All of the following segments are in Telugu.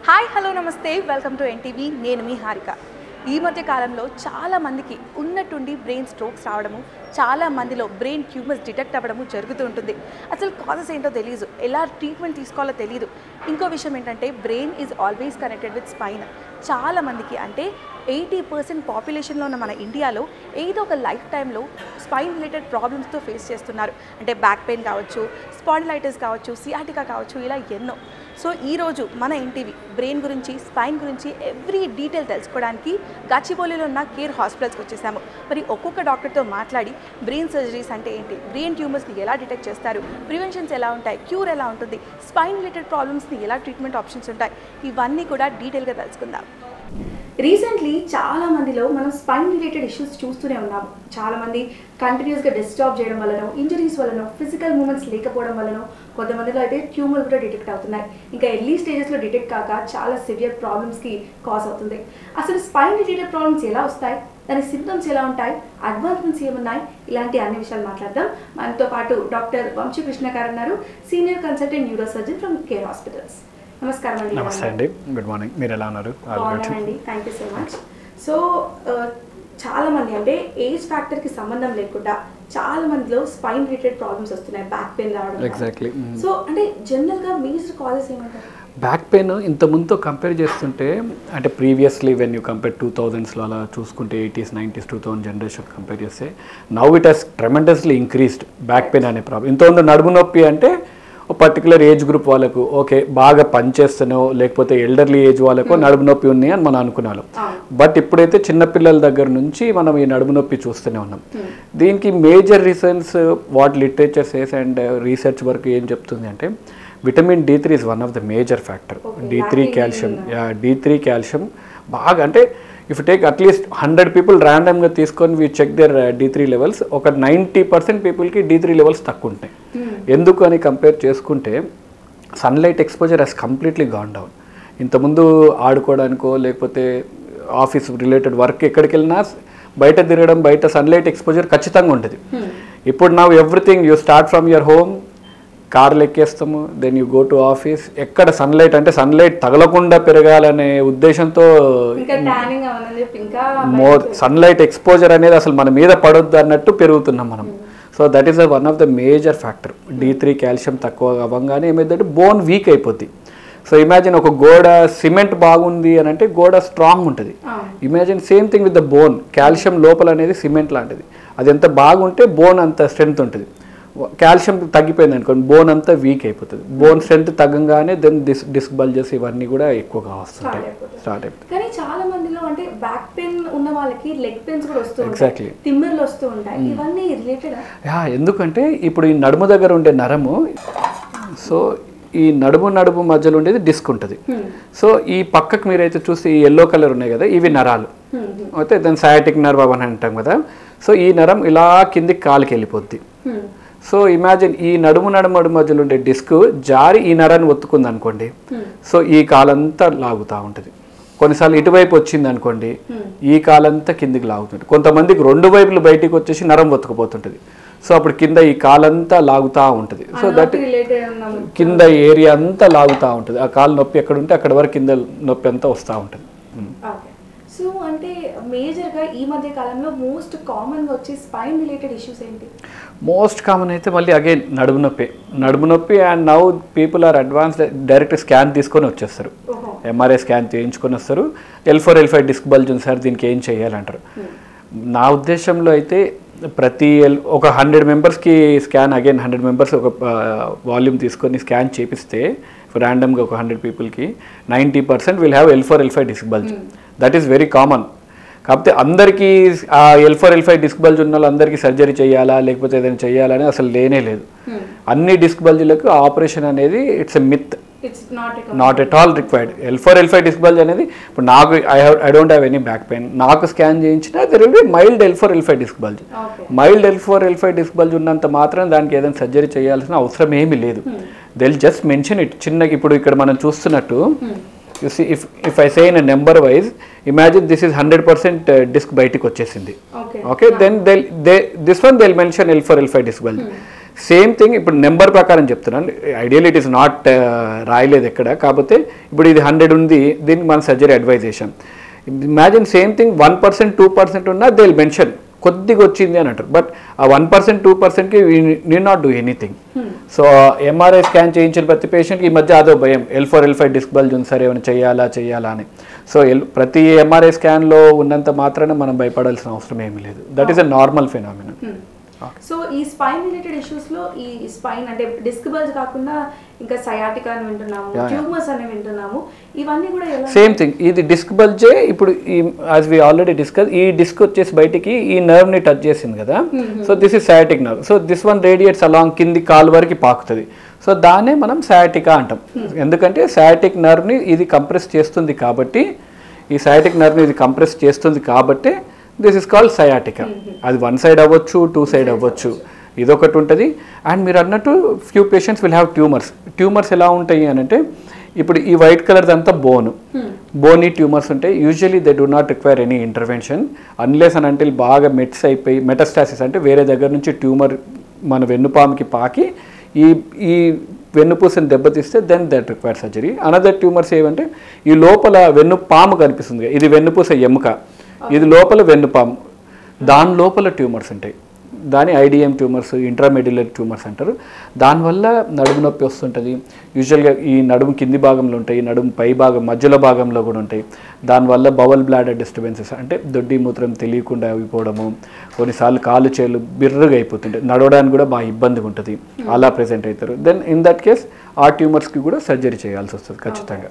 హాయ్ హలో నమస్తే వెల్కమ్ టు ఎన్టీవీ నేను మీ హారిక ఈ మధ్య కాలంలో చాలా మందికి ఉన్నట్టుండి బ్రెయిన్ స్ట్రోక్స్ రావడము చాలా మందిలో బ్రెయిన్ ట్యూమర్స్ డిటెక్ట్ అవ్వడము జరుగుతూ ఉంటుంది అసలు కాజెస్ ఏంటో తెలియదు ఎలా ట్రీట్మెంట్ తీసుకోవాలో తెలియదు ఇంకో విషయం ఏంటంటే brain is always connected with spine చాలా మందికి అంటే 80% పాపులేషన్లో ఉన్న మన ఇండియాలో ఏదో ఒక లైఫ్ టైంలో స్పైన్ రిలేటెడ్ ప్రాబ్లమ్స్తో ఫేస్ చేస్తున్నారు అంటే బ్యాక్ పెయిన్ కావచ్చు స్పాండిలైటిస్ కావచ్చు సియాటికా కావచ్చు ఇలా ఎన్నో సో ఈరోజు మన ఎన్టీవీ బ్రెయిన్ గురించి స్పైన్ గురించి ఎవ్రీ డీటెయిల్ తెలుసుకోవడానికి గచ్చిబౌలిలో ఉన్న కేర్ హాస్పిటల్స్కి వచ్చేసాము మరి ఒక్కొక్క డాక్టర్తో మాట్లాడి బ్రెయిన్ సర్జరీస్ అంటే ఏంటి బ్రెయిన్ ట్యూమర్స్ని ఎలా డిటెక్ట్ చేస్తారు ప్రివెన్షన్స్ ఎలా ఉంటాయి క్యూర్ ఎలా ఉంటుంది స్పైన్ రిలేటెడ్ ప్రాబ్లమ్స్ని ఎలా ట్రీట్మెంట్ ఆప్షన్స్ ఉంటాయి ఇవన్నీ కూడా డీటెయిల్గా తెలుసుకుందాం రీసెంట్లీ చాలా మందిలో మనం స్పైన్ రిలేటెడ్ ఇష్యూస్ చూస్తూనే ఉన్నాము చాలామంది కంటిన్యూస్గా డిస్టర్బ్ చేయడం వలన ఇంజరీస్ వలన ఫిజికల్ మూమెంట్స్ లేకపోవడం వలన కొంతమందిలో అయితే ట్యూమర్ కూడా డిటెక్ట్ అవుతున్నాయి ఇంకా ఎర్లీ స్టేజెస్లో డిటెక్ట్ కాక చాలా సివియర్ ప్రాబ్లమ్స్కి కాజ్ అవుతుంది అసలు స్పైన్ రిలేటెడ్ ప్రాబ్లమ్స్ ఎలా వస్తాయి దాని సింప్టమ్స్ ఎలా ఉంటాయి అడ్వాన్స్మెంట్స్ ఏమున్నాయి ఇలాంటి అన్ని విషయాలు మాట్లాడదాం మనతో పాటు డాక్టర్ వంశీకృష్ణ గారు ఉన్నారు senior consultant neuro surgeon from Care hospitals నమస్కారం అండి నమస్తే అండి గుడ్ మార్నింగ్ మీరు ఎలా ఉన్నారు బాగున్నానండి thank you so much so చాలా మంది అంటే ఏజ్ ఫ్యాక్టర్కి సంబంధం లేకుండా చాలా మందిలో స్పైన్ రిలేటెడ్ ప్రాబ్లమ్స్ వస్తున్నాయి బ్యాక్ పెయిన్ రావడం ఎగ్జాక్ట్లీ సో అంటే జనరల్గా మేజర్ కాజెస్ ఏమంటారు బ్యాక్ పెయిన్ ఇంత ముందుతో కంపేర్ చేస్తుంటే అంటే ప్రీవియస్లీ వెన్ యూ కంపేర్ 2000స్లో అలా చూసుకుంటే 80s 90s 2000 జనరేషన్ కంపేర్ చేస్తే now it has tremendously increased back pain అనే ప్రాబ్లం ఇంతకుముందు నడుము నొప్పి అంటే పర్టికులర్ ఏజ్ గ్రూప్ వాళ్ళకు ఓకే బాగా పనిచేస్తానో లేకపోతే ఎల్డర్లీ ఏజ్ వాళ్ళకు నడుము నొప్పి ఉన్నాయి అని మనం అనుకున్నాం బట్ ఇప్పుడైతే చిన్నపిల్లల దగ్గర నుంచి మనం ఈ నడుము నొప్పి చూస్తూనే ఉన్నాం దీనికి major reasons what literature says and research work ఏం చెప్తుంది అంటే vitamin D3 is one of the major factor. D3 calcium, D3 calcium బాగా అంటే ఇఫ్ టేక్ అట్లీస్ట్ 100 people ర్యాండమ్గా తీసుకొని we check there D3 levels ఒక 90% పీపుల్కి D3 లెవెల్స్ తక్కువ ఉంటాయి ఎందుకు అని కంపేర్ చేసుకుంటే sunlight exposure has completely gone down ఇంతకుముందు ఆడుకోవడానికో లేకపోతే ఆఫీస్ రిలేటెడ్ వర్క్ ఎక్కడికి వెళ్ళినా బయట తిరగడం బయట సన్లైట్ ఎక్స్పోజర్ ఖచ్చితంగా ఉంటుంది ఇప్పుడు నా everything you start from your home కార్లు ఎక్కేస్తాము then you go to office ఎక్కడ సన్లైట్ అంటే సన్లైట్ తగలకుండా పెరగాలనే ఉద్దేశంతో మోర్ సన్లైట్ ఎక్స్పోజర్ అనేది అసలు మన మీద పడొద్దు అన్నట్టు పెరుగుతున్నాం మనం so that is one of the major factor D3 calcium తక్కువ అవ్వగానే ఏమైందంటే బోన్ వీక్ అయిపోద్ది సో ఇమాజిన్ ఒక గోడ సిమెంట్ బాగుంది అని అంటే గోడ స్ట్రాంగ్ ఉంటుంది imagine same thing with the bone calcium లోపల అనేది సిమెంట్ లాంటిది అది ఎంత బాగుంటే బోన్ అంత స్ట్రెంత్ ఉంటుంది కాల్షియం తగ్గిపోయింది అనుకోండి బోన్ అంతా వీక్ అయిపోతుంది బోన్ స్ట్రెంత్ తగ్గగానే దెన్ డిస్క్ బల్జెస్ ఇవన్నీ కూడా ఎక్కువగా వస్తుంటాయి స్టార్ట్ అయిపోతుంది కానీ చాలా మందిలో అంటే బ్యాక్ పెయిన్ ఉన్న వాళ్ళకి లెగ్ పెయిన్స్ కూడా వస్తూ ఉంటాయి తిమ్మిర్లు వస్తూ ఉంటాయి ఇవన్నీ రిలేటెడ్ ఎందుకంటే ఇప్పుడు ఈ నడుము దగ్గర ఉండే నరము సో ఈ నడుము మధ్యలో ఉండేది డిస్క్ ఉంటుంది సో ఈ పక్కకు మీరైతే చూస్తే ఈ ఎల్లో కలర్ ఉన్నాయి కదా ఇవి నరాలు అయితే దాని సయాటిక్ నర్వ్ అని అంటాం కదా సో ఈ నరం ఇలా కిందికి కాలుకి వెళ్ళిపోద్ది సో ఇమాజిన్ ఈ నడుము మధ్యలో ఉండే డిస్క్ జారి ఈ నరాన్ని ఒత్తుకుంది అనుకోండి సో ఈ కాలంతా లాగుతూ ఉంటుంది కొన్నిసార్లు ఇటువైపు వచ్చింది అనుకోండి ఈ కాలంతా కిందికి లాగుతుంది కొంతమందికి రెండు వైపులు బయటికి వచ్చేసి నరం ఒత్తుకుపోతుంటుంది సో అప్పుడు కింద ఈ కాలంతా లాగుతూ ఉంటుంది సో దట్ కింద ఏరియా అంతా లాగుతూ ఉంటుంది ఆ కాలు నొప్పి ఎక్కడ ఉంటే అక్కడ వరకు కింద నొప్పి అంతా వస్తూ ఉంటుంది సో అంటే మేజర్గా ఈ మధ్య కాలంలో మోస్ట్ కామన్గా వచ్చే స్పైన్ రిలేటెడ్ ఇష్యూస్ ఏంటి మోస్ట్ కామన్ అయితే మళ్ళీ అగైన్ నడుము నొప్పి and now people are advanced direct scan తీసుకొని వచ్చేస్తారు MRI స్కాన్ చేయించుకొని వస్తారు L4 L5 డిస్క్ బల్జ్ ఉంది సార్ దీనికి ఏం చేయాలంటారు నా ఉద్దేశంలో అయితే ప్రతి ఒక 100 మెంబర్స్కి స్కాన్ అగైన్ 100 మెంబర్స్ ఒక వాల్యూమ్ తీసుకొని స్కాన్ చేపిస్తే ర్యాండమ్గా ఒక 100 పీపుల్కి 90% will have L4 L5 disc bulge that is very common కాకపోతే అందరికీ ఆ L4 L5 డిస్క్ బల్జ్ ఉన్న వాళ్ళందరికీ సర్జరీ చేయాలా లేకపోతే ఏదైనా చేయాలని అసలు లేనే లేదు అన్ని డిస్క్ బల్జ్లకు ఆపరేషన్ అనేది it's a myth not at all required L4 L5 disc bulge అనేది ఇప్పుడు నాకు I don't have any back pain నాకు స్కాన్ చేయించిన there will be mild L4 L5 disc bulge mild L4 L5 disc bulge ఉన్నంత మాత్రం దానికి ఏదైనా సర్జరీ చేయాల్సిన అవసరం ఏమీ లేదు they will just mention it చిన్నగా ఇప్పుడు ఇక్కడ మనం చూస్తున్నట్టు you see if I say in a number wise imagine this is 100% disc బయటికి వచ్చేసింది okay then this one they'll mention L4 L5 disc bulge same thing ఇప్పుడు నెంబర్ ప్రకారం చెప్తున్నాను, ఐడియల్ ఇట్ ఈస్ నాట్ రాయలేదు ఎక్కడ, కాకపోతే ఇప్పుడు ఇది 100 ఉంది, దీనికి మనం సర్జరీ అడ్వైజ్ చేసాం. ఇమాజిన్ సేమ్ థింగ్ 1% 2% ఉన్నా దే విల్ మెన్షన్ కొద్దిగా వచ్చింది అని అంటారు. బట్ ఆ 1% 2%కి need not do anything. So MRI scan చేయించిన ప్రతి పేషెంట్కి ఈ మధ్య అదో భయం, L4 L5 డిస్క్ బల్జ్ ఉంది సార్, ఏమైనా చేయాలా అని. సో ప్రతి ఎంఆర్ఐ స్కాన్లో ఉన్నంత మాత్రాన మనం భయపడాల్సిన అవసరం ఏమీ లేదు. That is a normal phenomenon. So ఈ స్పైన్ రిలేటెడ్ ఇష్యూస్లో ఈ స్పైన్ అంటే డిస్క్ బల్జ్ కాకుండా ఇంకా సయాటికా అని వింటున్నాము, ట్యూమర్స్ అని వింటున్నాము, ఇవన్నీ కూడా సేమ్ థింగ్. ఇది డిస్క్ బల్జే. ఇప్పుడు ఈ యాజ్ వి ఆల్రెడీ డిస్కస్, ఈ డిస్క్ వచ్చేసి బయటికి ఈ నర్వ్ని టచ్ చేసింది కదా. So this is sciatic nerve. So this one radiates along కింది కాలు వరకు పాకుతుంది. సో దాన్నే మనం సయాటికా అంటాం. ఎందుకంటే సయాటిక్ నర్వ్ని ఇది కంప్రెస్ చేస్తుంది కాబట్టి, ఈ సయాటిక్ నర్వ్ని ఇది కంప్రెస్ చేస్తుంది కాబట్టి దిస్ ఇస్ కాల్డ్ సయాటికా. అది 1 సైడ్ అవ్వచ్చు, 2 సైడ్ అవ్వచ్చు, ఇదొకటి ఉంటుంది. అండ్ మీరు అన్నట్టు few patients will have tumours. Tumours ఎలా ఉంటాయి అని అంటే, ఇప్పుడు ఈ వైట్ కలర్ అంతా బోనీ ట్యూమర్స్ ఉంటాయి. Usually they do not require any intervention unless and until బాగా మెట్స్ అయిపోయి, మెటాస్టాసిస్ అంటే వేరే దగ్గర నుంచి ట్యూమర్ మన వెన్నుపాముకి పాకి ఈ వెన్నుపూసని దెబ్బతీస్తే then that require surgery. Another tumours ఏమంటే, ఈ లోపల వెన్నుపాము కనిపిస్తుంది, ఇది వెన్నుపూస ఎముక, ఇది లోపల వెన్నుపాము, దాని లోపల ట్యూమర్స్ ఉంటాయి. దాని ఐడిఎం ట్యూమర్స్, ఇంట్రామెడ్యులర్ ట్యూమర్స్ అంటారు. దానివల్ల నడుము నొప్పి వస్తుంటుంది. యూజువల్గా ఈ నడుము కింది భాగంలో ఉంటాయి, నడుము పై భాగం మధ్యలో భాగంలో కూడా ఉంటాయి. దానివల్ల బవల్ బ్లాడర్ డిస్టర్బెన్సెస్ అంటే దొడ్డి మూత్రం తెలియకుండా అయిపోవడము, కొన్నిసార్లు కాళ్ళు చేలు బిర్రగా అయిపోతుంటాయి, నడవడానికి కూడా బాగా ఇబ్బందిగా ఉంటుంది, అలా ప్రెజెంట్ అవుతారు. దెన్ ఇన్ దట్ కేస్ ఆ ట్యూమర్స్కి కూడా సర్జరీ చేయాల్సి వస్తుంది ఖచ్చితంగా.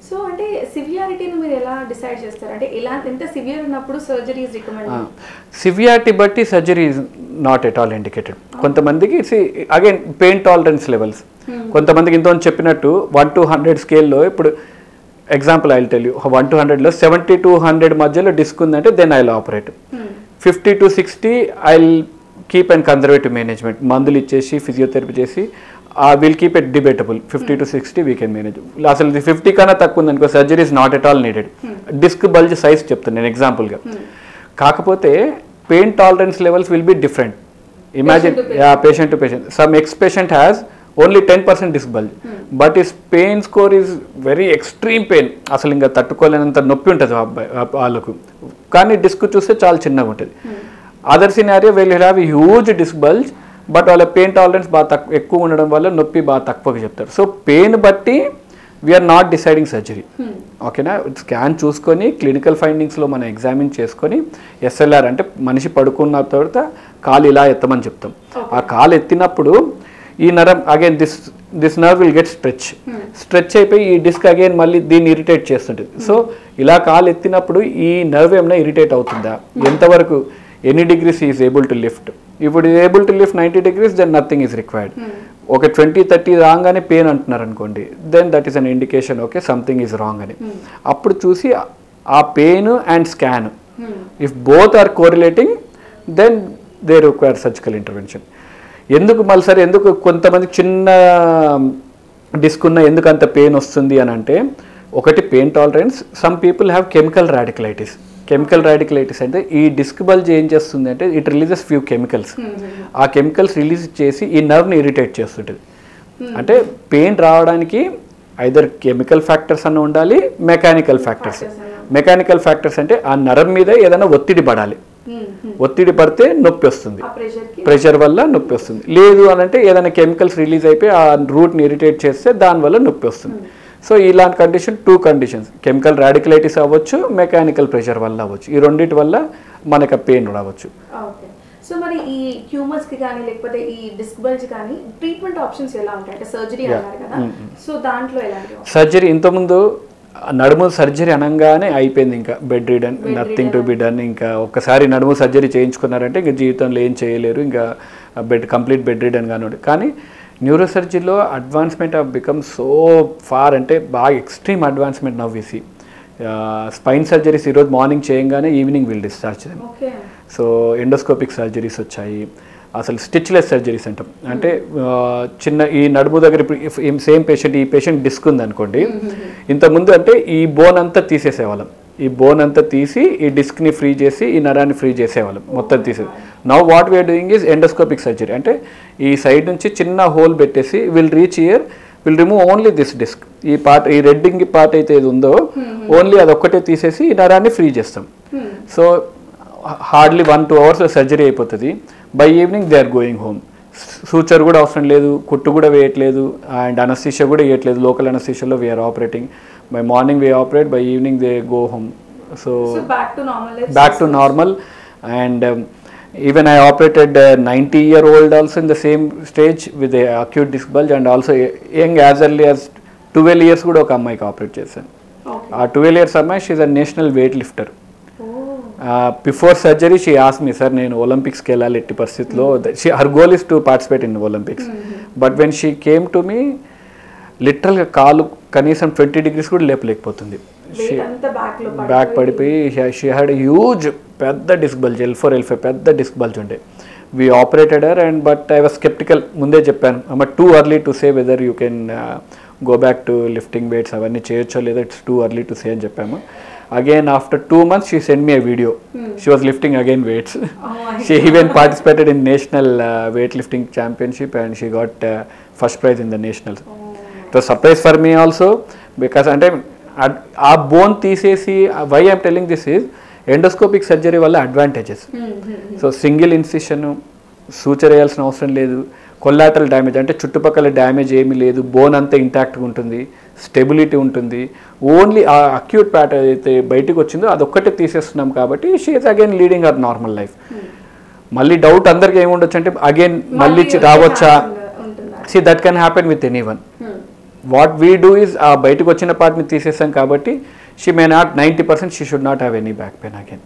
సో అంటే సివియారిటీని మీరు ఎలా డిసైడ్ చేస్తారు? అంటే ఎంత సివియర్ ఉన్నప్పుడు సర్జరీ ఇస్ రికమెండెడ్? సివియారిటీ బట్టి surgery is not at all indicated. కొంతమందికి అగైన్ పెయిన్ టాలరెన్స్ లెవెల్స్, కొంతమందికి ఇంతమంది చెప్పినట్టు 1 to 100 స్కేల్లో, ఇప్పుడు example I will tell you, 1 to 100లో 70 to 100 మధ్యలో డిస్క్ ఉందంటే then I will operate. 50 to 60 I will keep and conservative management, మందులు ఇచ్చేసి ఫిజియోథెరపీ చేసి will keep it debatable. 50 to 60 we can manage. అసలు 50 కన్నా తక్కువ ఉందనుకో surgery is not at all needed. Disc bulge size చెప్తాను నేను ఎగ్జాంపుల్గా. కాకపోతే pain tolerance levels will be different. Imagine patient to patient. Some x patient has only 10% disc bulge, but is pain score is very extreme pain, అసలు ఇంకా తట్టుకోలేనంత నొప్పి ఉంటుంది వాళ్ళకు, కానీ డిస్క్ చూస్తే చాలా చిన్నగా ఉంటుంది. Other scenario will have huge disc bulge, but వాళ్ళ పెయిన్ టాలరెన్స్ బాగా ఎక్కువ ఉండడం వల్ల నొప్పి బాగా తక్కువగా చెప్తారు. సో పెయిన్ బట్టి వీఆర్ నాట్ డిసైడింగ్ సర్జరీ. ఓకేనా? స్కాన్ చూసుకొని క్లినికల్ ఫైండింగ్స్లో మనం ఎగ్జామిన్ చేసుకొని ఎస్ఎల్ఆర్ అంటే మనిషి పడుకున్న తర్వాత కాలు ఇలా ఎత్తమని చెప్తాం. ఆ కాలు ఎత్తినప్పుడు ఈ నరం again this nerve will get stretch అయిపోయి ఈ డిస్క్ అగైన్ మళ్ళీ దీన్ని ఇరిటేట్ చేస్తుంటుంది. సో ఇలా కాలు ఎత్తినప్పుడు ఈ నర్వ్ ఏమైనా ఇరిటేట్ అవుతుందా, ఎంతవరకు, any degrees is able to lift. ఇప్పుడు able to lift 90 degrees, then nothing is required. ఒక 20-30 రాగానే పెయిన్ అంటున్నారు అనుకోండి, then that is an indication okay something is wrong అని. అప్పుడు చూసి ఆ pain and scan if both are correlating then they require surgical intervention. ఎందుకు మళ్ళీ సరే, ఎందుకు కొంతమంది చిన్న డిస్క్ ఉన్న ఎందుకు అంత పెయిన్ వస్తుంది అని అంటే, ఒకటి pain tolerance, some people have chemical radiculitis. Chemical radiculitis అంటే ఈ డిస్క్ బల్జ్ ఏం చేస్తుంది అంటే ఇట్ రిలీజెస్ ఫ్యూ కెమికల్స్. ఆ కెమికల్స్ రిలీజ్ చేసి ఈ నర్వ్ని ఇరిటేట్ చేస్తుంటుంది. అంటే పెయిన్ రావడానికి ఐదర్ కెమికల్ ఫ్యాక్టర్స్ అన్న ఉండాలి, మెకానికల్ ఫ్యాక్టర్స్. మెకానికల్ ఫ్యాక్టర్స్ అంటే ఆ నర్వ్ మీద ఏదైనా ఒత్తిడి పడాలి, ఒత్తిడి పడితే నొప్పి వస్తుంది, ప్రెషర్ వల్ల నొప్పి వస్తుంది. లేదు అని అంటే ఏదైనా కెమికల్స్ రిలీజ్ అయిపోయి ఆ రూట్ని ఇరిటేట్ చేస్తే దానివల్ల నొప్పి వస్తుంది. సో ఇలాంటి కండిషన్ 2 కండిషన్స్, కెమికల్ రాడికలైటిస్ అవ్వచ్చు, మెకానికల్ ప్రెషర్ వల్ల అవ్వచ్చు. ఈ రెండింటి వల్ల మనకు పెయిన్ రావచ్చు. సో మరి ఈ ట్యూమర్స్ కి కానీ లేకపోతే ఈ డిస్క్ బల్జ్ కానీ ట్రీట్మెంట్ ఆప్షన్స్ ఎలా ఉంటాయి? అంటే సర్జరీ అన్నారు కదా, సో దాంట్లో ఎలాంటి సర్జరీ? ఇంతకుముందు నడుము సర్జరీ అనగానే అయిపోయింది, ఇంకా bed ridden, nothing to be done. ఇంకా ఒక్కసారి నడుము సర్జరీ చేయించుకున్నారంటే ఇంకా జీవితంలో ఏం చేయలేరు, ఇంకా కంప్లీట్ బెడ్ రిడన్ కానివ్వండి. కానీ న్యూరోసర్జరీలో advancement of become so far, అంటే బాగా extreme advancement now we see. Spine surgeries ఈరోజు మార్నింగ్ చేయంగానే evening will discharge. So endoscopic surgeries వచ్చాయి, అసలు స్టిచ్లెస్ సర్జరీస్ అంటాం. అంటే చిన్న ఈ నడుము దగ్గర ఇప్పుడు సేమ్ పేషెంట్, ఈ పేషెంట్ డిస్క్ ఉందనుకోండి, ఇంతకుముందు అంటే ఈ బోన్ అంతా తీసేసేవాళ్ళం, ఈ బోన్ అంతా తీసి ఈ డిస్క్ని ఫ్రీ చేసి ఈ నరాన్ని ఫ్రీ చేసేవాళ్ళం మొత్తం తీసేది. Now what we're doing is endoscopic surgery. అంటే ఈ సైడ్ నుంచి చిన్న హోల్ పెట్టేసి will reach here, will remove only this disc. ఈ పార్ట్, ఈ రెడ్డింగ్ పార్ట్ అయితే ఇది ఉందో ఓన్లీ అదొక్కటే తీసేసి ఈ నరాన్ని ఫ్రీ చేస్తాం. సో హార్డ్లీ 1-2 hours సర్జరీ అయిపోతుంది. By evening they are going home. Suture కూడా అవసరం లేదు, కుట్టు కూడా వేయట్లేదు, అండ్ అనస్థీషియా కూడా వేయట్లేదు. లోకల్ అనస్థీషియాలో we are operating. By morning we operate, by evening they go home. So back to normal. And even I operated a 90-year-old also in the same stage with a acute disc bulge, and also young as early as 12 years కూడా ఒక అమ్మాయికి ఆపరేట్ చేశాను. ఆ 12 years అమ్మాయి, she is a national weight lifter. Before surgery she ask me, sir నేను ఒలింపిక్స్కి వెళ్ళాలి ఎట్టి పరిస్థితిలో. Her goal is to participate in Olympics. But when she came to me, లిటరల్గా కాలు కనీసం 20 degrees కూడా లేపలేకపోతుంది. బ్యాక్ పడిపోయి షీ హ్యాడ్ హ్యూజ్ పెద్ద డిస్క్ బల్జ్, L4 L5 పెద్ద డిస్క్ బల్జ్ ఉండే. We operated her, and but I was sceptical. ముందే చెప్పాను, but too early to say whether you can go back to lifting weights అవన్నీ చేయొచ్చో లేదా, ఇట్స్ టూ అర్లీ టు సే అని చెప్పాము. Again after 2 months she send me a video. She was lifting again weights. She even participated in national weightlifting championship, and she got first prize in the nationals. It was surprise for me also, because అంటే ఆ బోన్ తీసేసి, why I'm telling this is endoscopic surgery వల్ల advantages. So single incision, suture వేయాల్సిన అవసరం లేదు, కొల్లాటరల్ డ్యామేజ్ అంటే చుట్టుపక్కల డ్యామేజ్ ఏమీ లేదు, బోన్ అంతా ఇంటాక్ట్గా ఉంటుంది, స్టెబిలిటీ ఉంటుంది. ఓన్లీ ఆ అక్యూట్ ప్యాట్ అయితే బయటకు వచ్చిందో అదొక్కటే తీసేస్తున్నాం కాబట్టి she is again leading our normal life. మళ్ళీ డౌట్ అందరికి ఏముండొచ్చు అంటే అగైన్ మళ్ళీ రావచ్చా? See that can happen with any one. What we do is ఆ బయటకు వచ్చిన పార్ట్ని తీసేసాం కాబట్టి she may not 90% she should not have any back pain again.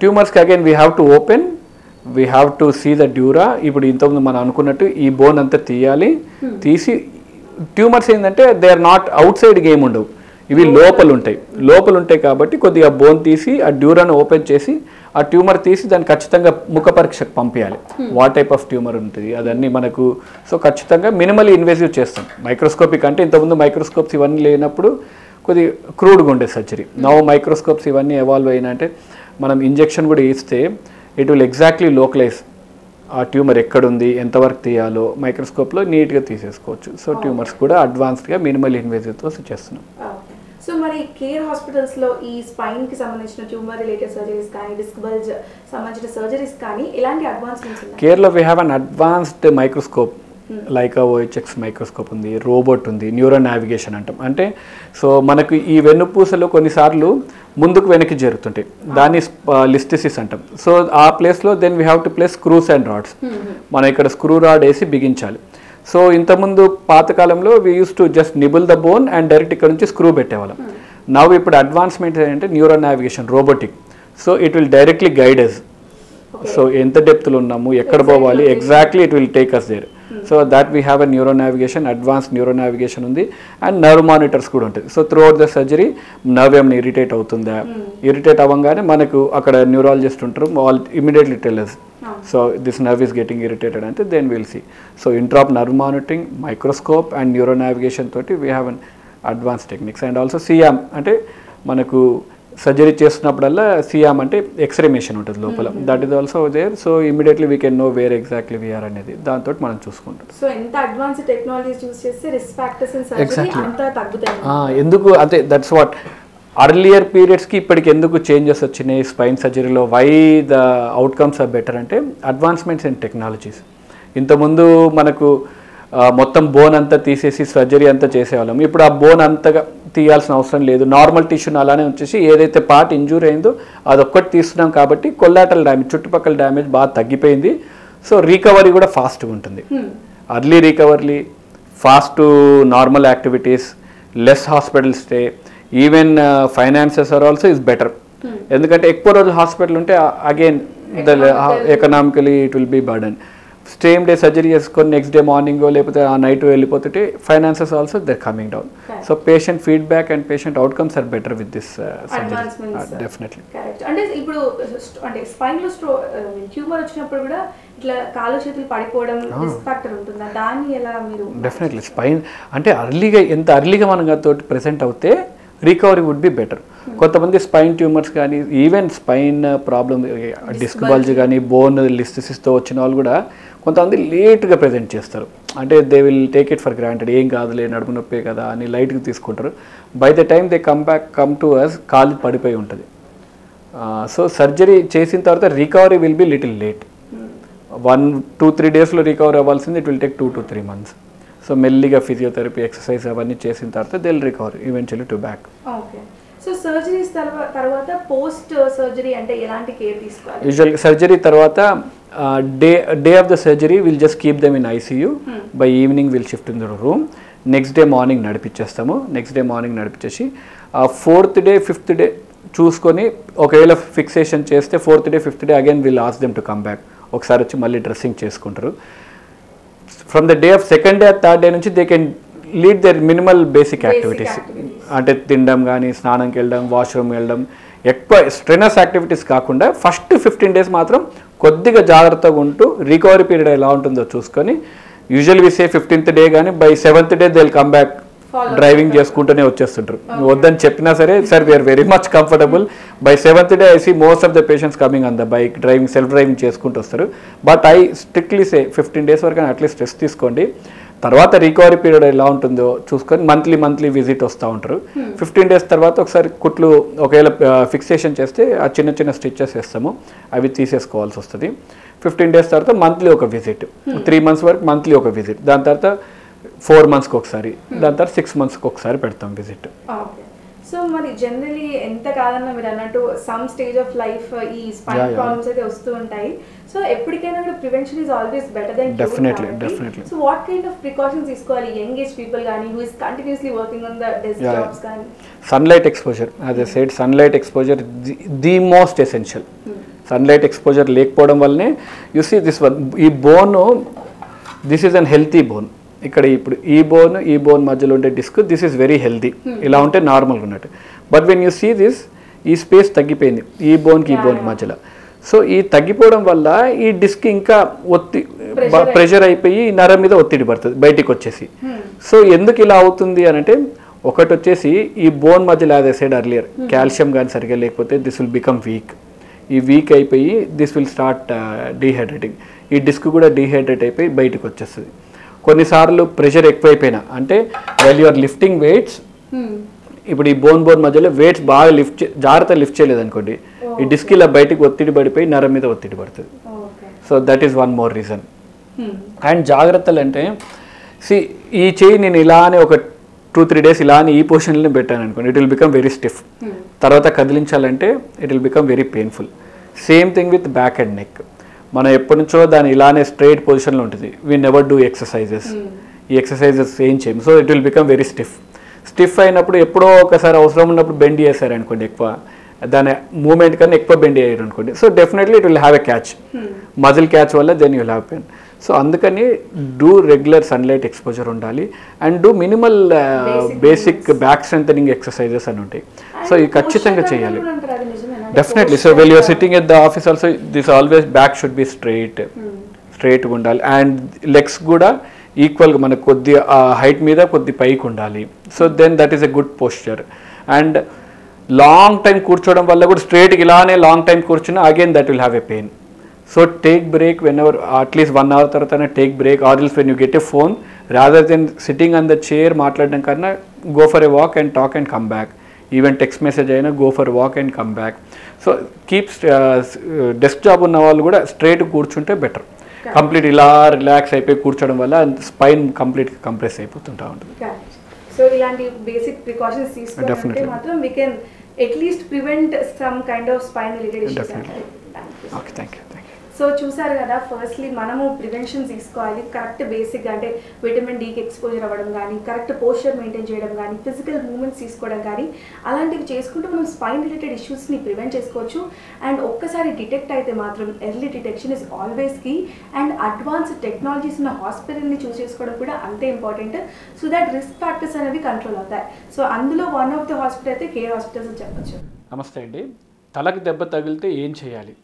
ట్యూమర్స్కి again we have to open, we have to see the dura. ఇప్పుడు ఇంతకుముందు మనం అనుకున్నట్టు ఈ బోన్ అంతా తీయాలి. తీసి ట్యూమర్స్ ఏంటంటే they are not outside game ఉండవు, ఇవి లోపల ఉంటాయి కాబట్టి కొద్దిగా బోన్ తీసి ఆ డ్యూరాను ఓపెన్ చేసి ఆ ట్యూమర్ తీసి దాన్ని ఖచ్చితంగా ముఖ పరీక్షకు పంపించాలి. వాట్ టైప్ ఆఫ్ ట్యూమర్ ఉంటుంది అదన్నీ మనకు. సో ఖచ్చితంగా మినిమల్ ఇన్వేసివ్ చేస్తాం. మైక్రోస్కోపిక్ అంటే ఇంతకుముందు మైక్రోస్కోప్స్ ఇవన్నీ లేనప్పుడు కొద్దిగా క్రూడ్గా ఉండే సర్జరీ. నవ్ మైక్రోస్కోప్స్ ఇవన్నీ ఎవాల్వ్ అయినా అంటే మనం ఇంజెక్షన్ కూడా ఇస్తే ఇట్ విల్ ఎగ్జాక్ట్లీ లోకలైజ్ ఆ ట్యూమర్ ఎక్కడుంది, ఎంతవరకు తీయాలో మైక్రోస్కోప్లో నీట్గా తీసేసుకోవచ్చు. సో ట్యూమర్స్ కూడా అడ్వాన్స్డ్గా మినిమల్ ఇన్వేసివ్తో చేస్తున్నాం. సో మరి కేర్ హాస్పిటల్స్లో ఈ స్పైన్కి సంబంధించిన ట్యూమర్ రిలేటెడ్ సర్జరీస్ కానీ, డిస్క్ బల్జ్ సంబంధించిన సర్జరీస్ కానీ ఎలాంటి అడ్వాన్స్మెంట్స్ ఉన్నాయి? కేర్లో we have an advanced microscope, like OHX microscope ఉంది, రోబోట్ ఉంది, న్యూరో నావిగేషన్ అంటాం. అంటే సో మనకు ఈ వెన్నుపూసలో కొన్నిసార్లు ముందుకు వెనక్కి జరుగుతుంటాయి, దాన్ని లిస్టిసిస్ అంటాం. సో ఆ ప్లేస్లో then we have to place screws and rods. మనం ఇక్కడ స్క్రూ రాడ్ వేసి బిగించాలి. సో ఇంతకుముందు పాతకాలంలో we use to just nibble the bone and direct ఇక్కడ నుంచి స్క్రూ పెట్టేవాళ్ళం. నవ్ ఇప్పుడు అడ్వాన్స్మెంట్ ఏంటంటే neuro navigation, robotic. So it will directly guide us. So ఎంత డెప్త్లో ఉన్నాము, ఎక్కడ పోవాలి, exactly it will take us there. So that we have a neuro navigation, advance neuro navigation ఉంది, అండ్ నర్వ్ మానిటర్స్ కూడా ఉంటుంది. So throughout the surgery nerve ఏమైనా ఇరిటేట్ అవుతుందా, ఇరిటేట్ అవ్వగానే మనకు అక్కడ న్యూరాలజిస్ట్ ఉంటారు, వాళ్ళు immediately tell us. So this nerve is getting irritated అంటే then will see. So intraop nerve monitoring, microscope and neuro navigation తోటి we have an advance techniques. And also C arm అంటే మనకు సర్జరీ చేస్తున్నప్పుడల్లా సియామ్ అంటే ఎక్స్రే మెషిన్ ఉంటుంది లోపల, that is also there. So immediately we can know where exactly we are అనేది, దాంతో మనం చూసుకుంటాం. సో ఎంత అడ్వాన్స్ టెక్నాలజీ యూస్ చేస్తే రిస్క్ ఫ్యాక్టర్స్ ఇన్ సర్జరీ అంత తగ్గుతాయి. ఎందుకు అంటే దట్స్ వాట్ అర్లియర్ పీరియడ్స్కి ఇప్పటికి ఎందుకు చేంజెస్ వచ్చినాయి స్పైన్ సర్జరీలో, why the outcomes are better అంటే అడ్వాన్స్మెంట్స్ ఇన్ టెక్నాలజీస్. ఇంతకుముందు మనకు మొత్తం బోన్ అంతా తీసేసి సర్జరీ అంతా చేసేవాళ్ళం. ఇప్పుడు ఆ బోన్ అంతగా తీయాల్సిన అవసరం లేదు, నార్మల్ టిష్యూని అలానే వచ్చేసి ఏదైతే పార్ట్ ఇంజూరీ అయిందో అదొక్కటి తీస్తున్నాం కాబట్టి కొల్లాటరల్ డ్యామేజ్, చుట్టుపక్కల డ్యామేజ్ బాగా తగ్గిపోయింది. సో రికవరీ కూడా ఫాస్ట్గా ఉంటుంది. Early recovery, fast normal activities, less hospital stay, even finances are also is better. ఎందుకంటే ఎక్కువ రోజులు హాస్పిటల్ ఉంటే again the economically it will be burden. Same day surgery చేసుకొని నెక్స్ట్ డే మార్నింగ్ లేకపోతే ఆ నైట్ వెళ్ళిపోతుంటే finances also they coming down. So patient feedback and patient outcomes are better with this surgery definitely. అంటే ఇప్పుడు అంటే స్పైన్లో ట్యూమర్ వచ్చినప్పుడు కూడా ఇట్లా కాలు చేతులు పడిపోవడం రిస్క్ ఫ్యాక్టర్ ఉంటుందా, దాన్ని ఎలా మీరు? డెఫినెట్లీ స్పైన్ అంటే ఎంత అర్లీగా మనం తోటి ప్రెసెంట్ అవుతే రికవరీ వుడ్ బి బెటర్. కొంతమంది స్పైన్ ట్యూమర్స్ కానీ even spine problem disc bulge కానీ బోన్ లిస్థిసిస్తో వచ్చిన వాళ్ళు కూడా కొంతమంది లేట్గా ప్రజెంట్ చేస్తారు. అంటే they will take it for granted, ఏం కాదులే నడుము నొప్పే కదా అని లైట్గా తీసుకుంటారు. By the time they come to us కాలు పడిపోయి ఉంటుంది. సో సర్జరీ చేసిన తర్వాత recovery will be little late. 1-2-3 డేస్లో రికవర్ అవ్వాల్సింది it will take 2 to 3 months. So మెల్లిగా ఫిజియోథెరపీ ఎక్సర్సైజ్ అవన్నీ చేసిన తర్వాత they will recover eventually to back. Okay. So surgeries తర్వాత పోస్ట్ సర్జరీ అంటే ఎలాంటి కేర్ తీసుకోవాలి? యూజువల్గా సర్జరీ తర్వాత day of the surgery will just keep them in ICU. By evening will shift in the room. Next day morning నడిపించేస్తాము. నెక్స్ట్ డే మార్నింగ్ నడిపించేసి 4th day 5th day చూసుకొని ఒకవేళ ఫిక్సేషన్ చేస్తే 4th day 5th day again will ask them to come back. ఒకసారి వచ్చి మళ్ళీ డ్రెస్సింగ్ చేసుకుంటారు. From the day of 2nd day 3rd day నుంచి they can lead their minimal basic activities. అంటే తినడం కానీ, స్నానంకి వెళ్ళడం, వాష్రూమ్ వెళ్ళడం, ఎక్కువ స్ట్రెనస్ యాక్టివిటీస్ కాకుండా ఫస్ట్ 15 days మాత్రం కొద్దిగా జాగ్రత్తగా ఉంటూ రికవరీ పీరియడ్ ఎలా ఉంటుందో చూసుకొని usual we say 15th day కానీ by 7th day they will come back driving చేసుకుంటూనే వచ్చేస్తుంటారు. వద్దని చెప్పినా సరే sir we're very much comfortable. By 7th day I see most of the patients coming on the bike driving, self driving చేసుకుంటూ వస్తారు. But I strictly say 15 days వరకు అట్లీస్ట్ రెస్ట్ తీసుకోండి. తర్వాత రికవరీ పీరియడ్ ఎలా ఉంటుందో చూసుకొని మంత్లీ విజిట్ వస్తూ ఉంటారు. 15 days తర్వాత ఒకసారి కుట్లు ఒకవేళ ఫిక్సేషన్ చేస్తే ఆ చిన్న స్టిచెస్ వేస్తాము, అవి తీసేసుకోవాల్సి వస్తుంది. 15 days తర్వాత మంత్లీ ఒక విజిట్, 3 months వరకు మంత్లీ ఒక విజిట్, దాని తర్వాత 4 monthsకి ఒకసారి, దాని తర్వాత 6 monthsకి ఒకసారి పెడతాం విజిట్. సో మరి జనరలీ ఎంత కాదన్నా మీరు అన్నట్టు సమ్ స్టేజ్ ఆఫ్ లైఫ్ ఈ స్పైన్ ప్రాబ్లమ్స్ అయితే వస్తూ ఉంటాయి. సో ఎప్పటికైనా కూడా prevention is always better than definitely. So what kind of precautions తీసుకోవాలి యంగ్ ఏజ్ పీపుల్ కానీ who is continuously working on the desk jobs కానీ? Sunlight exposure, as I said, sunlight exposure the most essential. Sunlight exposure లేకపోవడం వల్లనే యు సీ దిస్ వన్, ఈ bone this is unhealthy bone. ఇక్కడ ఇప్పుడు ఈ బోన్ మధ్యలో ఉండే disc this is very healthy. ఇలా ఉంటే నార్మల్గా ఉన్నట్టు. But when you see this, ఈ స్పేస్ తగ్గిపోయింది ఈ బోన్కి మధ్యలో. సో ఈ తగ్గిపోవడం వల్ల ఈ డిస్క్ ఇంకా ప్రెషర్ అయిపోయి నరం మీద ఒత్తిడి పడుతుంది బయటికి వచ్చేసి. సో ఎందుకు ఇలా అవుతుంది అని అంటే, ఒకటి వచ్చేసి ఈ బోన్ మధ్యలో as I said earlier calcium కానీ సరిగ్గా లేకపోతే దిస్ విల్ బికమ్ వీక్. ఈ వీక్ అయిపోయి దిస్ విల్ స్టార్ట్ డీహైడ్రేటింగ్. ఈ డిస్క్ కూడా డీహైడ్రేట్ అయిపోయి బయటకు వచ్చేస్తుంది. కొన్నిసార్లు ప్రెషర్ ఎక్కువైపోయినా, అంటే while you are lifting weights, ఇప్పుడు ఈ బోన్ మధ్యలో వెయిట్స్ బాగా జాగ్రత్త లిఫ్ట్ చేయలేదు అనుకోండి, ఈ డిస్క్ ఇలా బయటికి ఒత్తిడి పడిపోయి నరం మీద ఒత్తిడి పడుతుంది. So that is one more reason. And జాగ్రత్తలు అంటే, ఈ చెయ్యి నేను ఇలానే ఒక 2-3 days ఇలానే ఈ పొజిషన్లోనే పెట్టాను అనుకోండి, it will become very stiff. తర్వాత కదిలించాలంటే it will become very painful. Same thing with back and neck. మనం ఎప్పటి నుంచో దాన్ని ఇలానే స్ట్రైట్ పొజిషన్లో ఉంటుంది. We never do exercises. ఈ ఎక్సర్సైజెస్ ఏం చేయము. So it will become very stiff అయినప్పుడు ఎప్పుడో ఒకసారి అవసరం ఉన్నప్పుడు బెండ్ చేశారు అనుకోండి, ఎక్కువ దాని మూమెంట్ కన్నా ఎక్కువ బెండ్ అయ్యారు అనుకోండి, so definitely it will have a catch, muscle catch వల్ల then you will have pain. So అందుకని డూ రెగ్యులర్ సన్లైట్ ఎక్స్పోజర్ ఉండాలి and do minimal basic back strengthening exercises అని ఉంటాయి. సో ఇది ఖచ్చితంగా చేయాలి definitely. So well you're sitting at the office also this always back should be స్ట్రైట్గా ఉండాలి. అండ్ లెగ్స్ కూడా ఈక్వల్గా మనకు కొద్ది హైట్ మీద కొద్ది పైకి ఉండాలి. So then that is a good posture. And long time కూర్చోవడం వల్ల కూడా స్ట్రైట్గా ఇలానే లాంగ్ టైం కూర్చున్నా again that will have a pain. So take break whenever, at least 1 hour తర్వాత take break, or else when you get a phone, rather then sitting on the chair మాట్లాడడం కన్నా go for a walk and talk and come back. Even text message అయినా go for walk and come back. So keep desk job ఉన్న వాళ్ళు కూడా స్ట్రైట్ కూర్చుంటే బెటర్. కంప్లీట్ ఇలా రిలాక్స్ అయిపోయి కూర్చోవడం వల్ల స్పైన్ కంప్లీట్గా కంప్రెస్ అయిపోతుంటా ఉంటుంది. సో ఇలాంటి బేసిక్ ప్రికాషన్స్ తీసుకుంటే మాత్రం we can at least prevent some kind of spine related issues. Okay, thank you. So చూసారు కదా, ఫస్ట్లీ మనము ప్రివెన్షన్ తీసుకోవాలి. కరెక్ట్ బేసిక్ అంటే విటమిన్ డీకి ఎక్స్పోజర్ అవ్వడం కానీ, కరెక్ట్ పోస్చర్ మెయింటైన్ చేయడం కానీ, ఫిజికల్ మూవ్మెంట్స్ తీసుకోవడం కానీ, అలాంటివి చేసుకుంటూ మనం స్పైన్ రిలేటెడ్ ఇష్యూస్ని ప్రివెంట్ చేసుకోవచ్చు. అండ్ ఒక్కసారి డిటెక్ట్ అయితే మాత్రం early detection is always key. And advanced technologies ఉన్న హాస్పిటల్ని చూస్ చేసుకోవడం కూడా అంతే important. So that risk factors అనేవి కంట్రోల్ అవుతాయి. సో అందులో వన్ ఆఫ్ ద హాస్పిటల్ అయితే కేర్ హాస్పిటల్స్ అని చెప్పొచ్చు. నమస్తే అండి. తలకు దెబ్బ తగిలితే ఏం చేయాలి?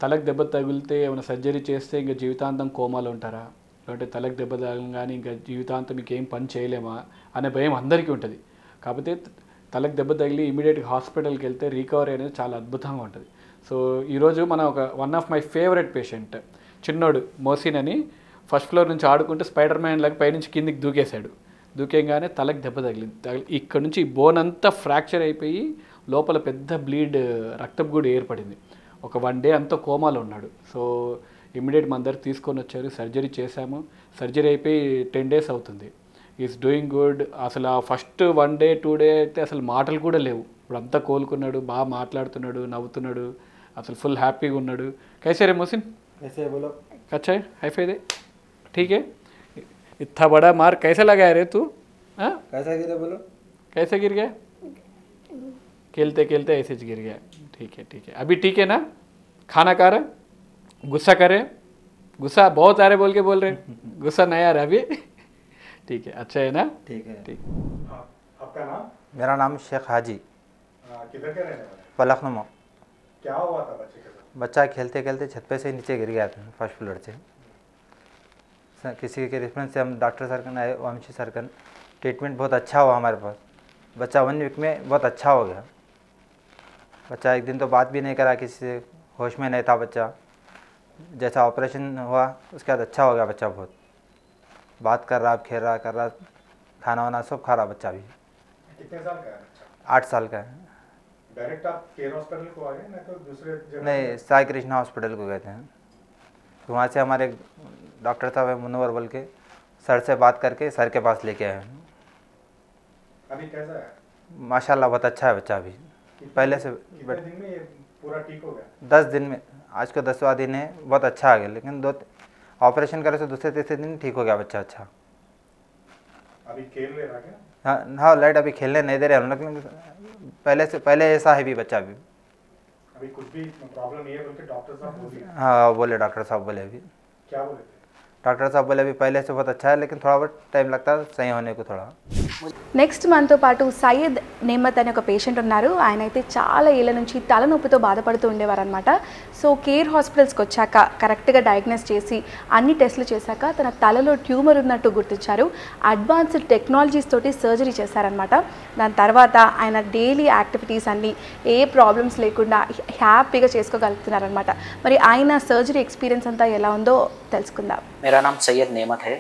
తలకు దెబ్బ తగిలితే ఏమైనా సర్జరీ చేస్తే ఇంకా జీవితాంతం కోమాలో ఉంటారా, లేదంటే తలకు దెబ్బ తగలగానే ఇంకా జీవితాంతం మీకు ఏం పని చేయలేమా అనే భయం అందరికీ ఉంటుంది. కాకపోతే తలకు దెబ్బ తగిలి ఇమీడియట్గా హాస్పిటల్కి వెళ్తే రికవరీ అనేది చాలా అద్భుతంగా ఉంటుంది. సో ఈరోజు మన one of my favourite patient చిన్నోడు మోసిన్ అని ఫస్ట్ ఫ్లోర్ నుంచి ఆడుకుంటూ స్పైడర్ మ్యాన్ లాగా పైనుంచి కిందికి దూకేశాడు. దూకేగానే తలకు దెబ్బ తగిలింది. ఇక్కడ నుంచి బోన్ అంతా ఫ్రాక్చర్ అయిపోయి లోపల పెద్ద బ్లీడ్ రక్తపు గూడు ఏర్పడింది. ఒక 1 day అంతా కోమాలో ఉన్నాడు. సో ఇమ్మీడియట్ మన దగ్గర తీసుకొని వచ్చారు, సర్జరీ చేశాము. సర్జరీ అయిపోయి 10 days అవుతుంది. Is doing good. అసలు ఆ ఫస్ట్ 1 day 2 day అయితే అసలు మాటలు కూడా లేవు. ఇప్పుడు అంతా కోలుకున్నాడు, బాగా మాట్లాడుతున్నాడు, నవ్వుతున్నాడు, అసలు ఫుల్ హ్యాపీగా ఉన్నాడు. कैसे रे मोहसिन? ऐसे बोलो. अच्छा है, हाई फाई दे. ठीक है. इतना बड़ा मार कैसे लगाया रे तू? हाँ कैसा गिरा बोलो. कैसे गिर गया? खेलते खेलते ऐसे गिर गया. ठीक है. अभी ठीक है ना? खाना खा रहे? गुस्सा करे? गुस्सा बहुत आ रहे बोल के बोल रहे? गुस्सा नहीं आ रहा अभी? ठीक है. अच्छा है ना? ठीक है. ठीक. आपका नाम? मेरा नाम शेख हाजी. किधर के रहने वाले? पलखनुमा. क्या हुआ था बच्चे के साथ? बच्चा खेलते खेलते छत पे से नीचे गिर गया था फर्स्ट फ्लोर से. किसी के रेफरेंस से हम डॉक्टर सरकन आए, वंशी सरकन. ट्रीटमेंट बहुत अच्छा हुआ हमारे पास. बच्चा 1 week में बहुत अच्छा हो गया. बच्चा एक दिन तो बात भी नहीं करा किसी से, होश में नहीं था बच्चा. जैसा ऑपरेशन हुआ उसके बाद अच्छा हो गया बच्चा बहुत. बात कर रहा, खेल रहा, कर रहा, खाना वाना सब खा रहा बच्चा भी. कितने साल का है बच्चा? 8 साल का है. डायरेक्ट आप केयर हॉस्पिटल को आ गए ना तो दूसरे जगह? नहीं, साई कृष्णा हॉस्पिटल को गए थे. तो वहाँ से हमारे डॉक्टर साहब है मुनव्वर बोल के, सर से बात करके सर के पास लेके आए. अभी कैसा है? माशाल्लाह बहुत अच्छा है बच्चा अभी. पहले से कितने दिन में ये पूरा ठीक हो गया? 10 दिन में, आज को 10वां दिन है, बहुत अच्छा आ गया. लेकिन ऑपरेशन करे तो दूसरे तीसरे दिन ठीक हो गया बच्चा. अच्छा. अभी खेल ले रहा क्या? हाँ लाइट अभी खेलने नहीं दे रहे हम लोग, लेकिन पहले ऐसा है भी बच्चा भी. अभी कुछ भी प्रॉब्लम नहीं है बोल के डॉक्टर साहब बोले? हाँ बोले डॉक्टर साहब बोले अभी. क्या बोले थे? डॉक्टर साहब बोले अभी पहले से बहुत अच्छा है, लेकिन थोड़ा बहुत टाइम लगता है सही होने को थोड़ा. నెక్స్ట్ మనతో పాటు సయ్యద్ నెమ్మత్ అనే ఒక పేషెంట్ ఉన్నారు. ఆయన అయితే చాలా ఏళ్ళ నుంచి తలనొప్పితో బాధపడుతూ ఉండేవారనమాట. సో కేర్ హాస్పిటల్స్కి వచ్చాక కరెక్ట్గా డయాగ్నోస్ చేసి అన్ని టెస్టులు చేశాక తన తలలో ట్యూమర్ ఉన్నట్టు గుర్తించారు. అడ్వాన్స్డ్ టెక్నాలజీస్ తోటి సర్జరీ చేశారనమాట. దాని తర్వాత ఆయన డైలీ యాక్టివిటీస్ అన్నీ ఏ ప్రాబ్లమ్స్ లేకుండా హ్యాపీగా చేసుకోగలుగుతున్నారనమాట. మరి ఆయన సర్జరీ ఎక్స్పీరియన్స్ అంతా ఎలా ఉందో తెలుసుకుందాం. मेरा नाम सैयद नेमत है.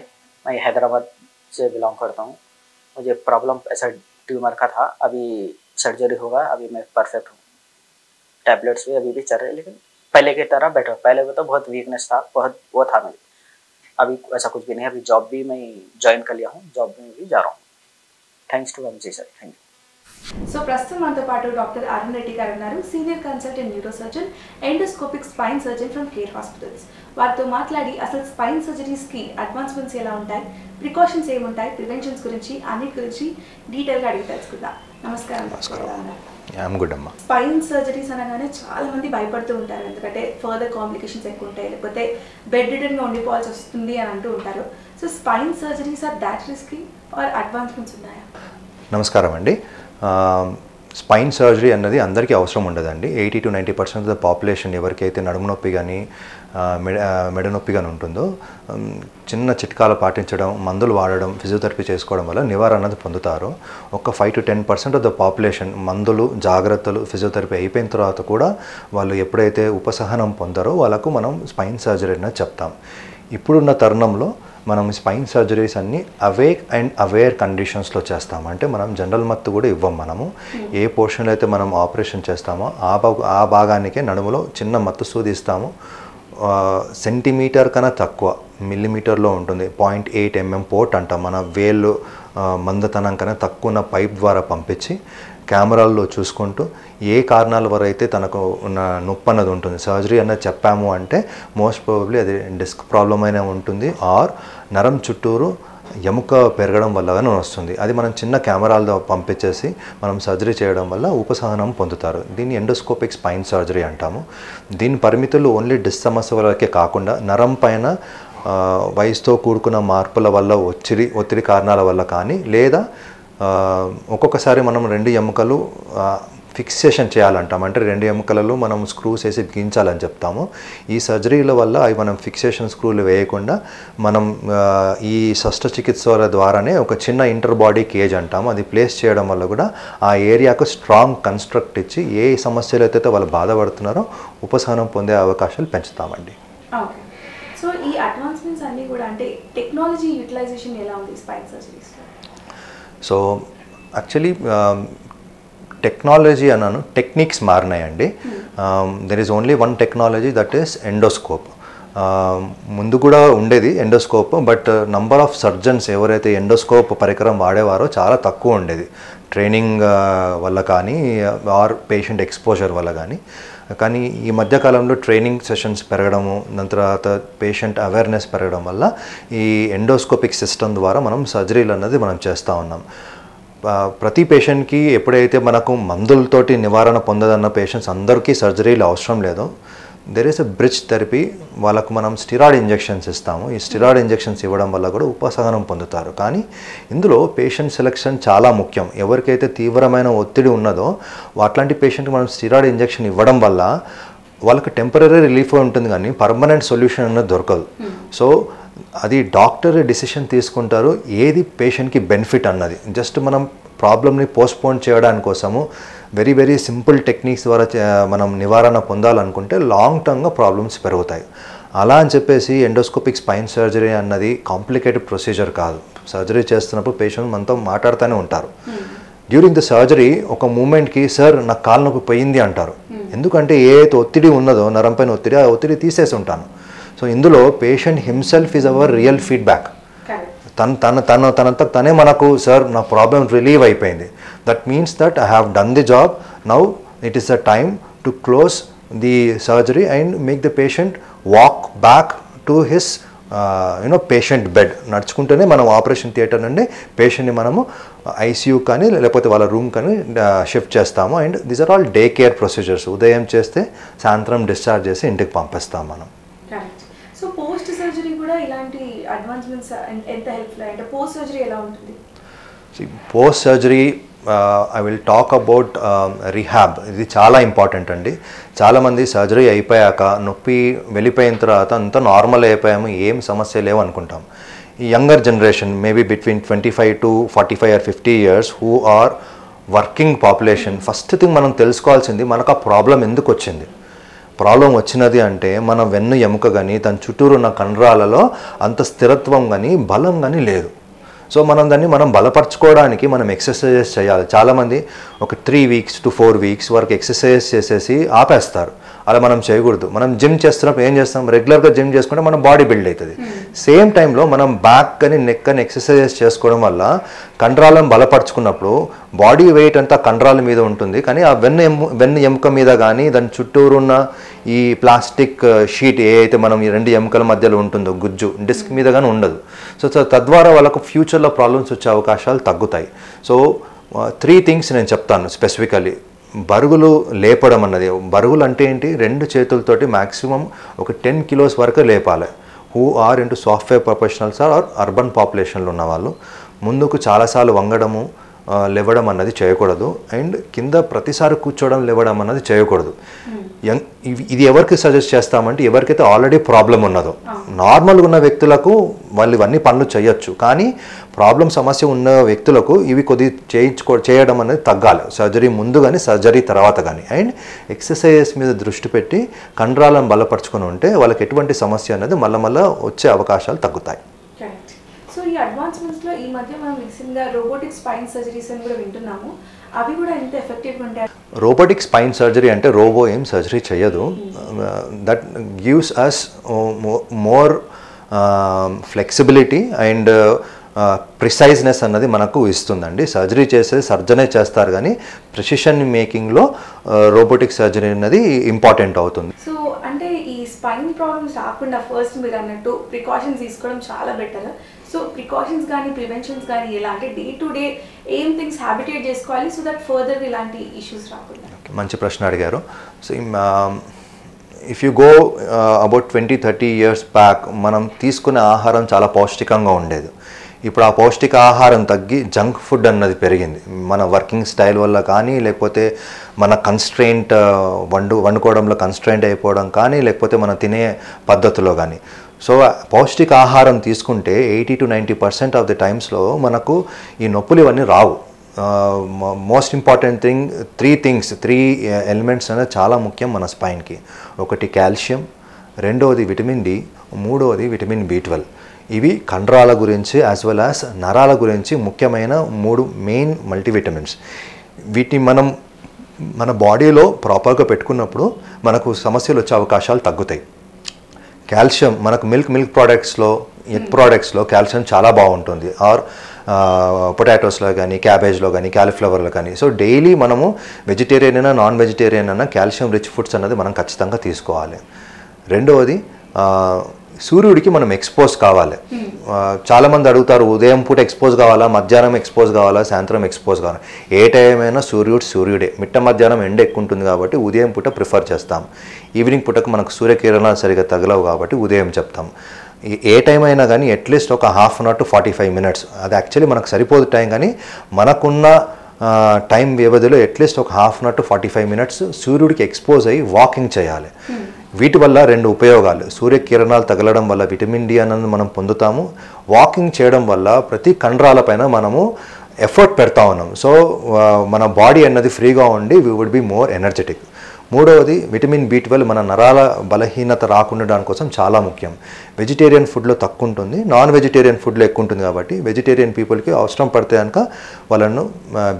मैं हैदराबाद से बिलोंग करता हूँ. मुझे प्रॉब्लम ऐसा ट्यूमर का था. अभी सर्जरी होगा, अभी मैं परफेक्ट हूँ. टैबलेट्स भी अभी भी चल रहे हैं, लेकिन पहले की तरह बेटर. पहले वो तो बहुत वीकनेस था, बहुत वो था मुझे. अभी ऐसा कुछ भी नहीं. अभी जॉब भी मैं ज्वाइन कर लिया हूँ, जॉब में भी जा रहा हूँ. Thanks to MG sir. Thank you. So ప్రస్తుతం మనతో పాటు డాక్టర్ అరుణ్ రెడ్డి గారు ఉన్నారు. Senior consultant neuro surgeon, endoscopic spine surgeon from Care Hospitals. వారితో మాట్లాడి అసలు స్పైన్ సర్జరీస్కి అడ్వాన్స్మెంట్స్ ఎలా ఉంటాయి, ప్రికాషన్స్ ఏముంటాయి, ప్రివెన్షన్స్ గురించి అన్నిటి గురించి డీటెయిల్గా అడిగి తెలుసుకుందాం. నమస్కారం డాక్టర్. గుడ్ అమ్మా. స్పైన్ సర్జరీస్ అనగానే చాలా మంది భయపడుతూ ఉంటారు. ఎందుకంటే ఫర్దర్ కాంప్లికేషన్స్ ఎక్కువ ఉంటాయి, లేకపోతే బెడ్ రిటర్న్గా ఉండిపోవాల్సి వస్తుంది అని అంటూ ఉంటారు. So spine surgeries are that risky or advancements ఉన్నాయా? నమస్కారం అండి. స్పైన్ సర్జరీ అన్నది అందరికీ అవసరం ఉండదండి. 80 to 90% ఆఫ్ ద పాపులేషన్ ఎవరికైతే నడుము నొప్పి కానీ మెడ నొప్పి కానీ ఉంటుందో చిన్న చిట్కాలు పాటించడం, మందులు వాడడం, ఫిజియోథెరపీ చేసుకోవడం వల్ల నివారణ అన్నది పొందుతారు. ఒక 5 to 10% ఆఫ్ ద పాపులేషన్ మందులు, జాగ్రత్తలు, ఫిజియోథెరపీ అయిపోయిన తర్వాత కూడా వాళ్ళు ఎప్పుడైతే ఉపశమనం పొందారో వాళ్ళకు మనం స్పైన్ సర్జరీ అనేది చెప్తాం. ఇప్పుడున్న తరుణంలో మనం స్పైన్ సర్జరీస్ అన్నీ అవేక్ అండ్ అవేర్ కండిషన్స్లో చేస్తాము. అంటే మనం జనరల్ మత్తు కూడా ఇవ్వం. మనము ఏ పోర్షన్లో అయితే మనం ఆపరేషన్ చేస్తామో ఆ భాగానికే నడుములో చిన్న మత్తు సూదిస్తాము. సెంటీమీటర్ కన్నా తక్కువ, మిల్లీమీటర్లో ఉంటుంది. 0.8 mm పోర్ట్ అంటాం. మన వేళ్ళు మందతనం కన్నా తక్కువ ఉన్న పైప్ ద్వారా పంపించి కెమెరాల్లో చూసుకుంటూ ఏ కారణాల వల్ల అయితే తనకు ఉన్న నొప్పి అన్నది ఉంటుంది, సర్జరీ అన్నది చెప్పాము అంటే మోస్ట్ ప్రాబబ్లీ అది డిస్క్ ప్రాబ్లం అయినా ఉంటుంది, ఆర్ నరం చుట్టూరు ఎముక పెరగడం వల్లగానే వస్తుంది. అది మనం చిన్న కెమెరాలతో పంపించేసి మనం సర్జరీ చేయడం వల్ల ఉపశమనం పొందుతారు. దీన్ని ఎండోస్కోపిక్ స్పైన్ సర్జరీ అంటాము. దీని పరిమితులు ఓన్లీ డిస్క్ సమస్య వరకే కాకుండా నరం పైన వయసుతో కూడుకున్న మార్పుల వల్ల ఒత్తిడి కారణాల వల్ల కానీ, లేదా ఒక్కొక్కసారి మనం 2 ఎముకలు ఫిక్సేషన్ చేయాలంటాం, అంటే 2 ఎముకలలో మనం స్క్రూస్ వేసి బిగించాలని చెప్తాము. ఈ సర్జరీల వల్ల అవి మనం ఫిక్సేషన్ స్క్రూలు వేయకుండా మనం ఈ శస్త్రచికిత్సల ద్వారానే ఒక చిన్న ఇంటర్ బాడీ కేజ్ అంటాము, అది ప్లేస్ చేయడం వల్ల కూడా ఆ ఏరియాకు స్ట్రాంగ్ కన్స్ట్రక్ట్ ఇచ్చి ఏ సమస్యలు అయితే వాళ్ళు బాధపడుతున్నారో ఉపశమనం పొందే అవకాశాలు పెంచుతామండి. ఓకే, సో ఈ అడ్వాన్స్మెంట్స్ అన్నీ కూడా అంటే టెక్నాలజీ యూటిలైజేషన్ ఎలా ఉంది స్పైన్ సర్జరీస్లో? సో యాక్చువల్లీ టెక్నాలజీ అన్నాను, టెక్నిక్స్ మారినాయండి. There is only one technology, that is endoscope. ముందు కూడా ఉండేది endoscope, but number of surgeons ఎవరైతే ఎండోస్కోప్ పరికరం వాడేవారో చాలా తక్కువ ఉండేది, ట్రైనింగ్ వల్ల కానీ ఆర్ పేషెంట్ ఎక్స్పోజర్ వల్ల కానీ. కానీ ఈ మధ్యకాలంలో ట్రైనింగ్ సెషన్స్ పెరగడము, దాని తర్వాత పేషెంట్ అవేర్నెస్ పెరగడం వల్ల ఈ ఎండోస్కోపిక్ సిస్టమ్ ద్వారా మనం సర్జరీలు అన్నది మనం చేస్తూ ఉన్నాం. ప్రతి పేషెంట్కి ఎప్పుడైతే మనకు మందులతోటి నివారణ పొందదన్న పేషెంట్స్ అందరికీ సర్జరీలు అవసరం లేదు. There is a bridge therapy, వాళ్ళకు మనం స్టిరాయిడ్ ఇంజెక్షన్స్ ఇస్తాము. ఈ స్టిరాయిడ్ ఇంజెక్షన్స్ ఇవ్వడం వల్ల కూడా ఉపశమనం పొందుతారు. కానీ ఇందులో పేషెంట్ సెలెక్షన్ చాలా ముఖ్యం. ఎవరికైతే తీవ్రమైన ఒత్తిడి ఉన్నదో అట్లాంటి పేషెంట్కి మనం స్టిరాయిడ్ ఇంజెక్షన్ ఇవ్వడం వల్ల వాళ్ళకి టెంపరీ రిలీఫ్ ఉంటుంది, కానీ పర్మనెంట్ సొల్యూషన్ అన్నది దొరకదు. సో అది డాక్టర్ డిసిషన్ తీసుకుంటారు ఏది పేషెంట్కి బెనిఫిట్ అన్నది. జస్ట్ మనం ప్రాబ్లమ్ని పోస్ట్పోన్ చేయడానికి కోసము వెరీ వెరీ సింపుల్ టెక్నిక్స్ ద్వారా మనం నివారణ పొందాలనుకుంటే లాంగ్ టర్మ్గా ప్రాబ్లమ్స్ పెరుగుతాయి. అలా అని చెప్పేసి ఎండోస్కోపిక్ స్పైన్ సర్జరీ అన్నది కాంప్లికేటెడ్ ప్రొసీజర్ కాదు. సర్జరీ చేస్తున్నప్పుడు పేషెంట్ మనతో మాట్లాడుతూనే ఉంటారు. డ్యూరింగ్ ద సర్జరీ ఒక మూమెంట్కి సార్ నాకు కాలు నొప్పి పోయింది అంటారు. ఎందుకంటే ఏ ఒత్తిడి ఉన్నదో నరం పైన ఒత్తిడి, ఆ ఒత్తిడి తీసేసి ఉంటాను. సో ఇందులో patient himself is our real feedback. తనంతకు తనే మనకు సార్ నా ప్రాబ్లం రిలీవ్ అయిపోయింది, that means that I have done the job, now it is the time to close the surgery and make the patient walk back to his patient bed. నడుచుకుంటూనే మనం ఆపరేషన్ థియేటర్ నుండి పేషెంట్ని మనము ఐసీయూ కానీ లేకపోతే వాళ్ళ రూమ్ కానీ షిఫ్ట్ చేస్తాము. And these are all day care procedures. ఉదయం చేస్తే సాయంత్రం డిశ్చార్జ్ చేసి ఇంటికి పంపిస్తాం మనం. సో పోస్ట్ సర్జరీ కూడా ఇలాంటి అడ్వాన్స్మెంట్స్ ఎంత హెల్ప్ఫుల్, అంటే పోస్ట్ సర్జరీ ఎలా ఉంటుంది? Post surgery I will talk about rehab. ఇది చాలా ఇంపార్టెంట్ అండి. చాలామంది సర్జరీ అయిపోయాక నొప్పి వెళ్ళిపోయిన తర్వాత అంతా నార్మల్ అయిపోయాము, ఏం సమస్య లేవు అనుకుంటాం. ఈ younger generation maybe between 25 to 45 or 50 years who are working population, first thing మనం తెలుసుకోవాల్సింది మనకు ఆ ప్రాబ్లం ఎందుకు వచ్చింది. ప్రాబ్లం వచ్చినది అంటే మన వెన్ను ఎముక కానీ దాని చుట్టూరు ఉన్న కండరాలలో అంత స్థిరత్వం కానీ బలం కానీ లేదు. సో దాన్ని మనం బలపరచుకోవడానికి మనం ఎక్సర్సైజెస్ చేయాలి. చాలామంది ఒక 3 weeks to 4 weeks వరకు ఎక్సర్సైజెస్ చేసేసి ఆపేస్తారు. అలా మనం చేయకూడదు. మనం జిమ్ చేస్తున్నప్పుడు ఏం చేస్తాం, రెగ్యులర్గా జిమ్ చేసుకుంటే మన బాడీ బిల్డ్ అవుతుంది. సేమ్ టైంలో మనం బ్యాక్ కానీ నెక్ కానీ ఎక్సర్సైజెస్ చేసుకోవడం వల్ల కండరాలను బలపరుచుకున్నప్పుడు బాడీ వెయిట్ అంతా కండరాల మీద ఉంటుంది, కానీ ఆ వెన్ను ఎముక మీద కానీ దాని చుట్టూరు ఉన్న ఈ ప్లాస్టిక్ షీట్ ఏదైతే మనం ఈ 2 ఎముకల మధ్యలో ఉంటుందో గుజ్జు డిస్క్ మీద కానీ ఉండదు. సో తద్వారా వాళ్ళకు ఫ్యూచర్లో ప్రాబ్లమ్స్ వచ్చే అవకాశాలు తగ్గుతాయి. సో 3 things నేను చెప్తాను స్పెసిఫికలీ. బరుగులు లేపడం అన్నది, బరుగులు అంటే ఏంటి, 2 చేతులతోటి మ్యాక్సిమం ఒక 10 kilos వరకు లేపాలి. Who are into software professionals are urban పాపులేషన్లో ఉన్నవాళ్ళు ముందుకు చాలాసార్లు వంగడము లేవడం అన్నది చేయకూడదు. అండ్ కింద ప్రతిసారి కూర్చోవడం లేవడం అన్నది చేయకూడదు. ఇది ఎవరికి సజెస్ట్ చేస్తామంటే ఎవరికైతే ఆల్రెడీ ప్రాబ్లం ఉన్నదో. నార్మల్గా ఉన్న వ్యక్తులకు వాళ్ళు ఇవన్నీ పనులు చేయొచ్చు, కానీ ప్రాబ్లం సమస్య ఉన్న వ్యక్తులకు ఇవి చేయడం అనేది తగ్గాలి, సర్జరీ ముందు కానీ సర్జరీ తర్వాత కానీ. అండ్ ఎక్సర్సైజెస్ మీద దృష్టి పెట్టి కండరాలను బలపరుచుకొని ఉంటే వాళ్ళకి ఎటువంటి సమస్య అనేది మళ్ళీ వచ్చే అవకాశాలు తగ్గుతాయి. సో ఈ అడ్వాన్స్మెంట్స్లో ఈ మధ్య మనం రీసెంట్గా రోబోటిక్ స్పైన్ సర్జరీస్ అని కూడా వింటున్నాము, అవి కూడా ఎంత ఎఫెక్టివ్గా ఉంటాయి? రోబోటిక్ స్పైన్ సర్జరీ అంటే రోబో ఏం సర్జరీ చేయదు. That gives us more flexibility and preciseness అన్నది మనకు ఇస్తుందండి. సర్జరీ చేసేది సర్జనే చేస్తారు, కానీ ప్రిసిషన్ మేకింగ్లో రోబోటిక్ సర్జరీ అనేది ఇంపార్టెంట్ అవుతుంది. సో అంటే ఈ స్పైన్ ప్రాబ్లమ్స్ రాకుండా ఫస్ట్ మీరు అన్నట్టు ప్రికాషన్స్ తీసుకోవడం చాలా బెటర్. సో ప్రికాషన్స్ కానీ ప్రివెన్షన్స్ కానీ ఎలా అంటే డే టు డే ఏం థింగ్స్ హ్యాబిటేట్ చేసుకోవాలి సో దట్ ఫర్దర్ ఇలాంటి ఇష్యూస్ రాకుండా? మంచి ప్రశ్న అడిగారు. So if you go about 20-30 years back మనం తీసుకునే ఆహారం చాలా పౌష్టికంగా ఉండేది. ఇప్పుడు ఆ పౌష్టికాహారం తగ్గి జంక్ ఫుడ్ అన్నది పెరిగింది. మన వర్కింగ్ స్టైల్ వల్ల కానీ, లేకపోతే మన కన్స్ట్రెయింట్ వండుకోవడంలో కన్స్ట్రెయింట్ అయిపోవడం కానీ, లేకపోతే మనం తినే పద్ధతిలో కానీ. సో పౌష్టికాహారం తీసుకుంటే 80 to 90% ఆఫ్ ది టైమ్స్లో మనకు ఈ నొప్పులు ఇవన్నీ రావు. Most important thing three elements అనేది చాలా ముఖ్యం మన స్పైన్కి. ఒకటి కాల్షియం, రెండవది విటమిన్ డి, మూడవది విటమిన్ B12. ఇవి కండరాల గురించి యాజ్ వెల్ యాజ్ నరాల గురించి ముఖ్యమైన 3 మెయిన్ మల్టీవిటమిన్స్. వీటిని మనం మన బాడీలో ప్రాపర్గా పెట్టుకున్నప్పుడు మనకు సమస్యలు వచ్చే అవకాశాలు తగ్గుతాయి. కాల్షియం మనకు మిల్క్ ప్రోడక్ట్స్లో, ఎగ్ ప్రోడక్ట్స్లో కాల్షియం చాలా బాగుంటుంది. ఆర్ పొటాటోస్లో కానీ, క్యాబేజ్లో కానీ, క్యాలీఫ్లవర్లో కానీ. సో డైలీ మనము వెజిటేరియన్ అయినా నాన్ వెజిటేరియన్ అయినా కాల్షియం రిచ్ ఫుడ్స్ అన్నది మనం ఖచ్చితంగా తీసుకోవాలి. రెండవది సూర్యుడికి మనం ఎక్స్పోజ్ కావాలి. చాలామంది అడుగుతారు ఉదయం పూట ఎక్స్పోజ్ కావాలా, మధ్యాహ్నం ఎక్స్పోజ్ కావాలా, సాయంత్రం ఎక్స్పోజ్ కావాలా. ఏ టైం అయినా సూర్యుడే. మిట్ట మధ్యాహ్నం ఎండ ఎక్కువ ఉంటుంది కాబట్టి ఉదయం పూట ప్రిఫర్ చేస్తాం. ఈవినింగ్ పూటకు మనకు సూర్యకిరణాలు సరిగా తగలవు కాబట్టి ఉదయం చెప్తాం. ఏ టైం అయినా కానీ అట్లీస్ట్ ఒక half an hour to 45 minutes, అది యాక్చువల్లీ మనకు సరిపోదు టైం, కానీ మనకున్న టైం వ్యవధిలో అట్లీస్ట్ ఒక half an hour to 45 minutes సూర్యుడికి ఎక్స్పోజ్ అయ్యి వాకింగ్ చేయాలి. వీటి వల్ల 2 ఉపయోగాలు. సూర్యకిరణాలు తగలడం వల్ల విటమిన్ డి అన్నది మనం పొందుతాము. వాకింగ్ చేయడం వల్ల ప్రతి కండరాలపైన మనము ఎఫర్ట్ పెడతా ఉన్నాం. సో మన బాడీ అన్నది ఫ్రీగా ఉండి we would be more energetic. మూడవది విటమిన్ B12 మన నరాల బలహీనత రాకుండా దానికోసం చాలా ముఖ్యం. వెజిటేరియన్ ఫుడ్లో తక్కువ ఉంటుంది, నాన్ వెజిటేరియన్ ఫుడ్లో ఎక్కువ ఉంటుంది కాబట్టి వెజిటేరియన్ పీపుల్కి అవసరం పడితే కనుక వాళ్ళను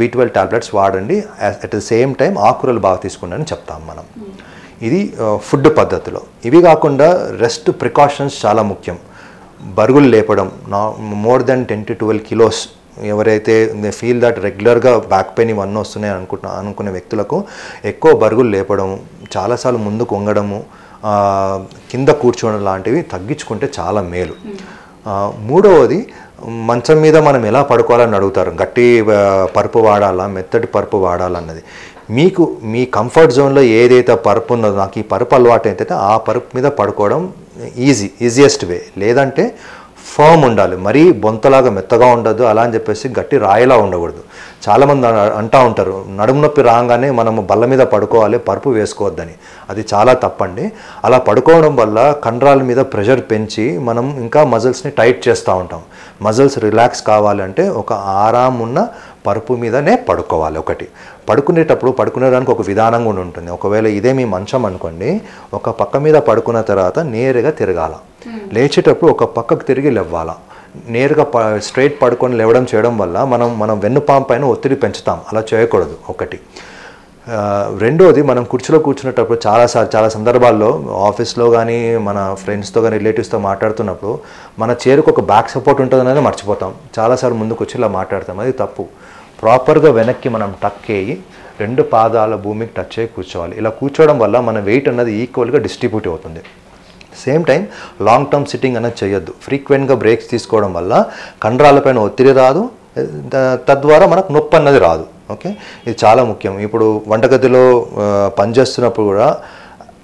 B12 టాబ్లెట్స్ వాడండి. అట్ ద సేమ్ టైం ఆకుకూరలు బాగా తీసుకోండి అని చెప్తాం మనం. ఇది ఫుడ్ పద్ధతిలో. ఇవి కాకుండా రెస్ట్ ప్రికాషన్స్ చాలా ముఖ్యం. బరుగులు లేపడం, మోర్ దెన్ 10 to 12 kilos. ఎవరైతే ఫీల్ దట్ రెగ్యులర్గా బ్యాక్ పెయిన్ ఇవన్నీ వస్తున్నాయి అనుకునే వ్యక్తులకు ఎక్కువ బరుగులు లేపడం, చాలాసార్లు ముందుకు వంగడము, కింద కూర్చోవడం లాంటివి తగ్గించుకుంటే చాలా మేలు. మూడవది మంచం మీద మనం ఎలా పడుకోవాలని అడుగుతారు. గట్టి పరుపు వాడాలా, మెత్తటి పరుపు వాడాలన్నది మీకు మీ కంఫర్ట్ జోన్లో ఏదైతే పరుపు ఉన్నదో, నాకు ఈ పరుపు అలవాటు అయితే ఆ పరుపు మీద పడుకోవడం ఈజియెస్ట్ వే. లేదంటే ఫర్మ్ ఉండాలి, మరీ బొంతలాగా మెత్తగా ఉండదు, అలా అని చెప్పేసి గట్టి రాయిలా ఉండకూడదు. చాలామంది అంటూ ఉంటారు నడుము నొప్పి రాగానే మనము బల్ల మీద పడుకోవాలి, పరుపు వేసుకోవద్దని. అది చాలా తప్పండి. అలా పడుకోవడం వల్ల కండరాల మీద ప్రెషర్ పెంచి మనం ఇంకా మజిల్స్ని టైట్ చేస్తూ ఉంటాం. మజిల్స్ రిలాక్స్ కావాలంటే ఒక ఆరాం ఉన్న పరుపు మీదనే పడుకోవాలి. ఒకటి పడుకునేటప్పుడు పడుకునేదానికి ఒక విధానం కూడా ఉంటుంది. ఒకవేళ ఇదే మీ మంచం అనుకోండి, ఒక పక్క మీద పడుకున్న తర్వాత నేరుగా తిరగాల, లేచేటప్పుడు ఒక పక్కకు తిరిగి లేవ్వాలా. నేరుగా స్ట్రైట్ పడుకొని లేవడం చేయడం వల్ల మనం వెన్నుపాము పైన ఒత్తిడి పెంచుతాం. అలా చేయకూడదు ఒకటి. రెండోది మనం కుర్చీలో కూర్చునేటప్పుడు చాలా సందర్భాల్లో ఆఫీస్లో కానీ మన ఫ్రెండ్స్తో కానీ రిలేటివ్స్తో మాట్లాడుతున్నప్పుడు మన చైర్కి ఒక బ్యాక్ సపోర్ట్ ఉంటుందనేది మర్చిపోతాం. చాలాసార్లు ముందుకు వచ్చి ఇలా మాట్లాడతాం. అది తప్పు. ప్రాపర్గా వెనక్కి మనం టక్ అయ్యి 2 పాదాల భూమికి టచ్ అయ్యి కూర్చోవాలి. ఇలా కూర్చోవడం వల్ల మన వెయిట్ అన్నది ఈక్వల్గా డిస్ట్రిబ్యూట్ అవుతుంది. Same time long term sitting అనేది చేయొద్దు. ఫ్రీక్వెంట్గా బ్రేక్స్ తీసుకోవడం వల్ల కండరాలపైన ఒత్తిడి రాదు, తద్వారా మనకు నొప్పి అన్నది రాదు. ఓకే, ఇది చాలా ముఖ్యం. ఇప్పుడు వంటగదిలో పనిచేస్తున్నప్పుడు కూడా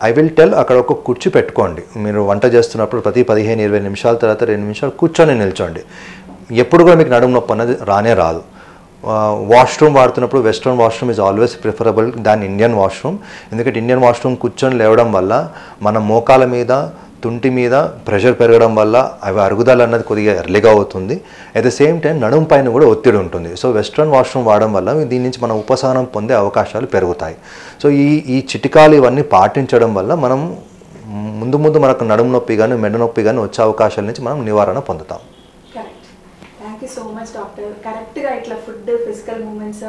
ఐ విల్ టెల్, అక్కడ ఒక కుర్చీ పెట్టుకోండి. మీరు వంట చేస్తున్నప్పుడు ప్రతి 15-20 నిమిషాల తర్వాత 2 నిమిషాలు కూర్చొని నిల్చోండి. ఎప్పుడు కూడా మీకు నడుము నొప్పి అన్నది రాదు. వాష్రూమ్ వాడుతున్నప్పుడు western washroom is always preferable than Indian washroom. ఎందుకంటే ఇండియన్ వాష్రూమ్ కూర్చొని లేవడం వల్ల మన మోకాల మీద, తుంటి మీద ప్రెషర్ పెరగడం వల్ల అవి అరుగుదల అన్నది కొద్దిగా ఎర్లీగా అవుతుంది. అట్ ద సేమ్ టైం నడుము పైన కూడా ఒత్తిడి ఉంటుంది. సో వెస్ట్రన్ వాష్రూమ్ వాడడం వల్ల దీని నుంచి మనం ఉపశమనం పొందే అవకాశాలు పెరుగుతాయి. సో ఈ చిట్కాలు ఇవన్నీ పాటించడం వల్ల మనం ముందు మనకు నడుము నొప్పి కానీ మెడ నొప్పి కానీ వచ్చే అవకాశాల నుంచి మనం నివారణ పొందుతాం. Thank you so much doctor. కరెక్ట్గా ఇట్లా ఫుడ్, ఫిజికల్ మూమెంట్స్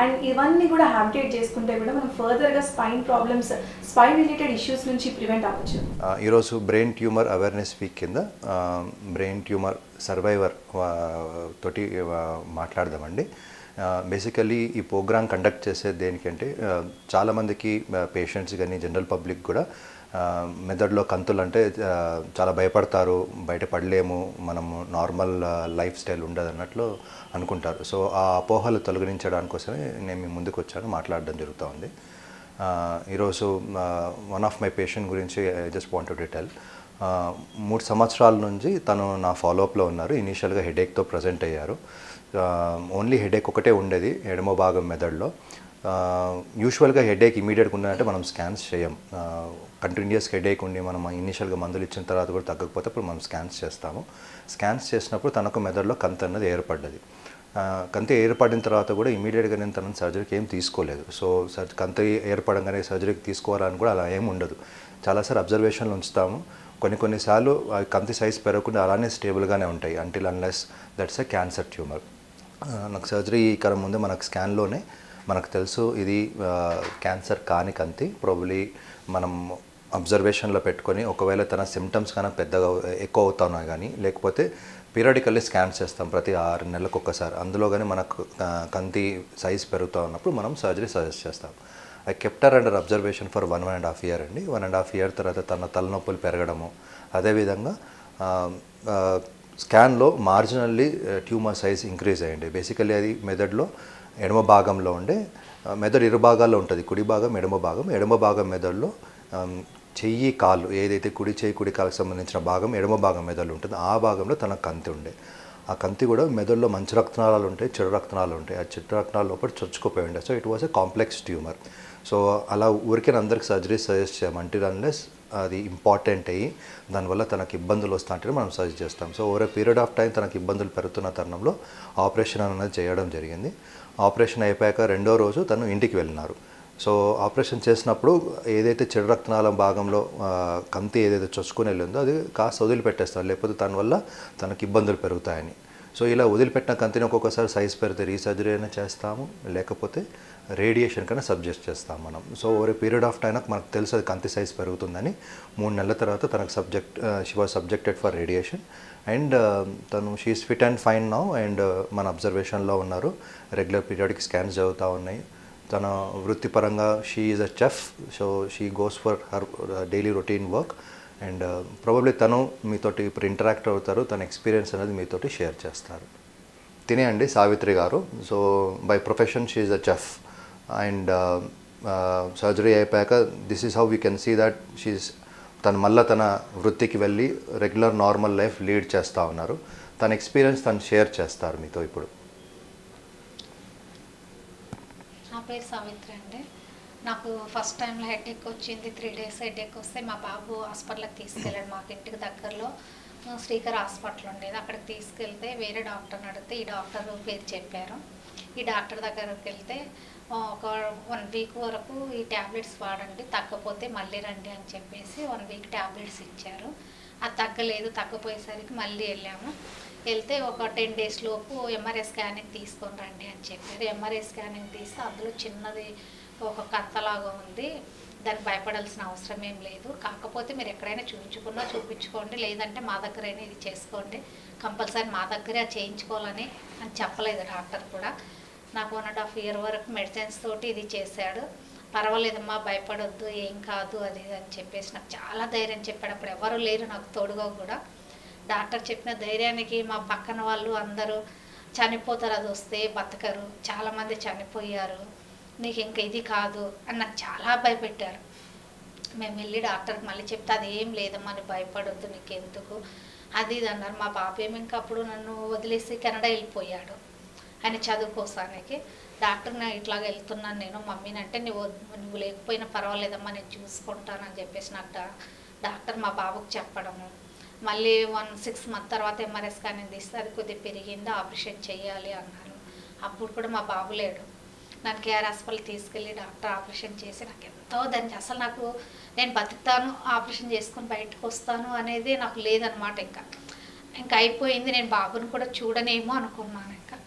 అండ్ ఇవన్నీ కూడా హ్యాబిటేట్ చేసుకుంటే కూడా మనం ఫర్దర్గా spine problems, spine related issues నుంచి ప్రివెంట్ అవ్వచ్చు. ఈరోజు బ్రెయిన్ ట్యూమర్ అవేర్నెస్ వీక్ కింద బ్రెయిన్ ట్యూమర్ సర్వైవర్ తోటి మాట్లాడదామండి. బేసికలీ ఈ ప్రోగ్రామ్ కండక్ట్ చేసేది దేనికంటే చాలామందికి పేషెంట్స్ కానీ జనరల్ పబ్లిక్ కూడా మెదడులో కంతులు అంటే చాలా భయపడతారు, బయటపడలేము, మనము నార్మల్ లైఫ్ స్టైల్ ఉండదు అన్నట్లు అనుకుంటారు. సో ఆ అపోహలు తొలగించడానికోసమే నేను మీ ముందుకు వచ్చాను, మాట్లాడడం జరుగుతూ ఉంది. ఈరోజు వన్ ఆఫ్ మై పేషెంట్ గురించి I just wanted to tell. 3 సంవత్సరాల నుంచి తను నా ఫాలోఅప్లో ఉన్నారు. ఇనీషియల్గా హెడేక్తో ప్రజెంట్ అయ్యారు. ఓన్లీ హెడేక్ ఒకటే ఉండేది ఎడమ భాగం మెదడులో. యూజువల్గా హెడేక్ ఇమీడియట్గా ఉందంటే మనం స్కాన్స్ చేయం. కంటిన్యూస్ హెడేక్ ఉండి మనం ఇనీషియల్గా మందులు ఇచ్చిన తర్వాత కూడా తగ్గకపోతే అప్పుడు మనం స్కాన్స్ చేస్తాము. స్కాన్స్ చేసినప్పుడు తనకు మెదడులో కంతి అన్నది ఏర్పడ్డది. కంతి ఏర్పడిన తర్వాత కూడా ఇమీడియట్గా నేను తనని సర్జరీకి ఏం తీసుకోలేదు. సో కంతి ఏర్పడంగానే సర్జరీకి తీసుకోవాలని కూడా అలా ఏం ఉండదు. చాలాసార్లు అబ్జర్వేషన్లు ఉంచుతాము. కొన్నిసార్లు కంతి సైజ్ పెరగకుండా అలానే స్టేబుల్గానే ఉంటాయి until unless that's a cancer tumour. నాకు సర్జరీ ఇక్కడ ముందు మనకు స్కాన్లోనే మనకు తెలుసు ఇది క్యాన్సర్ కాని కంతి. ప్రాబబ్లీ మనం అబ్జర్వేషన్లో పెట్టుకొని ఒకవేళ తన సిమ్టమ్స్ కన్నా పెద్దగా ఎక్కువ అవుతున్నాయి కానీ లేకపోతే పీరియాడికల్లీ స్కాన్స్ చేస్తాం ప్రతి 6 నెలలకు ఒక్కసారి. అందులో కానీ మనకు కంతి సైజ్ పెరుగుతూ ఉన్నప్పుడు మనం సర్జరీ సజెస్ట్ చేస్తాం. I kept her under observation for 1.5 year అండి. 1.5 year తర్వాత తన తలనొప్పులు పెరగడము, అదేవిధంగా స్కాన్లో మార్జినల్లీ ట్యూమర్ సైజ్ ఇంక్రీజ్ అయ్యండి. బేసికల్లీ అది మెదడులో ఎడమ భాగంలో ఉండే, మెదడు ఇరు భాగాల్లో ఉంటుంది, కుడి భాగం ఎడమ భాగం. ఎడమ భాగం మెదడులో చెయ్యి కాళ్ళు ఏదైతే కుడి చెయ్యి కుడి కాళ్ళకి సంబంధించిన భాగం ఎడమ భాగం మెదడులో ఉంటుంది, ఆ భాగంలో తన కంతి ఉండే. ఆ కంతి కూడా మెదడులో మంచి రక్తనాళాలు ఉంటాయి, చెడు రక్తనాళాలు ఉంటాయి. ఆ చెడు రక్తనాళాలు లోపల చొచ్చుకుపోయి ఉండే. So it was a complex tumour. So అలా ఊరికే అందరికి సర్జరీ సజెస్ట్ చేయము. అంటిల్ అన్లెస్ అది ఇంపార్టెంట్ అయ్యి దానివల్ల తనకు ఇబ్బందులు వస్తా అంటే మనం సజెస్ట్ చేస్తాం. So over a period of time తనకు ఇబ్బందులు పెరుగుతున్న తరుణంలో ఆపరేషన్ అనేది చేయడం జరిగింది. ఆపరేషన్ అయిపోయాక 2వ రోజు తను ఇంటికి వెళ్ళినారు. సో ఆపరేషన్ చేసినప్పుడు ఏదైతే చెడు రక్తనాళం భాగంలో కంతి ఏదైతే చొచ్చుకొని వెళ్ళిందో అది కాస్త వదిలిపెట్టేస్తారు, లేకపోతే దానివల్ల తనకు ఇబ్బందులు పెరుగుతాయని. సో ఇలా వదిలిపెట్టిన కంతిని ఒక్కొక్కసారి సైజ్ పెరిగితే రీసర్జరీ అయినా చేస్తాము, లేకపోతే రేడియేషన్ కన్నా సబ్జెక్ట్ చేస్తాం మనం. So over a period of time మనకు తెలుసు అది కంతి సైజ్ పెరుగుతుందని. 3 నెలల తర్వాత తనకు she was subjected for radiation and తను she's fit and fine now and మన అబ్జర్వేషన్లో ఉన్నారు. రెగ్యులర్ పీరియాడిక్ స్కాన్స్ జరుగుతూ ఉన్నాయి. తన వృత్తిపరంగా she is a chef. So she goes for her daily routine work and probably తను మీతోటి ఇప్పుడు ఇంటరాక్ట్ అవుతారు, తన ఎక్స్పీరియన్స్ అనేది మీతోటి షేర్ చేస్తారు. తినే అండి Savitri garu. So by profession she is a chef and surgery అయిపోయాక this is how we can see that she's తను మళ్ళీ తన వృత్తికి వెళ్ళి రెగ్యులర్ నార్మల్ లైఫ్ లీడ్ చేస్తూ ఉన్నారు. తన ఎక్స్పీరియన్స్ తను షేర్ చేస్తారు మీతో ఇప్పుడు. నా పేరు సావిత్రి అండి. నాకు ఫస్ట్ టైంలో హెడేక్ వచ్చింది. 3 days హెడేక్ వస్తే మా బాబు హాస్పిటల్కి తీసుకెళ్ళాడు. మాకు ఇంటికి దగ్గరలో శ్రీకర్ హాస్పిటల్ ఉండేది. అక్కడికి తీసుకెళ్తే వేరే డాక్టర్ని అడిగితే ఈ డాక్టర్ పేరు చెప్పారు. ఈ డాక్టర్ దగ్గరికి వెళ్తే ఒక 1 week వరకు ఈ ట్యాబ్లెట్స్ వాడండి, తగ్గపోతే మళ్ళీ రండి అని చెప్పేసి 1 week ట్యాబ్లెట్స్ ఇచ్చారు. అది తగ్గలేదు. తగ్గపోయేసరికి మళ్ళీ వెళ్ళాము. వెళ్తే ఒక 10 days లోపు ఎంఆర్ఐ స్కానింగ్ తీసుకొని రండి అని చెప్పారు. ఎంఆర్ఐ స్కానింగ్ తీస్తే అందులో చిన్నది ఒక కంతలాగా ఉంది, దానికి భయపడాల్సిన అవసరం ఏం లేదు, కాకపోతే మీరు ఎక్కడైనా చూపించుకోండి, లేదంటే మా దగ్గరైనా ఇది చేసుకోండి, కంపల్సరీ మా దగ్గరే చేయించుకోవాలని అని చెప్పలేదు డాక్టర్ కూడా. నాకు 1.5 year వరకు మెడిసిన్స్ తోటి ఇది చేశాడు. పర్వాలేదమ్మా, భయపడొద్దు, ఏం కాదు అది అని చెప్పేసి నాకు చాలా ధైర్యం చెప్పాడు. అప్పుడు ఎవరు లేరు నాకు తోడుగా కూడా. డాక్టర్ చెప్పిన ధైర్యానికి మా పక్కన వాళ్ళు అందరూ చనిపోతారు, అది వస్తే బతకరు, చాలామంది చనిపోయారు, నీకు ఇంకా ఇది కాదు అని నాకు చాలా భయపెట్టారు. మేము వెళ్ళి డాక్టర్కి మళ్ళీ చెప్తే అది ఏం లేదమ్మా, నువ్వు భయపడొద్దు, నీకు ఎందుకు అది ఇది అన్నారు. మా బాబు ఏమి ఇంకా అప్పుడు నన్ను వదిలేసి కెనడా వెళ్ళిపోయాడు ఆయన చదువుకోసానికి. డాక్టర్ నేను ఇట్లాగ వెళ్తున్నాను నేను మమ్మీని అంటే, నువ్వు లేకపోయినా పర్వాలేదమ్మా నేను చూసుకుంటాను అని చెప్పేసి నాకు డాక్టర్ మా బాబుకి చెప్పడము. మళ్ళీ 6 months తర్వాత ఎంఆర్ఐ స్కానింగ్ తీస్తే అది కొద్దిగా పెరిగింది, ఆపరేషన్ చేయాలి అన్నారు. అప్పుడు కూడా మా బాబు లేడు. నన్ను కేఆర్ హాస్పిటల్ తీసుకెళ్ళి డాక్టర్ ఆపరేషన్ చేసి నాకు ఎంతో దానికి అసలు నాకు నేను బతుకుతాను, ఆపరేషన్ చేసుకొని బయటకు వస్తాను అనేది నాకు లేదనమాట. ఇంకా అయిపోయింది, నేను బాబుని కూడా చూడనేమో అనుకున్నాను. ఇంకా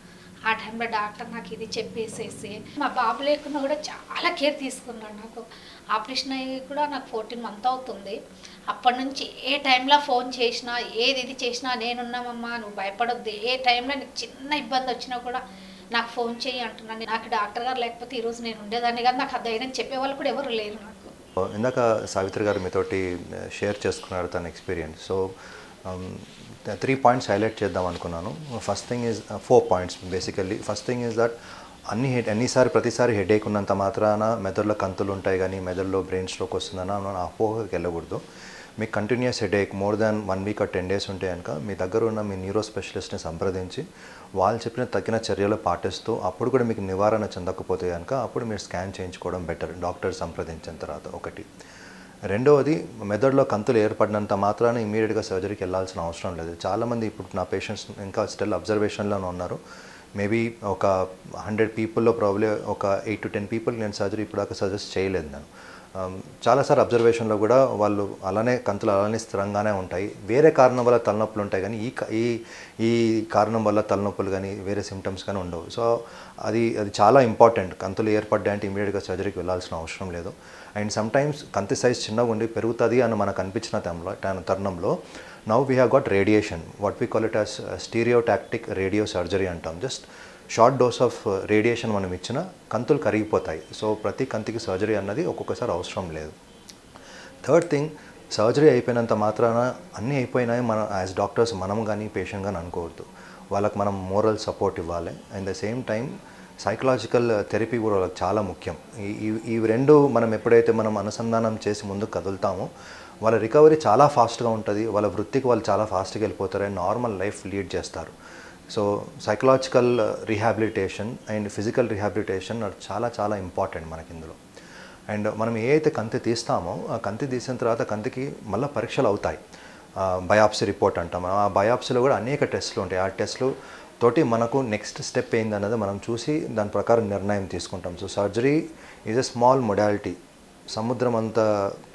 ఆ టైంలో డాక్టర్ నాకు ఇది చెప్పేసేసి మా బాబు లేకుండా కూడా చాలా కేర్ తీసుకున్నాడు. నాకు ఆపరేషన్ అయ్యి కూడా నాకు 14 months అవుతుంది. అప్పటి నుంచి ఏ టైంలో ఫోన్ చేసినా ఏది ఇది చేసినా నేనున్నామమ్మా, నువ్వు భయపడొద్దు, ఏ టైంలో నీకు చిన్న ఇబ్బంది వచ్చినా కూడా నాకు ఫోన్ చేయి అంటున్నాను. నాకు డాక్టర్ గారు లేకపోతే ఈరోజు నేను ఉండేదాన్ని కానీ నాకు ఆ ధైర్యం చెప్పేవాళ్ళు కూడా ఎవరు లేరు నాకు. ఇందాక సావిత్రి గారు మీతోటి షేర్ చేసుకున్నారు తన ఎక్స్పీరియన్స్. సో 3 points హైలైట్ చేద్దాం అనుకున్నాను. First thing is 4 points basically. First thing is that ప్రతిసారి హెడేక్ ఉన్నంత మాత్రాన మెదడులో కంతులు ఉంటాయి కానీ మెదడులో బ్రెయిన్ స్ట్రోక్ వస్తుందని మనం అపోహకి వెళ్ళకూడదు. మీకు continuous headache more than 1 week or 10 days ఉంటే కనుక మీ దగ్గర ఉన్న మీ న్యూరో స్పెషలిస్ట్ని సంప్రదించి వాళ్ళు చెప్పిన తగిన చర్యలు పాటిస్తూ అప్పుడు కూడా మీకు నివారణ చెందకపోతే కనుక అప్పుడు మీరు స్కాన్ చేయించుకోవడం బెటర్ డాక్టర్ సంప్రదించిన తర్వాత. ఒకటి. రెండవది, మెదడులో కంతులు ఏర్పడినంత మాత్రాన ఇమీడియట్గా సర్జరీకి వెళ్ళాల్సిన అవసరం లేదు. చాలామంది ఇప్పుడు నా పేషెంట్స్ ఇంకా స్టిల్ అబ్జర్వేషన్లోనే ఉన్నారు. మేబీ ఒక 100 పీపుల్లో ప్రాబ్లీ ఒక 8 to 10 పీపుల్ నేను సర్జరీ ఇప్పుడు దాకా సజెస్ట్ చేయలేదు నేను. చాలాసార్లు అబ్జర్వేషన్లో కూడా వాళ్ళు అలానే కంతులు అలానే స్థిరంగానే ఉంటాయి. వేరే కారణం వల్ల తలనొప్పులు ఉంటాయి కానీ ఈ కారణం వల్ల తలనొప్పులు కానీ వేరే సిమ్టమ్స్ కానీ ఉండవు. సో అది చాలా ఇంపార్టెంట్. కంతులు ఏర్పడ్డాయంటే ఇమీడియట్గా సర్జరీకి వెళ్ళాల్సిన అవసరం లేదు. అండ్ సమ్టైమ్స్ కంతి సైజ్ చిన్నగా ఉండి పెరుగుతుంది అని మనకు అనిపించిన తరుణంలో now we have got radiation, what we call it as stereotactic radio surgery అంటాం. Just short dose of radiation మనం ఇచ్చిన కంతులు కరిగిపోతాయి. సో ప్రతి కంతికి సర్జరీ అన్నది ఒక్కొక్కసారి అవసరం లేదు. థర్డ్ థింగ్, సర్జరీ అయిపోయినంత మాత్రాన అన్నీ అయిపోయినాయి మనం యాజ్ డాక్టర్స్ మనం కానీ పేషెంట్ కానీ అనుకోవద్దు. వాళ్ళకి మనం మోరల్ సపోర్ట్ ఇవ్వాలి. And the same time psychological therapy కూడా వాళ్ళకి చాలా ముఖ్యం. ఈ రెండు మనం ఎప్పుడైతే మనం అనుసంధానం చేసి ముందుకు కదులుతామో వాళ్ళ రికవరీ చాలా ఫాస్ట్గా ఉంటుంది. వాళ్ళ వృత్తికి వాళ్ళు చాలా ఫాస్ట్గా వెళ్ళిపోతారు అండ్ నార్మల్ లైఫ్ లీడ్ చేస్తారు. So psychological rehabilitation and physical rehabilitation చాలా చాలా ఇంపార్టెంట్ మనకి ఇందులో. అండ్ మనం ఏ అయితే కంతి తీస్తామో ఆ కంతి తీసిన తర్వాత కంతికి మళ్ళీ పరీక్షలు అవుతాయి. బయాప్సీ రిపోర్ట్ అంటాం. ఆ బయాప్సీలో కూడా అనేక టెస్టులు ఉంటాయి. ఆ టెస్టులు తోటి మనకు నెక్స్ట్ స్టెప్ ఏందన్నది మనం చూసి దాని ప్రకారం నిర్ణయం తీసుకుంటాం. So surgery is a small modality. సముద్రం అంత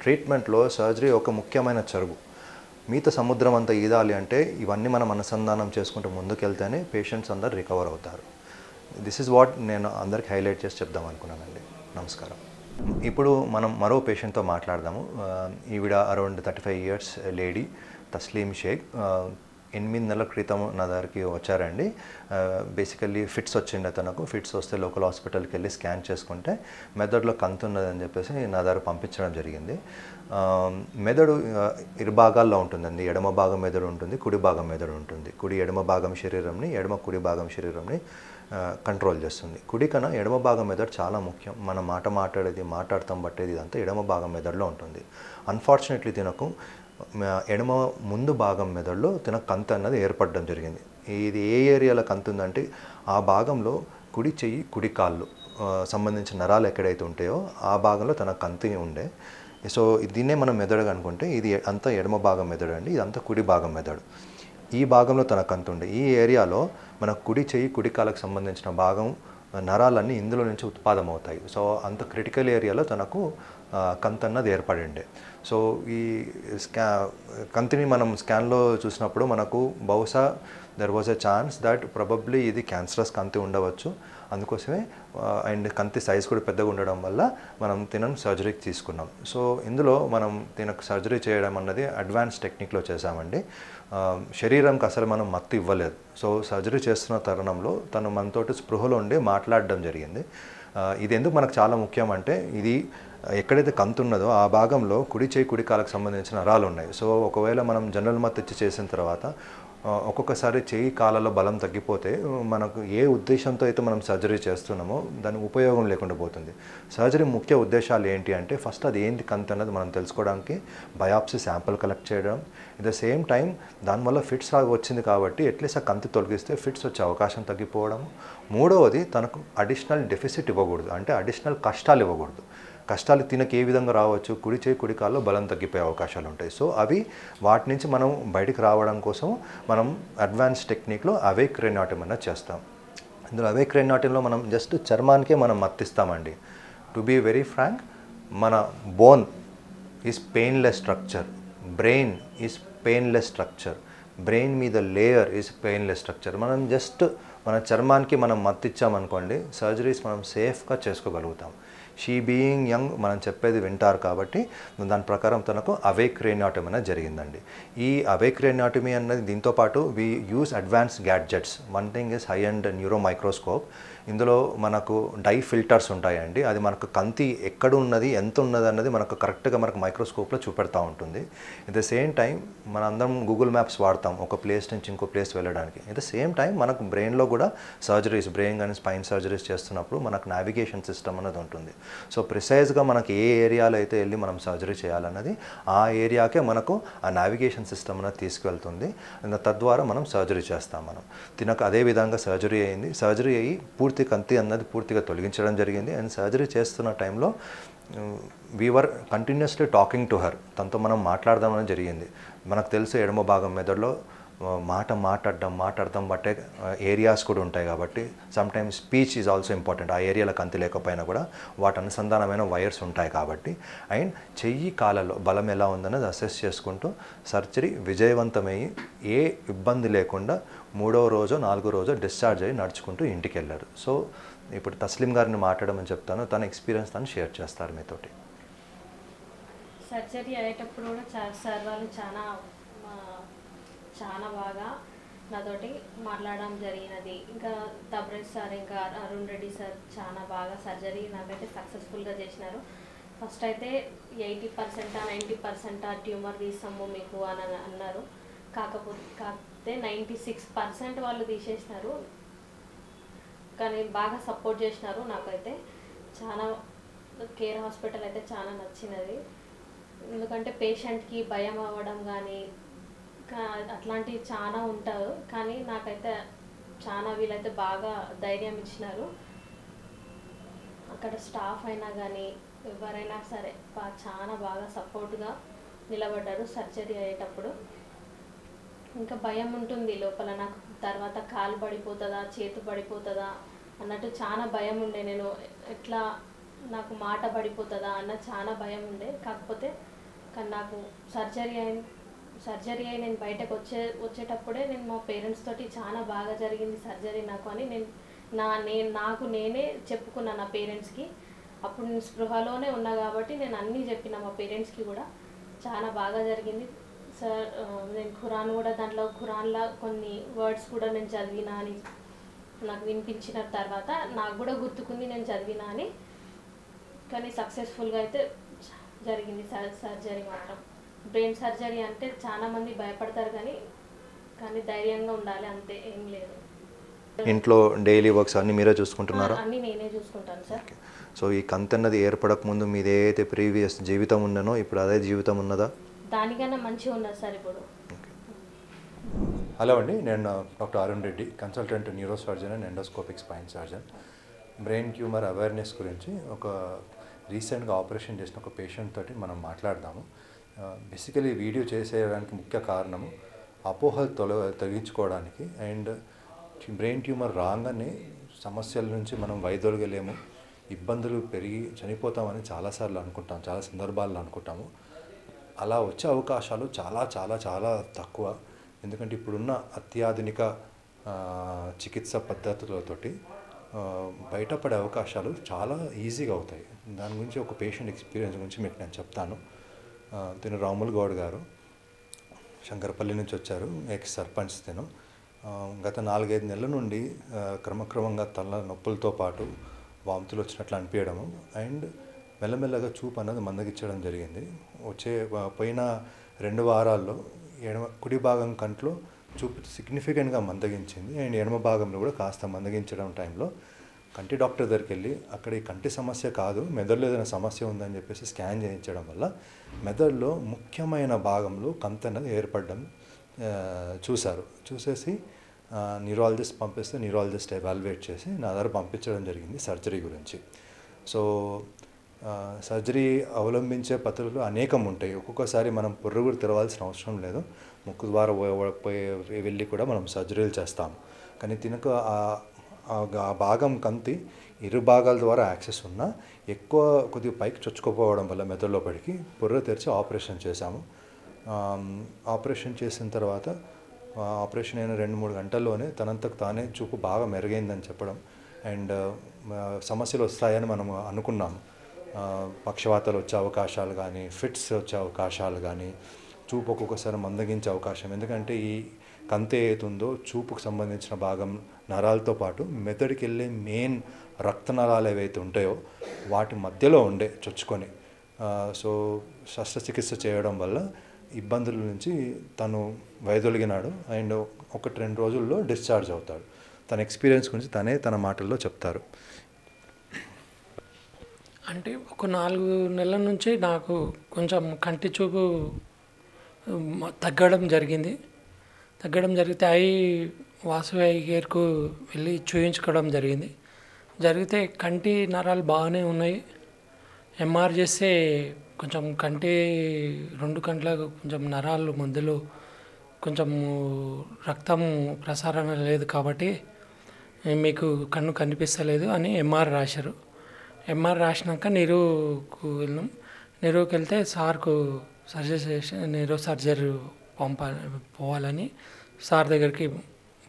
ట్రీట్మెంట్లో సర్జరీ ఒక ముఖ్యమైన చెరువు. మిగతా సముద్రం అంతా ఈదాలి అంటే ఇవన్నీ మనం అనుసంధానం చేసుకుంటూ ముందుకెళ్తేనే పేషెంట్స్ అందరు రికవర్ అవుతారు. దిస్ ఈజ్ వాట్ నేను అందరికి హైలైట్ చేసి చెప్దాం అనుకున్నానండి. నమస్కారం. ఇప్పుడు మనం మరో పేషెంట్తో మాట్లాడదాము. ఈవిడ around 35 years lady, Tasleem Shaikh. 8 నెలల క్రితం నా దగ్గరికి వచ్చారండి. బేసికల్లీ ఫిట్స్ వచ్చిండే తనకు. ఫిట్స్ వస్తే లోకల్ హాస్పిటల్కి వెళ్ళి స్కాన్ చేసుకుంటే మెదడులో కంతు ఉన్నదని చెప్పేసి నా దగ్గర పంపించడం జరిగింది. మెదడు ఇరు భాగాల్లో ఉంటుందండి. ఎడమ భాగం మెదడు ఉంటుంది, కుడి భాగం మెదడు ఉంటుంది. కుడి ఎడమ భాగం శరీరంని, ఎడమ కుడి భాగం శరీరంని కంట్రోల్ చేస్తుంది. కుడి కన్నా ఎడమ భాగం మెదడు చాలా ముఖ్యం. మనం మాట్లాడతాం బట్టేది ఇదంతా ఎడమ భాగం మెదడులో ఉంటుంది. అన్ఫార్చునేట్లీ తినకు ఎడమ ముందు భాగం మెదడులో తిన కంతు అన్నది ఏర్పడడం జరిగింది. ఇది ఏ ఏరియాలో కంతు ఉందంటే ఆ భాగంలో కుడి చెయ్యి కుడి కాళ్ళు సంబంధించిన నరాలు ఎక్కడైతే ఉంటాయో ఆ భాగంలో తన కంతు ఉండే. సో దీన్నే మనం మెదడు అనుకుంటే ఇది అంతా ఎడమ భాగం మెదడు అండి, ఇదంతా కుడి భాగం మెదడు. ఈ భాగంలో తన కంతు ఉండే. ఈ ఏరియాలో మన కుడి చెయ్యి కుడి కాళ్ళకు సంబంధించిన భాగం నరాలన్నీ ఇందులో నుంచి ఉత్పాదం అవుతాయి. సో అంత క్రిటికల్ ఏరియాలో తనకు కంతు అన్నది ఏర్పడిండే. సో ఈ కంతిని మనం స్కాన్లో చూసినప్పుడు మనకు బహుశా there was a chance that probably ఇది క్యాన్సరస్ కంతి ఉండవచ్చు. అందుకోసమే అండ్ కంతి సైజ్ కూడా పెద్దగా ఉండడం వల్ల మనం తినను సర్జరీకి తీసుకున్నాం. సో ఇందులో మనం తినకు సర్జరీ చేయడం అన్నది అడ్వాన్స్ టెక్నిక్లో చేశామండి. శరీరంకి అసలు మనం మత్తు ఇవ్వలేదు. సో సర్జరీ చేస్తున్న తరుణంలో తను మనతోటి స్పృహలో ఉండి మాట్లాడడం జరిగింది. ఇది ఎందుకు మనకు చాలా ముఖ్యం అంటే ఇది ఎక్కడైతే కంతు ఉన్నదో ఆ భాగంలో కుడి చేయి కుడి కాళ్ళకు సంబంధించిన నరాలు ఉన్నాయి. సో ఒకవేళ మనం జనరల్ మత్తు ఇచ్చి చేసిన తర్వాత ఒక్కొక్కసారి చేయి కాళ్ళలో బలం తగ్గిపోతే మనకు ఏ ఉద్దేశంతో అయితే మనం సర్జరీ చేస్తున్నామో దాని ఉపయోగం లేకుండా పోతుంది. సర్జరీ ముఖ్య ఉద్దేశాలు ఏంటి అంటే ఫస్ట్ అది ఏంటి కంతు అన్నది మనం తెలుసుకోవడానికి బయాప్సీ శాంపుల్ కలెక్ట్ చేయడం. ఎట్ ద సేమ్ టైం దానివల్ల ఫిట్స్ వచ్చింది కాబట్టి అట్లీస్ట్ ఆ కంతి తొలగిస్తే ఫిట్స్ వచ్చే అవకాశం తగ్గిపోవడం. మూడవది తనకు అడిషనల్ డెఫిసిట్ ఇవ్వకూడదు, అంటే అడిషనల్ కష్టాలు ఇవ్వకూడదు. కష్టాలు తినకి ఏ విధంగా రావచ్చు, కుడి చేయి కుడి కాల్లో బలం తగ్గిపోయే అవకాశాలు ఉంటాయి. సో అవి వాటి నుంచి మనం బయటికి రావడం కోసం మనం అడ్వాన్స్ టెక్నిక్లో అవేక్ క్రేనియోటమీ అనేది చేస్తాం. ఇందులో అవేక్ క్రేనియోటమీలో మనం జస్ట్ చర్మానికే మనం మత్తిస్తామండి. టు బీ వెరీ ఫ్రాంక్, మన bone is painless structure, brain is painless structure, brain మీద లేయర్ ఈజ్ పెయిన్లెస్ స్ట్రక్చర్. మనం జస్ట్ మన చర్మానికి మనం మత్తిచ్చామనుకోండి సర్జరీస్ మనం సేఫ్గా చేసుకోగలుగుతాం. షీ బీయింగ్ యంగ్ మనం చెప్పేది వింటారు కాబట్టి దాని ప్రకారం తనకు అవేక్ క్రేనియోటమీ అనేది జరిగిందండి. ఈ అవేక్ క్రేనియోటమీ అన్నది దీంతోపాటు we use advance gadgets. One thing is high and neuro microscope. ఇందులో మనకు డై ఫిల్టర్స్ ఉంటాయండి. అది మనకు కంతి ఎక్కడ ఉన్నది ఎంత ఉన్నది అన్నది మనకు కరెక్ట్గా మనకు మైక్రోస్కోప్లో చూపెడతా ఉంటుంది. ఎట్ ద సేమ్ టైం మన అందరం గూగుల్ మ్యాప్స్ వాడతాం ఒక ప్లేస్ నుంచి ఇంకో ప్లేస్ వెళ్ళడానికి. ఎట్ ద సేమ్ టైం మనకు బ్రెయిన్లో కూడా సర్జరీస్, బ్రెయిన్ కానీ స్పైన్ సర్జరీస్ చేస్తున్నప్పుడు మనకు నావిగేషన్ సిస్టమ్ అనేది ఉంటుంది. సో ప్రిసైజ్గా మనకి ఏ ఏరియాలో అయితే వెళ్ళి మనం సర్జరీ చేయాలన్నది ఆ ఏరియాకే మనకు ఆ నావిగేషన్ సిస్టమ్ అనేది తీసుకువెళ్తుంది. తద్వారా మనం సర్జరీ చేస్తాం. మనం అదే విధంగా సర్జరీ అయింది. సర్జరీ అయ్యి పూర్తి కంతి అన్నది పూర్తిగా తొలగించడం జరిగింది. అండ్ సర్జరీ చేస్తున్న టైంలో we were continuously talking to her, తనతో మనం మాట్లాడదామని జరిగింది. మనకు తెలుసు ఎడమ భాగం మెదడులో మాట్లాడడం బట్టే ఏరియాస్ కూడా ఉంటాయి కాబట్టి sometimes speech is also important. ఆ ఏరియాలో కంతి లేకపోయినా కూడా వాటి అనుసంధానమైన వైర్స్ ఉంటాయి కాబట్టి. అండ్ చెయ్యి కాళ్ళలో బలం ఎలా ఉందన్నది అసెస్ చేసుకుంటూ సర్జరీ విజయవంతమయ్యి ఏ ఇబ్బంది లేకుండా 3వ రోజు 4వ రోజు డిశ్చార్జ్ అయ్యి నడుచుకుంటూ ఇంటికి వెళ్ళారు. సో ఇప్పుడు తస్లీం గారిని మాట్లాడమని చెప్తాను. తన ఎక్స్పీరియన్స్ తను షేర్ చేస్తారు మీతోటి. సర్జరీ అయ్యేటప్పుడు కూడా సార్ వాళ్ళు చాలా బాగా నాతోటి మాట్లాడడం జరిగినది. ఇంకా తబ్రేజ్ సార్, ఇంకా అరుణ్ రెడ్డి సార్ చాలా బాగా సర్జరీ నాకైతే సక్సెస్ఫుల్గా చేసినారు. ఫస్ట్ అయితే 80% 90% ట్యూమర్ తీసాము మీకు అని అన్నారు. కాకపోతే 96% వాళ్ళు తీసేసినారు. కానీ బాగా సపోర్ట్ చేసినారు. నాకైతే చాలా కేర్ హాస్పిటల్ అయితే చాలా నచ్చినది. ఎందుకంటే పేషెంట్కి భయం అవ్వడం కానీ అట్లాంటివి చాలా ఉంటారు. కానీ నాకైతే చాలా వీళ్ళైతే బాగా ధైర్యం ఇచ్చినారు. అక్కడ స్టాఫ్ అయినా కానీ ఎవరైనా సరే చాలా బాగా సపోర్ట్గా నిలబడ్డారు సర్జరీ అయ్యేటప్పుడు. ఇంకా భయం ఉంటుంది లోపల, నాకు తర్వాత కాలు పడిపోతుందా చేతి పడిపోతుందా అన్నట్టు చాలా భయం ఉండే. నేను ఎట్లా నాకు మాట పడిపోతుందా అన్న చాలా భయం ఉండే. కాకపోతే కానీ నాకు సర్జరీ అయి నేను బయటకు వచ్చేటప్పుడే నేను మా పేరెంట్స్ తోటి చాలా బాగా జరిగింది సర్జరీ నాకు అని నాకు నేనే చెప్పుకున్నా నా పేరెంట్స్కి. అప్పుడు నేను స్పృహలోనే ఉన్నా కాబట్టి నేను అన్నీ చెప్పిన మా పేరెంట్స్కి కూడా. చాలా బాగా జరిగింది సార్. నేను ఖురాన్ కూడా దాంట్లో ఖురాన్లో కొన్ని వర్డ్స్ కూడా నేను చదివినా అని నాకు వినిపించిన తర్వాత నాకు కూడా గుర్తుకుంది నేను చదివినా అని. కానీ సక్సెస్ఫుల్గా అయితే జరిగింది సర్జరీ మాత్రం. బ్రెయిన్ సర్జరీ అంటే చాలామంది భయపడతారు కానీ ధైర్యంగా ఉండాలి, అంతే, ఏం లేదు. ఇంట్లో డైలీ వర్క్స్ అన్నీ మీరే చూసుకుంటున్నారా? అన్నీ నేనే చూసుకుంటాను సార్. సో ఈ కంతి అన్నది ఏర్పడక ముందు మీది ఏదైతే ప్రీవియస్ జీవితం ఉన్ననో ఇప్పుడు అదే జీవితం ఉన్నదా? దానికన్నా మంచిగా ఉన్నది సార్ ఇప్పుడు. హలో అండి, నేను doctor Arun Reddy, consultant neuro surgeon and endoscopic spine surgeon. Brain tumour awareness గురించి ఒక రీసెంట్గా ఆపరేషన్ చేసిన ఒక పేషెంట్ తోటి మనం మాట్లాడదాము. బేసికలీ వీడియో చేసేయడానికి ముఖ్య కారణము అపోహలు తొలగించుకోవడానికి. అండ్ బ్రెయిన్ ట్యూమర్ రాగానే సమస్యల నుంచి మనం వైదొలగలేము, ఇబ్బందులు పెరిగి చనిపోతామని చాలాసార్లు అనుకుంటాం, చాలా సందర్భాల్లో అనుకుంటాము. అలా వచ్చే అవకాశాలు చాలా చాలా చాలా తక్కువ. ఎందుకంటే ఇప్పుడున్న అత్యాధునిక చికిత్స పద్ధతులతోటి బయటపడే అవకాశాలు చాలా ఈజీగా అవుతాయి. దాని గురించి ఒక పేషెంట్ ఎక్స్పీరియన్స్ గురించి మీకు నేను చెప్తాను. తిను రాముల్ గౌడ్ గారు శంకరపల్లి నుంచి వచ్చారు, ఎక్స్ సర్పంచ్. తిను గత 4-5 నెలల నుండి క్రమక్రమంగా తల నొప్పులతో పాటు వాంతులు వచ్చినట్లు అనిపించడము అండ్ మెల్లమెల్లగా చూపు అన్నది మందగించడం జరిగింది. పోయిన 2 వారాల్లో కుడి భాగం కంట్లో చూపు సిగ్నిఫికెంట్గా మందగించింది అండ్ ఎడమ భాగంలో కూడా కాస్త మందగించడం టైంలో కంటి డాక్టర్ దగ్గరికి వెళ్ళి అక్కడ ఈ కంటి సమస్య కాదు, మెదడులో ఏదైనా సమస్య ఉందని చెప్పేసి స్కాన్ చేయించడం వల్ల మెదడులో ముఖ్యమైన భాగంలో కంతి అన్నది ఏర్పడడం చూసేసి న్యూరాలజిస్ట్ పంపిస్తే న్యూరాలజిస్ట్ ఎవాల్యుయేట్ చేసి నా దగ్గర పంపించడం జరిగింది సర్జరీ గురించి. సో సర్జరీ అవలంబించే పద్ధతులు అనేకం ఉంటాయి. ఒక్కొక్కసారి మనం పుర్రుగురు తెరవాల్సిన అవసరం లేదు, ముక్కు ద్వారా వెళ్ళి కూడా మనం సర్జరీలు చేస్తాము. కానీ తినకు ఆ భాగం కంతి ఇరు భాగాల ద్వారా యాక్సెస్ ఉన్నా ఎక్కువ కొద్దిగా పైకి చొచ్చుకోపోవడం వల్ల మెదడులో పడికి పుర్ర తెరిచి ఆపరేషన్ చేశాము. ఆపరేషన్ చేసిన తర్వాత ఆపరేషన్ అయిన 2-3 గంటల్లోనే తనంతకు తానే చూపు బాగా మెరుగైందని చెప్పడం అండ్ సమస్యలు వస్తాయని మనం అనుకున్నాము. పక్షవాతాలు వచ్చే అవకాశాలు కానీ, ఫిట్స్ వచ్చే అవకాశాలు కానీ, చూపు ఒక్కొక్కసారి మందగించే అవకాశం. ఎందుకంటే ఈ కంతి ఏతుందో చూపుకు సంబంధించిన భాగం నరాలతో పాటు మెదడుకి వెళ్ళే మెయిన్ రక్తనరాలు ఏవైతే ఉంటాయో వాటి మధ్యలో ఉండే చొచ్చుకొని సో శస్త్రచికిత్స చేయడం వల్ల ఇబ్బందుల నుంచి తను వైదొలిగినాడు అండ్ 1-2 రోజుల్లో డిశ్చార్జ్ అవుతాడు. తన ఎక్స్పీరియన్స్ గురించి తన మాటల్లో చెప్తారు. అంటే ఒక 4 నెలల నుంచి నాకు కొంచెం కంటి చూపు తగ్గడం జరిగితే వాసవి ఐ కేర్కు వెళ్ళి చూయించుకోవడం జరిగితే కంటి నరాలు బాగానే ఉన్నాయి. ఎంఆర్ చేస్తే కొంచెం 2 కంట్లకు కొంచెం నరాలు మధ్యలో కొంచెం రక్తం ప్రసారణ లేదు కాబట్టి మీకు కన్ను కనిపిస్తలేదు అని ఎంఆర్ రాశారు. ఎంఆర్ రాసినాక నీరుకు వెళ్ళాం. నీరుకి వెళ్తే సార్కు సర్జరీ చేసి నీరు సర్జరీ పోవాలని సార్ దగ్గరికి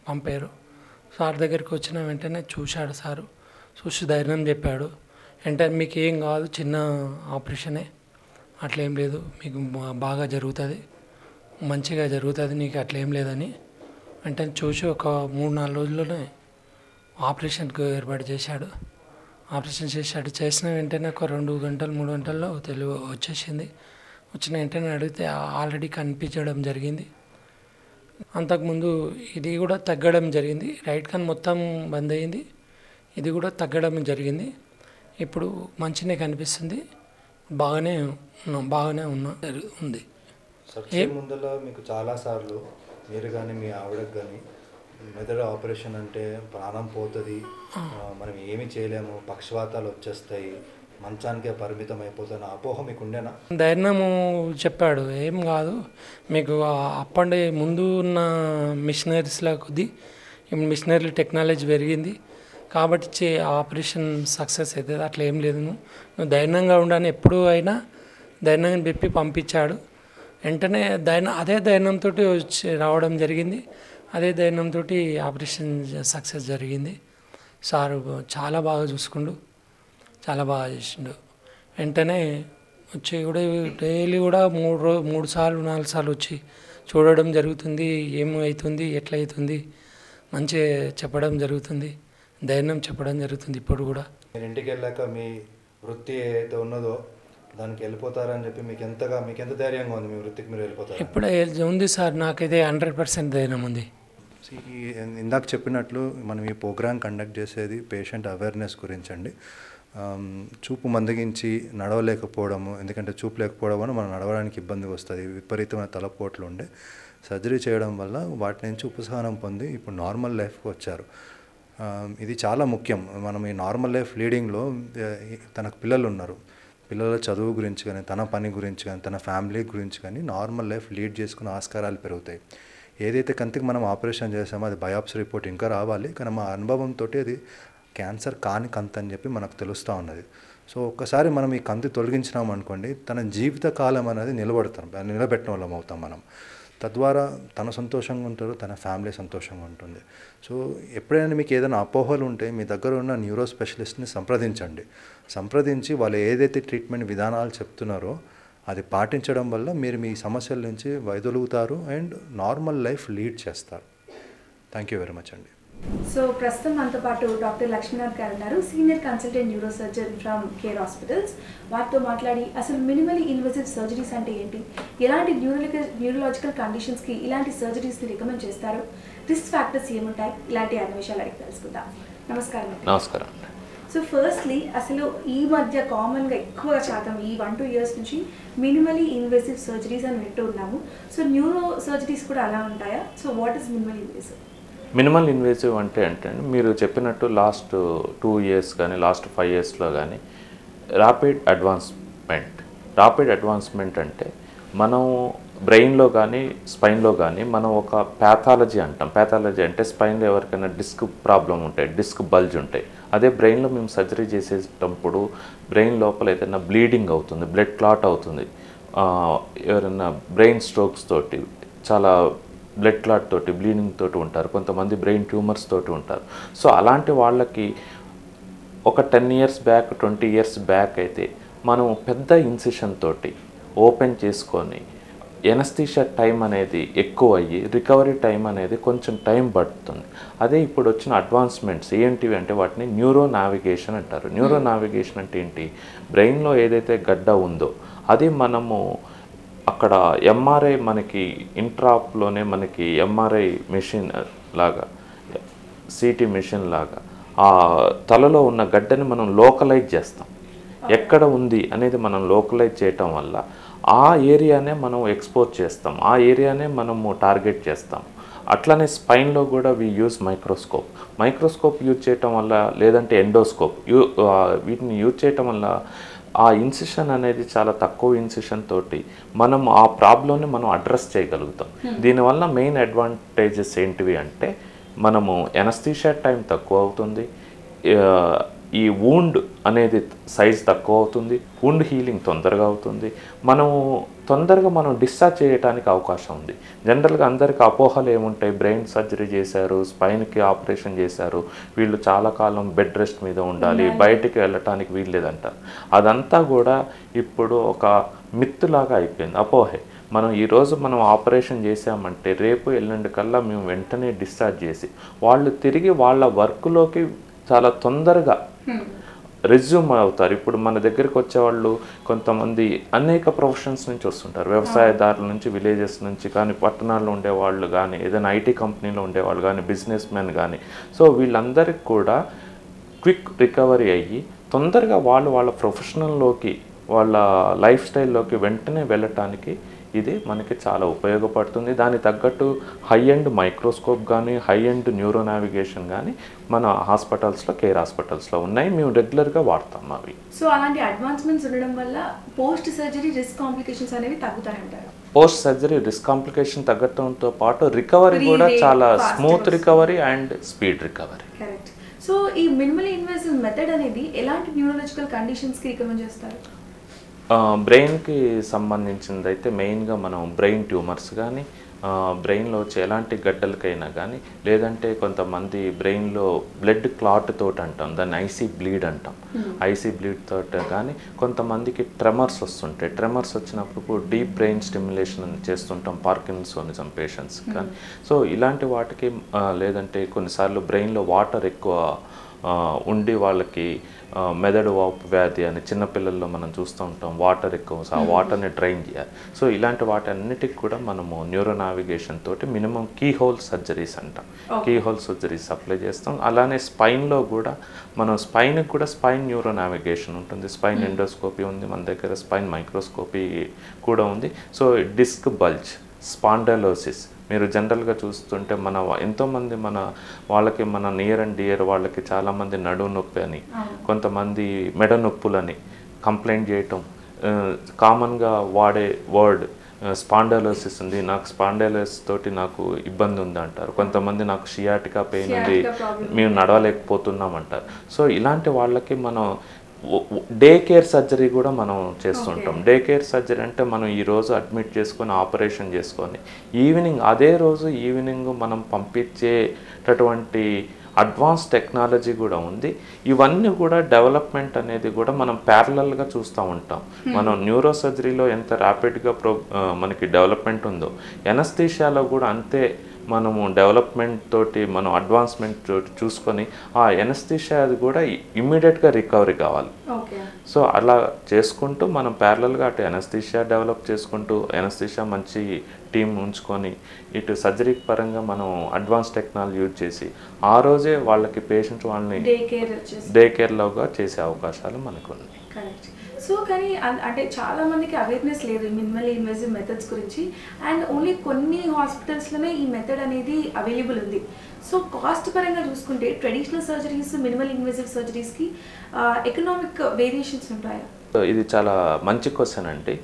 పంపారు. సార్ దగ్గరికి వచ్చిన వెంటనే చూశాడు సారు. చూసి ధైర్యం చెప్పాడు. వెంటనే మీకు ఏం కాదు, చిన్న ఆపరేషనే, అట్లేం లేదు, మీకు బాగా జరుగుతుంది, మంచిగా జరుగుతుంది, నీకు అట్లేం లేదని వెంటనే చూసి ఒక 3-4 రోజుల్లోనే ఆపరేషన్కు ఏర్పాటు చేశాడు. చేసిన వెంటనే ఒక 2 గంటలు 3 గంటల్లో వచ్చేసింది. వచ్చిన వెంటనే అడిగితే ఆల్రెడీ కనిపించడం జరిగింది. అంతకుముందు ఇది కూడా తగ్గడం జరిగింది. రైట్ కన్ మొత్తం బంద్ అయింది, ఇది కూడా తగ్గడం జరిగింది. ఇప్పుడు మంచిగా కనిపిస్తుంది, బాగానే ఉంది. ముందులో మీకు చాలాసార్లు మీరు కానీ మీ ఆవిడకు కానీ మెదడు ఆపరేషన్ అంటే ప్రాణం పోతుంది, మనం ఏమీ చేయలేము, పక్షవాతాలు వచ్చేస్తాయి, మంచానికే పరిమితం అయిపోతున్న అపోహ మీకు ఉండేనా? ధైర్యము చెప్పాడు, ఏం కాదు, మీకు అప్పటి ముందు ఉన్న మిషనరీస్ల కొద్దీ మిషనరీ టెక్నాలజీ పెరిగింది కాబట్టి ఆపరేషన్ సక్సెస్ అవుతుంది, అట్లా ఏం లేదు, నువ్వు ధైర్యంగా ఉండని ఎప్పుడు అయినా ధైర్యంగా చెప్పి పంపించాడు. వెంటనే అదే ధైర్యంతో వచ్చి రావడం జరిగింది. అదే ధైర్యంతో ఆపరేషన్ సక్సెస్ జరిగింది. సారు చాలా బాగా చూసుకుండు, చాలా బాగా చేసిండు. వెంటనే వచ్చి కూడా డైలీ కూడా 3 సార్లు 4 సార్లు వచ్చి చూడడం జరుగుతుంది, ఏమవుతుంది, ఎట్లయితుంది మంచిగా చెప్పడం జరుగుతుంది, ధైర్యం చెప్పడం జరుగుతుంది. ఇప్పుడు కూడా మీరు ఇంటికి వెళ్ళాక మీ వృత్తి ఏదైతే ఉన్నదో దానికి వెళ్ళిపోతారని చెప్పి మీకు ఎంత ధైర్యంగా ఉంది? మీ వృత్తికి మీరు వెళ్ళిపోతారు? ఇప్పుడే ఉంది సార్, నాకైతే 100% ధైర్యం ఉంది. ఇందాక చెప్పినట్లు మనం ఈ ప్రోగ్రామ్ కండక్ట్ చేసేది పేషెంట్ అవేర్నెస్ గురించి అండి. చూపు మందగించి నడవలేకపోవడము, ఎందుకంటే చూపు లేకపోవడం వల్ల మనం నడవడానికి ఇబ్బంది వస్తుంది, విపరీతమైన తలపోట్లు ఉండే సర్జరీ చేయడం వల్ల వాటి నుంచి ఉపశమనం పొంది ఇప్పుడు నార్మల్ లైఫ్కి వచ్చారు. ఇది చాలా ముఖ్యం. మనం ఈ నార్మల్ లైఫ్ లీడింగ్లో తనకు పిల్లలు ఉన్నారు, పిల్లల చదువు గురించి కానీ తన పని గురించి కానీ తన ఫ్యామిలీ గురించి కానీ నార్మల్ లైఫ్ లీడ్ చేసుకునే ఆస్కారాలు పెరుగుతాయి. ఏదైతే కంతికి మనం ఆపరేషన్ చేసామో అది బయాప్సీ రిపోర్ట్ ఇంకా రావాలి, కానీ మా అనుభవంతో అది క్యాన్సర్ కాని కంతి అని చెప్పి మనకు తెలుస్తూ ఉన్నది. సో ఒక్కసారి మనం ఈ కంతి తొలగించినాం అనుకోండి, తన జీవిత కాలం అనేది నిలబెట్టిన వాళ్ళం అవుతాం మనం. తద్వారా తన సంతోషంగా ఉంటారు, తన ఫ్యామిలీ సంతోషంగా ఉంటుంది. సో ఎప్పుడైనా మీకు ఏదైనా అపోహలు ఉంటే మీ దగ్గర ఉన్న న్యూరో స్పెషలిస్ట్ని సంప్రదించి వాళ్ళు ఏదైతే ట్రీట్మెంట్ విధానాలు చెప్తున్నారో అది పాటించడం వల్ల మీరు మీ సమస్యల నుంచి వైదొలుగుతారు అండ్ నార్మల్ లైఫ్ లీడ్ చేస్తారు. థ్యాంక్ యూ వెరీ మచ్ అండి. సో ప్రస్తుతం మనతో పాటు డాక్టర్ లక్ష్మీనాథ్ గారు ఉన్నారు, senior consultant neuro surgeon from Care hospitals. వాటితో మాట్లాడి అసలు మినిమలీ ఇన్వెసివ్ సర్జరీస్ అంటే ఏంటి, ఎలాంటి న్యూరలాజికల్ కండిషన్స్కి ఇలాంటి సర్జరీస్ని రికమెండ్ చేస్తారు, రిస్క్ ఫ్యాక్టర్స్ ఏముంటాయి, ఇలాంటి అన్ని విషయాలు అడిగి తెలుసుకుందాం. నమస్కారం. నమస్కారం. సో ఫస్ట్లీ అసలు ఈ మధ్య కామన్గా ఎక్కువ శాతం ఈ 1-2 years నుంచి మినిమలీ ఇన్వెసివ్ సర్జరీస్ అని వింటూ ఉన్నాము. సో న్యూరో సర్జరీస్ కూడా అలా ఉంటాయా? So what is minimal invasive? Minimal invasive అంటే మీరు చెప్పినట్టు లాస్ట్ 2 years కానీ లాస్ట్ 5 yearsలో కానీ ర్యాపిడ్ అడ్వాన్స్మెంట్ అంటే మనం బ్రెయిన్లో కానీ స్పైన్లో కానీ మనం ఒక ప్యాథాలజీ అంటాం. ప్యాథాలజీ అంటే స్పైన్లో ఎవరికైనా డిస్క్ ప్రాబ్లం ఉంటాయి, డిస్క్ బల్జ్ ఉంటాయి. అదే బ్రెయిన్లో మేము సర్జరీ చేసేటప్పుడు బ్రెయిన్ లోపల ఏదైనా బ్లీడింగ్ అవుతుంది, బ్లడ్ క్లాట్ అవుతుంది, ఎవరైనా బ్రెయిన్ స్ట్రోక్స్ తోటి చాలా బ్లడ్ క్లాట్ తోటి బ్లీడింగ్ తోటి ఉంటారు, కొంతమంది బ్రెయిన్ ట్యూమర్స్ తోటి ఉంటారు. సో అలాంటి వాళ్ళకి ఒక 10 years బ్యాక్ 20 years బ్యాక్ అయితే మనం పెద్ద ఇన్సిషన్ తోటి ఓపెన్ చేసుకొని ఎనస్థీషియా టైం అనేది ఎక్కువ అయ్యి రికవరీ టైం అనేది కొంచెం టైం పడుతుంది. అదే ఇప్పుడు వచ్చిన అడ్వాన్స్మెంట్స్ ఏంటివి అంటే వాటిని న్యూరో నావిగేషన్ అంటారు. న్యూరో నావిగేషన్ అంటే ఏంటి, బ్రెయిన్లో ఏదైతే గడ్డ ఉందో అది మనము అక్కడ ఎంఆర్ఐ మనకి ఇంట్రాప్లోనే మనకి ఎంఆర్ఐ మెషిన్ లాగా సిటీ మెషిన్ లాగా ఆ తలలో ఉన్న గడ్డని మనం లోకలైజ్ చేస్తాం. ఎక్కడ ఉంది అనేది మనం లోకలైజ్ చేయటం వల్ల ఆ ఏరియానే మనం ఎక్స్పోజ్ చేస్తాం, ఆ ఏరియానే మనము టార్గెట్ చేస్తాం. అట్లనే స్పైన్లో కూడా వి యూజ్ మైక్రోస్కోప్ యూజ్ చేయటం వల్ల లేదంటే ఎండోస్కోప్ వీటిని యూజ్ చేయటం వల్ల ఆ ఇన్సిషన్ అనేది చాలా తక్కువ ఇన్సిషన్ తోటి మనం ఆ ప్రాబ్లమ్ని మనం అడ్రస్ చేయగలుగుతాం. దీనివల్ల మెయిన్ అడ్వాంటేజెస్ ఏంటివి అంటే మనము ఎనస్థీషియా టైం తక్కువ అవుతుంది, ఈ వూండ్ అనేది సైజ్ తక్కువ అవుతుంది, వూండ్ హీలింగ్ తొందరగా అవుతుంది, మనం డిశ్చార్జ్ చేయడానికి అవకాశం ఉంది. జనరల్గా అందరికీ అపోహలు ఏముంటాయి, బ్రెయిన్ సర్జరీ చేశారు, స్పైన్కి ఆపరేషన్ చేశారు, వీళ్ళు చాలా కాలం బెడ్ రెస్ట్ మీద ఉండాలి, బయటికి వెళ్ళటానికి వీల్లేదంటారు. అదంతా కూడా ఇప్పుడు ఒక మిత్ లాగా అయిపోయింది, అపోహే. ఈరోజు మనం ఆపరేషన్ చేసామంటే రేపు ఎల్లుండి కల్లా మేము వెంటనే డిశ్చార్జ్ చేసి వాళ్ళు తిరిగి వాళ్ళ వర్క్లోకి చాలా తొందరగా రెజ్యూమ్ అవుతారు. ఇప్పుడు మన దగ్గరికి వచ్చేవాళ్ళు కొంతమంది అనేక ప్రొఫెషన్స్ నుంచి వస్తుంటారు, వ్యవసాయదారుల నుంచి, విలేజెస్ నుంచి కానీ, పట్టణాల్లో ఉండేవాళ్ళు కానీ, ఏదైనా ఐటీ కంపెనీలో ఉండేవాళ్ళు కానీ, బిజినెస్ మెన్ కానీ. సో వీళ్ళందరికీ కూడా క్విక్ రికవరీ అయ్యి తొందరగా వాళ్ళ ప్రొఫెషనల్లోకి, వాళ్ళ లైఫ్ స్టైల్లోకి వెంటనే వెళ్ళటానికి ఇది మనకి చాలా ఉపయోగపడుతుంది. దానికి తగ్గట్టు హై ఎండ్ మైక్రోస్కోప్ కానీ, హై ఎండ్ న్యూరో నావిగేషన్ కానీ మన హాస్పిటల్స్లో, కేర్ హాస్పిటల్స్లో ఉన్నాయి, మేము రెగ్యులర్గా వాడతాం అవి. సో అలాంటి అడ్వాన్స్మెంట్స్ ఉండడం వల్ల పోస్ట్ సర్జరీ రిస్క్ కాంప్లికేషన్స్ అనేవి తగ్గుతాయంటారు. పోస్ట్ సర్జరీ రిస్క్ కాంప్లికేషన్ తగ్గడంతో పాటు రికవరీ కూడా చాలా smooth recovery and speed recovery. Correct. So ఈ మినిమల్ ఇన్వేసివ్ మెథడ్ అనేది ఎలాంటి న్యూరలాజికల్ కండిషన్స్కి రికమెండ్ చేస్తారు? బ్రెయిన్కి సంబంధించింది అయితే మెయిన్గా మనం బ్రెయిన్ ట్యూమర్స్ కానీ, బ్రెయిన్లో వచ్చే ఎలాంటి గడ్డలకైనా కానీ, లేదంటే కొంతమంది బ్రెయిన్లో బ్లడ్ క్లాట్ తోటి అంటాం, దాన్ని ఐసీ బ్లీడ్ అంటాం, ఐసీ బ్లీడ్ తోటి కానీ, కొంతమందికి ట్రెమర్స్ వస్తుంటాయి. ట్రెమర్స్ వచ్చినప్పుడు డీప్ బ్రెయిన్ స్టిమ్యులేషన్ చేస్తుంటాం పార్కిన్సోనిజం పేషెంట్స్ కానీ. సో ఇలాంటి వాటికి లేదంటే కొన్నిసార్లు బ్రెయిన్లో వాటర్ ఎక్కువ ఉండి వాళ్ళకి మెదడు వాపు వ్యాధి అని చిన్నపిల్లల్లో మనం చూస్తూ ఉంటాం, వాటర్ ఎక్కువ, ఆ వాటర్ని డ్రైన్ చేయాలి. సో ఇలాంటి వాటి అన్నిటికి కూడా మనము న్యూరో నావిగేషన్ తోటి మినిమం కీ హోల్ సర్జరీస్ అంటాం, కీ హోల్ సర్జరీస్ అప్లై చేస్తాం. అలానే స్పైన్లో కూడా మనం స్పైన్కి కూడా స్పైన్ న్యూరో నావిగేషన్ ఉంటుంది, స్పైన్ ఎండోస్కోపీ ఉంది మన దగ్గర, స్పైన్ మైక్రోస్కోపీ కూడా ఉంది. సో డిస్క్ బల్జ్, స్పాండలోసిస్ మీరు జనరల్గా చూస్తుంటే ఎంతోమంది వాళ్ళకి మన నియర్ అండ్ డియర్ వాళ్ళకి చాలామంది నడుము నొప్పి అని, కొంతమంది మెడ నొప్పులని కంప్లైంట్ చేయటం, కామన్గా వాడే వర్డ్ స్పాండలోసిస్ ఉంది, నాకు స్పాండలోసిస్ తోటి నాకు ఇబ్బంది ఉంది అంటారు. కొంతమంది నాకు షియాటికా పెయిన్ ఉంది, మేము నడవలేకపోతున్నాం అంటారు. సో ఇలాంటి వాళ్ళకి మనం డే కేర్ సర్జరీ కూడా మనం చేస్తుంటాం. డే కేర్ సర్జరీ అంటే మనం ఈరోజు అడ్మిట్ చేసుకొని ఆపరేషన్ చేసుకొని అదే రోజు ఈవినింగ్ మనం పంపించేటటువంటి అడ్వాన్స్ టెక్నాలజీ కూడా ఉంది. ఇవన్నీ కూడా డెవలప్మెంట్ అనేది కూడా మనం ప్యారలల్గా చూస్తూ ఉంటాం. మనం న్యూరో సర్జరీలో ఎంత ర్యాపిడ్గా మనకి డెవలప్మెంట్ ఉందో, ఎనస్థీషియాలో కూడా అంతే మనము డెవలప్మెంట్ తోటి, మనం అడ్వాన్స్మెంట్ తోటి చూసుకొని ఆ ఎనస్థీషియా అది కూడా ఇమ్మీడియట్గా రికవరీ కావాలి. సో అలా చేసుకుంటూ మనం ప్యారలల్గా అటు ఎనస్థీషియా డెవలప్ చేసుకుంటూ, ఎనస్థీషియా మంచి టీం ఉంచుకొని, ఇటు సర్జరీ పరంగా మనం అడ్వాన్స్ టెక్నాలజీ యూజ్ చేసి ఆ రోజే వాళ్ళకి పేషెంట్ వాళ్ళని డే కేర్లోగా చేసే అవకాశాలు మనకు ఉన్నాయి. సో కానీ అంటే చాలా మందికి అవేర్నెస్ లేదు మినిమల్ ఇన్వేసివ్ మెథడ్స్ గురించి, అండ్ ఓన్లీ కొన్ని హాస్పిటల్స్లోనే ఈ మెథడ్ అనేది అవైలబుల్ ఉంది. సో కాస్ట్ పరంగా చూసుకుంటే ట్రెడిషనల్ సర్జరీస్, మినిమల్ ఇన్వేసివ్ సర్జరీస్కి ఎకనామిక్ వేరియేషన్స్ ఉంటాయా? ఇది చాలా మంచి క్వశ్చన్ అండి.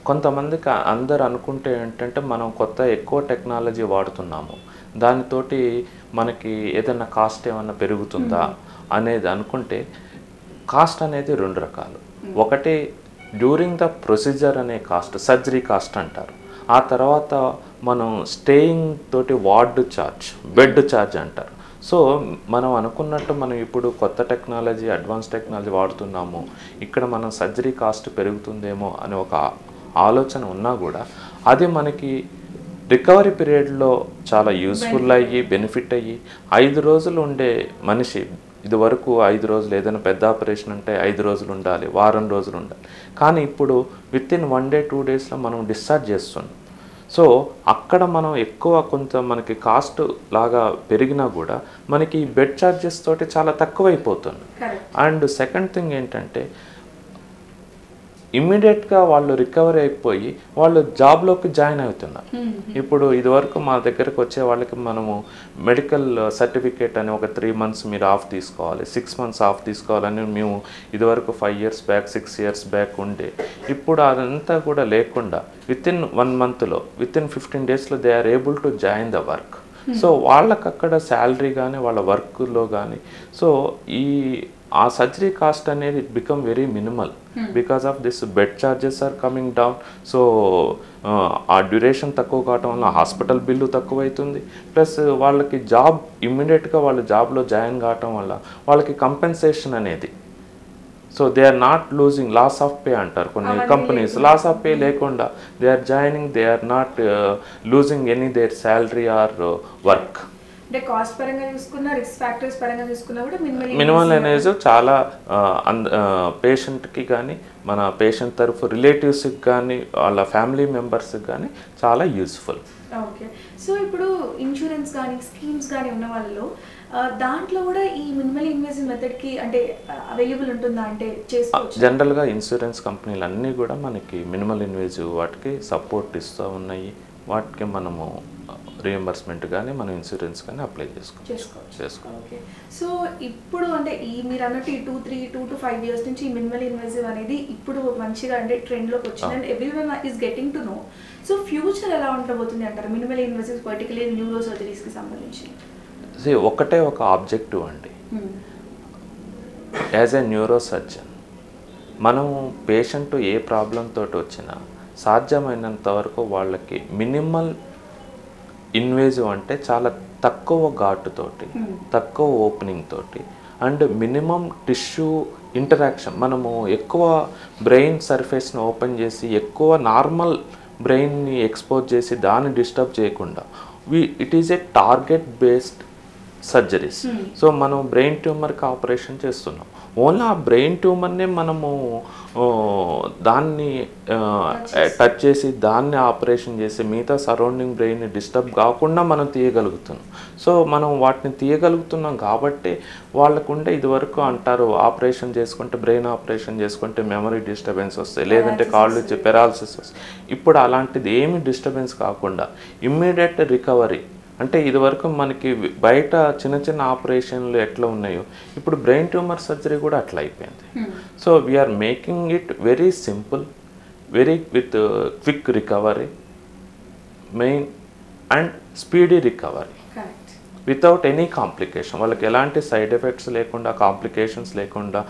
కొంతమందికి అందరు అనుకుంటే ఏంటంటే మనం ఎక్కువ టెక్నాలజీ వాడుతున్నాము, దానితోటి మనకి ఏదైనా కాస్ట్ ఏమన్నా పెరుగుతుందా అనేది అనుకుంటే, కాస్ట్ అనేది రెండు రకాలు. ఒకటి డ్యూరింగ్ ద ప్రొసీజర్ అనే కాస్ట్, సర్జరీ కాస్ట్ అంటారు. ఆ తర్వాత మనం స్టేయింగ్ తోటి వార్డ్ ఛార్జ్, బెడ్ ఛార్జ్ అంటారు. సో మనం అనుకున్నట్టు మనం ఇప్పుడు కొత్త టెక్నాలజీ, అడ్వాన్స్ టెక్నాలజీ వాడుతున్నాము, ఇక్కడ మనం సర్జరీ కాస్ట్ పెరుగుతుందేమో అనే ఒక ఆలోచన ఉన్నా కూడా అది మనకి రికవరీ పీరియడ్లో చాలా యూస్ఫుల్ అయ్యి బెనిఫిట్ అయ్యి 5 రోజులు ఉండే మనిషి ఇదివరకు 5 రోజులు ఏదైనా పెద్ద ఆపరేషన్ అంటే 5 రోజులు ఉండాలి, వారం రోజులు ఉండాలి. కానీ ఇప్పుడు వితిన్ 1 day 2 daysలో మనం డిశ్చార్జ్ చేస్తున్నాం. సో అక్కడ మనం ఎక్కువ కొంత మనకి కాస్ట్ లాగా పెరిగినా కూడా మనకి బెడ్ ఛార్జెస్ తోటి చాలా తక్కువైపోతుంది. అండ్ సెకండ్ థింగ్ ఏంటంటే ఇమ్మీడియట్గా వాళ్ళు రికవరీ అయిపోయి వాళ్ళు జాబ్లోకి జాయిన్ అవుతున్నారు. ఇప్పుడు ఇదివరకు మా దగ్గరకు వచ్చే వాళ్ళకి మనము మెడికల్ సర్టిఫికేట్ అని ఒక 3 months మీరు ఆఫ్ తీసుకోవాలి, 6 months ఆఫ్ తీసుకోవాలని మేము ఇదివరకు 5 years బ్యాక్ 6 years బ్యాక్ ఉండే. ఇప్పుడు అదంతా కూడా లేకుండా వితిన్ 1 monthలో వితిన్ 15 daysలో they are able to join the work. So వాళ్ళకి అక్కడ శాలరీ కానీ వాళ్ళ వర్క్లో కానీ సో ఆ సర్జరీ కాస్ట్ అనేది it become very minimal because of this bed charges are coming down. So ఆ డ్యూరేషన్ తక్కువ కావటం వల్ల హాస్పిటల్ బిల్లు తక్కువ అవుతుంది. ప్లస్ వాళ్ళకి జాబ్ ఇమ్మీడియట్గా వాళ్ళ జాబ్లో జాయిన్ కావటం వల్ల వాళ్ళకి కంపెన్సేషన్ అనేది so they are not losing loss of pay అంటారు కొన్ని కంపెనీస్. లాస్ ఆఫ్ పే లేకుండా they are joining, they are not losing any their salary or work. అంటే కాస్ట్ పరంగా చూసుకున్నా రిస్క్ ఫ్యాక్టర్స్ పరంగా చూసుకున్నా కూడా మినిమల్ అనేది చాలా పేషెంట్కి కానీ మన పేషెంట్ తరఫు రిలేటివ్స్కి కానీ వాళ్ళ ఫ్యామిలీ మెంబర్స్కి కానీ చాలా యూస్ఫుల్. ఓకే. సో ఇప్పుడు ఇన్సూరెన్స్ కానీ స్కీమ్స్ కానీ ఉన్న వాళ్ళు దాంట్లో కూడా ఈ మినిమల్ ఇన్వేసివ్ మెథడ్కి అంటే అవైలబుల్ ఉంటుందా అంటే చేసుకోవచ్చు? జనరల్గా ఇన్సూరెన్స్ కంపెనీలు అన్నీ కూడా మనకి మినిమల్ ఇన్వేసివ్ వాటికి సపోర్ట్ ఇస్తూ ఉన్నాయి. వాటికి మనము రియంబర్స్మెంట్ కానీ మనం ఇన్సూరెన్స్ కానీ అప్లై చేసుకోవచ్చు. ఓకే. సో ఇప్పుడు అంటే మీరు అన్నట్టు ఈ 2 to 5 years నుంచి ఈ మినిమల్ ఇన్వేసివ్ అనేది ఇప్పుడు మంచిగా అంటే ట్రెండ్లోకి వచ్చింది and everyone is getting to know. So future ఎలా ఉండబోతుంది అంటారు మినిమల్ ఇన్వేసివ్ పర్టికులర్ న్యూరో సర్జరీస్కి సంబంధించి? ఒకటే ఒక ఆబ్జెక్టివ్ అండి. యాజ్ ఎ న్యూరో సర్జన్ మనం పేషెంట్ ఏ ప్రాబ్లం తోటి వచ్చినా సాధ్యమైనంత వరకు వాళ్ళకి మినిమల్ ఇన్వేజివ్ అంటే చాలా తక్కువ ఘాటుతోటి తక్కువ ఓపెనింగ్ తోటి అండ్ మినిమం టిష్యూ ఇంటరాక్షన్ మనము ఎక్కువ బ్రెయిన్ సర్ఫేస్ని ఓపెన్ చేసి ఎక్కువ నార్మల్ బ్రెయిన్ని ఎక్స్పోజ్ చేసి దాన్ని డిస్టర్బ్ చేయకుండా it is a target based surgeries. So మనం బ్రెయిన్ ట్యూమర్కి ఆపరేషన్ చేస్తున్నాం. ఓన్లీ ఆ బ్రెయిన్ ట్యూమర్నే మనము దాన్ని టచ్ చేసి దాన్ని ఆపరేషన్ చేసి మిగతా సరౌండింగ్ బ్రెయిన్ని డిస్టర్బ్ కాకుండా మనం తీయగలుగుతున్నాం. సో మనం వాటిని తీయగలుగుతున్నాం కాబట్టి వాళ్ళకుండే ఇదివరకు అంటారు ఆపరేషన్ చేసుకుంటే బ్రెయిన్ ఆపరేషన్ చేసుకుంటే మెమరీ డిస్టర్బెన్స్ వస్తాయి, లేదంటే కాళ్ళు పెరాలసిస్ వస్తాయి. ఇప్పుడు అలాంటిది ఏమి డిస్టర్బెన్స్ కాకుండా ఇమ్మీడియట్ రికవరీ అంటే ఇదివరకు మనకి బయట చిన్న చిన్న ఆపరేషన్లు ఎట్లా ఉన్నాయో ఇప్పుడు బ్రెయిన్ ట్యూమర్ సర్జరీ కూడా అట్లా అయిపోయింది. So we're making it very simple, very with quick recovery main and speedy recovery without any complication. వాళ్ళకి ఎలాంటి సైడ్ ఎఫెక్ట్స్ లేకుండా కాంప్లికేషన్స్ లేకుండా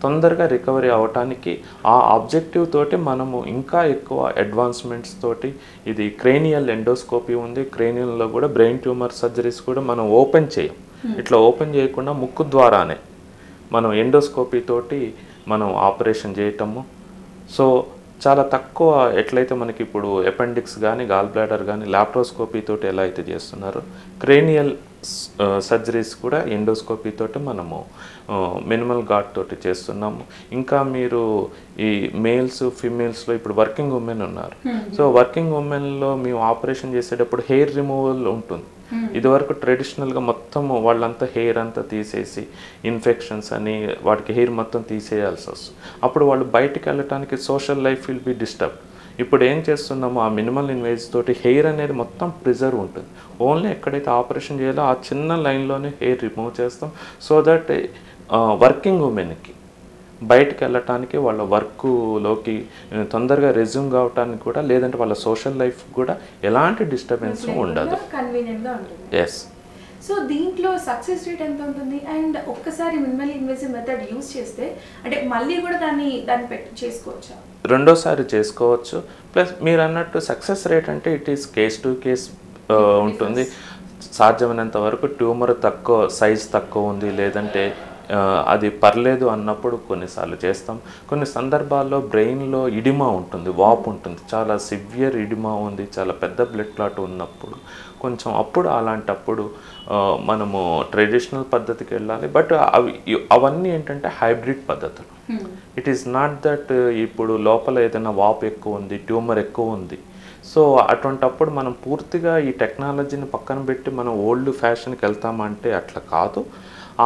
తొందరగా రికవరీ అవ్వటానికి ఆ ఆబ్జెక్టివ్ తోటి మనము ఇంకా ఎక్కువ అడ్వాన్స్మెంట్స్ తోటి ఇది క్రేనియల్ ఎండోస్కోపీ ఉంది. క్రేనియల్లో కూడా బ్రెయిన్ ట్యూమర్ సర్జరీస్ కూడా మనం ఓపెన్ చేయం, ఇట్లా ఓపెన్ చేయకుండా ముక్కు ద్వారానే మనం ఎండోస్కోపీ తోటి మనం ఆపరేషన్ చేయటము. సో చాలా తక్కువ ఎట్లయితే మనకి ఇప్పుడు అపెండిక్స్ కానీ గాల్ బ్లాడర్ కానీ లాప్రోస్కోపీ తోటి ఎలా అయితే చేస్తున్నారో క్రేనియల్ సర్జరీస్ కూడా ఎండోస్కోపీ తోటి మనము మినిమల్ ఘాట్ తోటి చేస్తున్నాము. ఇంకా మీరు ఈ మేల్స్ ఫీమేల్స్లో ఇప్పుడు వర్కింగ్ ఉమెన్ ఉన్నారు. సో వర్కింగ్ ఉమెన్లో మేము ఆపరేషన్ చేసేటప్పుడు హెయిర్ రిమూవల్ ఉంటుంది. ఇదివరకు ట్రెడిషనల్గా మొత్తం వాళ్ళంతా హెయిర్ అంతా తీసేసి ఇన్ఫెక్షన్స్ అని వాటికి హెయిర్ మొత్తం తీసేయాల్సి వస్తుంది. అప్పుడు వాళ్ళు బయటికి వెళ్ళటానికి social life will be disturb. ఇప్పుడు ఏం చేస్తున్నామో ఆ మినిమల్ ఇన్వేజ్ తోటి హెయిర్ అనేది మొత్తం ప్రిజర్వ్ ఉంటుంది. ఓన్లీ ఎక్కడైతే ఆపరేషన్ చేయాలో ఆ చిన్న లైన్లోనే హెయిర్ రిమూవ్ చేస్తాం. సో దట్ వర్కింగ్ ఉమెన్కి బయటకు వెళ్ళటానికి వాళ్ళ వర్క్లోకి తొందరగా రెజ్యూమ్ కావటానికి కూడా లేదంటే వాళ్ళ సోషల్ లైఫ్ కూడా ఎలాంటి డిస్టర్బెన్స్ ఉండదు. ఎస్. సో దీంట్లో సక్సెస్ రేట్ ఎంత ఉంటుంది? అండ్ ఒక్కసారి మినిమల్ ఇన్వేసివ్ మెథడ్ యూజ్ చేస్తే అంటే మళ్ళీ కూడా దాన్ని చేసుకోవచ్చా? రెండోసారి చేసుకోవచ్చు. ప్లస్ మీరు అన్నట్టు సక్సెస్ రేట్ అంటే it is case to case ఉంటుంది. సాధ్యమైనంత వరకు ట్యూమర్ తక్కువ సైజ్ తక్కువ ఉంది లేదంటే అది పర్లేదు అన్నప్పుడు కొన్నిసార్లు చేస్తాం. కొన్ని సందర్భాల్లో బ్రెయిన్లో ఇడిమా ఉంటుంది, వాపు ఉంటుంది, చాలా సివియర్ ఇడిమా ఉంది, చాలా పెద్ద బ్లడ్ క్లాట్ ఉన్నప్పుడు కొంచెం అలాంటప్పుడు మనము ట్రెడిషనల్ పద్ధతికి వెళ్ళాలి. బట్ అవన్నీ ఏంటంటే హైబ్రిడ్ పద్ధతులు. ఇట్ ఈస్ నాట్ దట్ ఇప్పుడు లోపల ఏదైనా వాపు ఎక్కువ ఉంది, ట్యూమర్ ఎక్కువ ఉంది. సో అటువంటప్పుడు మనం పూర్తిగా ఈ టెక్నాలజీని పక్కన పెట్టి మనం ఓల్డ్ ఫ్యాషన్కి వెళ్తామంటే అట్లా కాదు.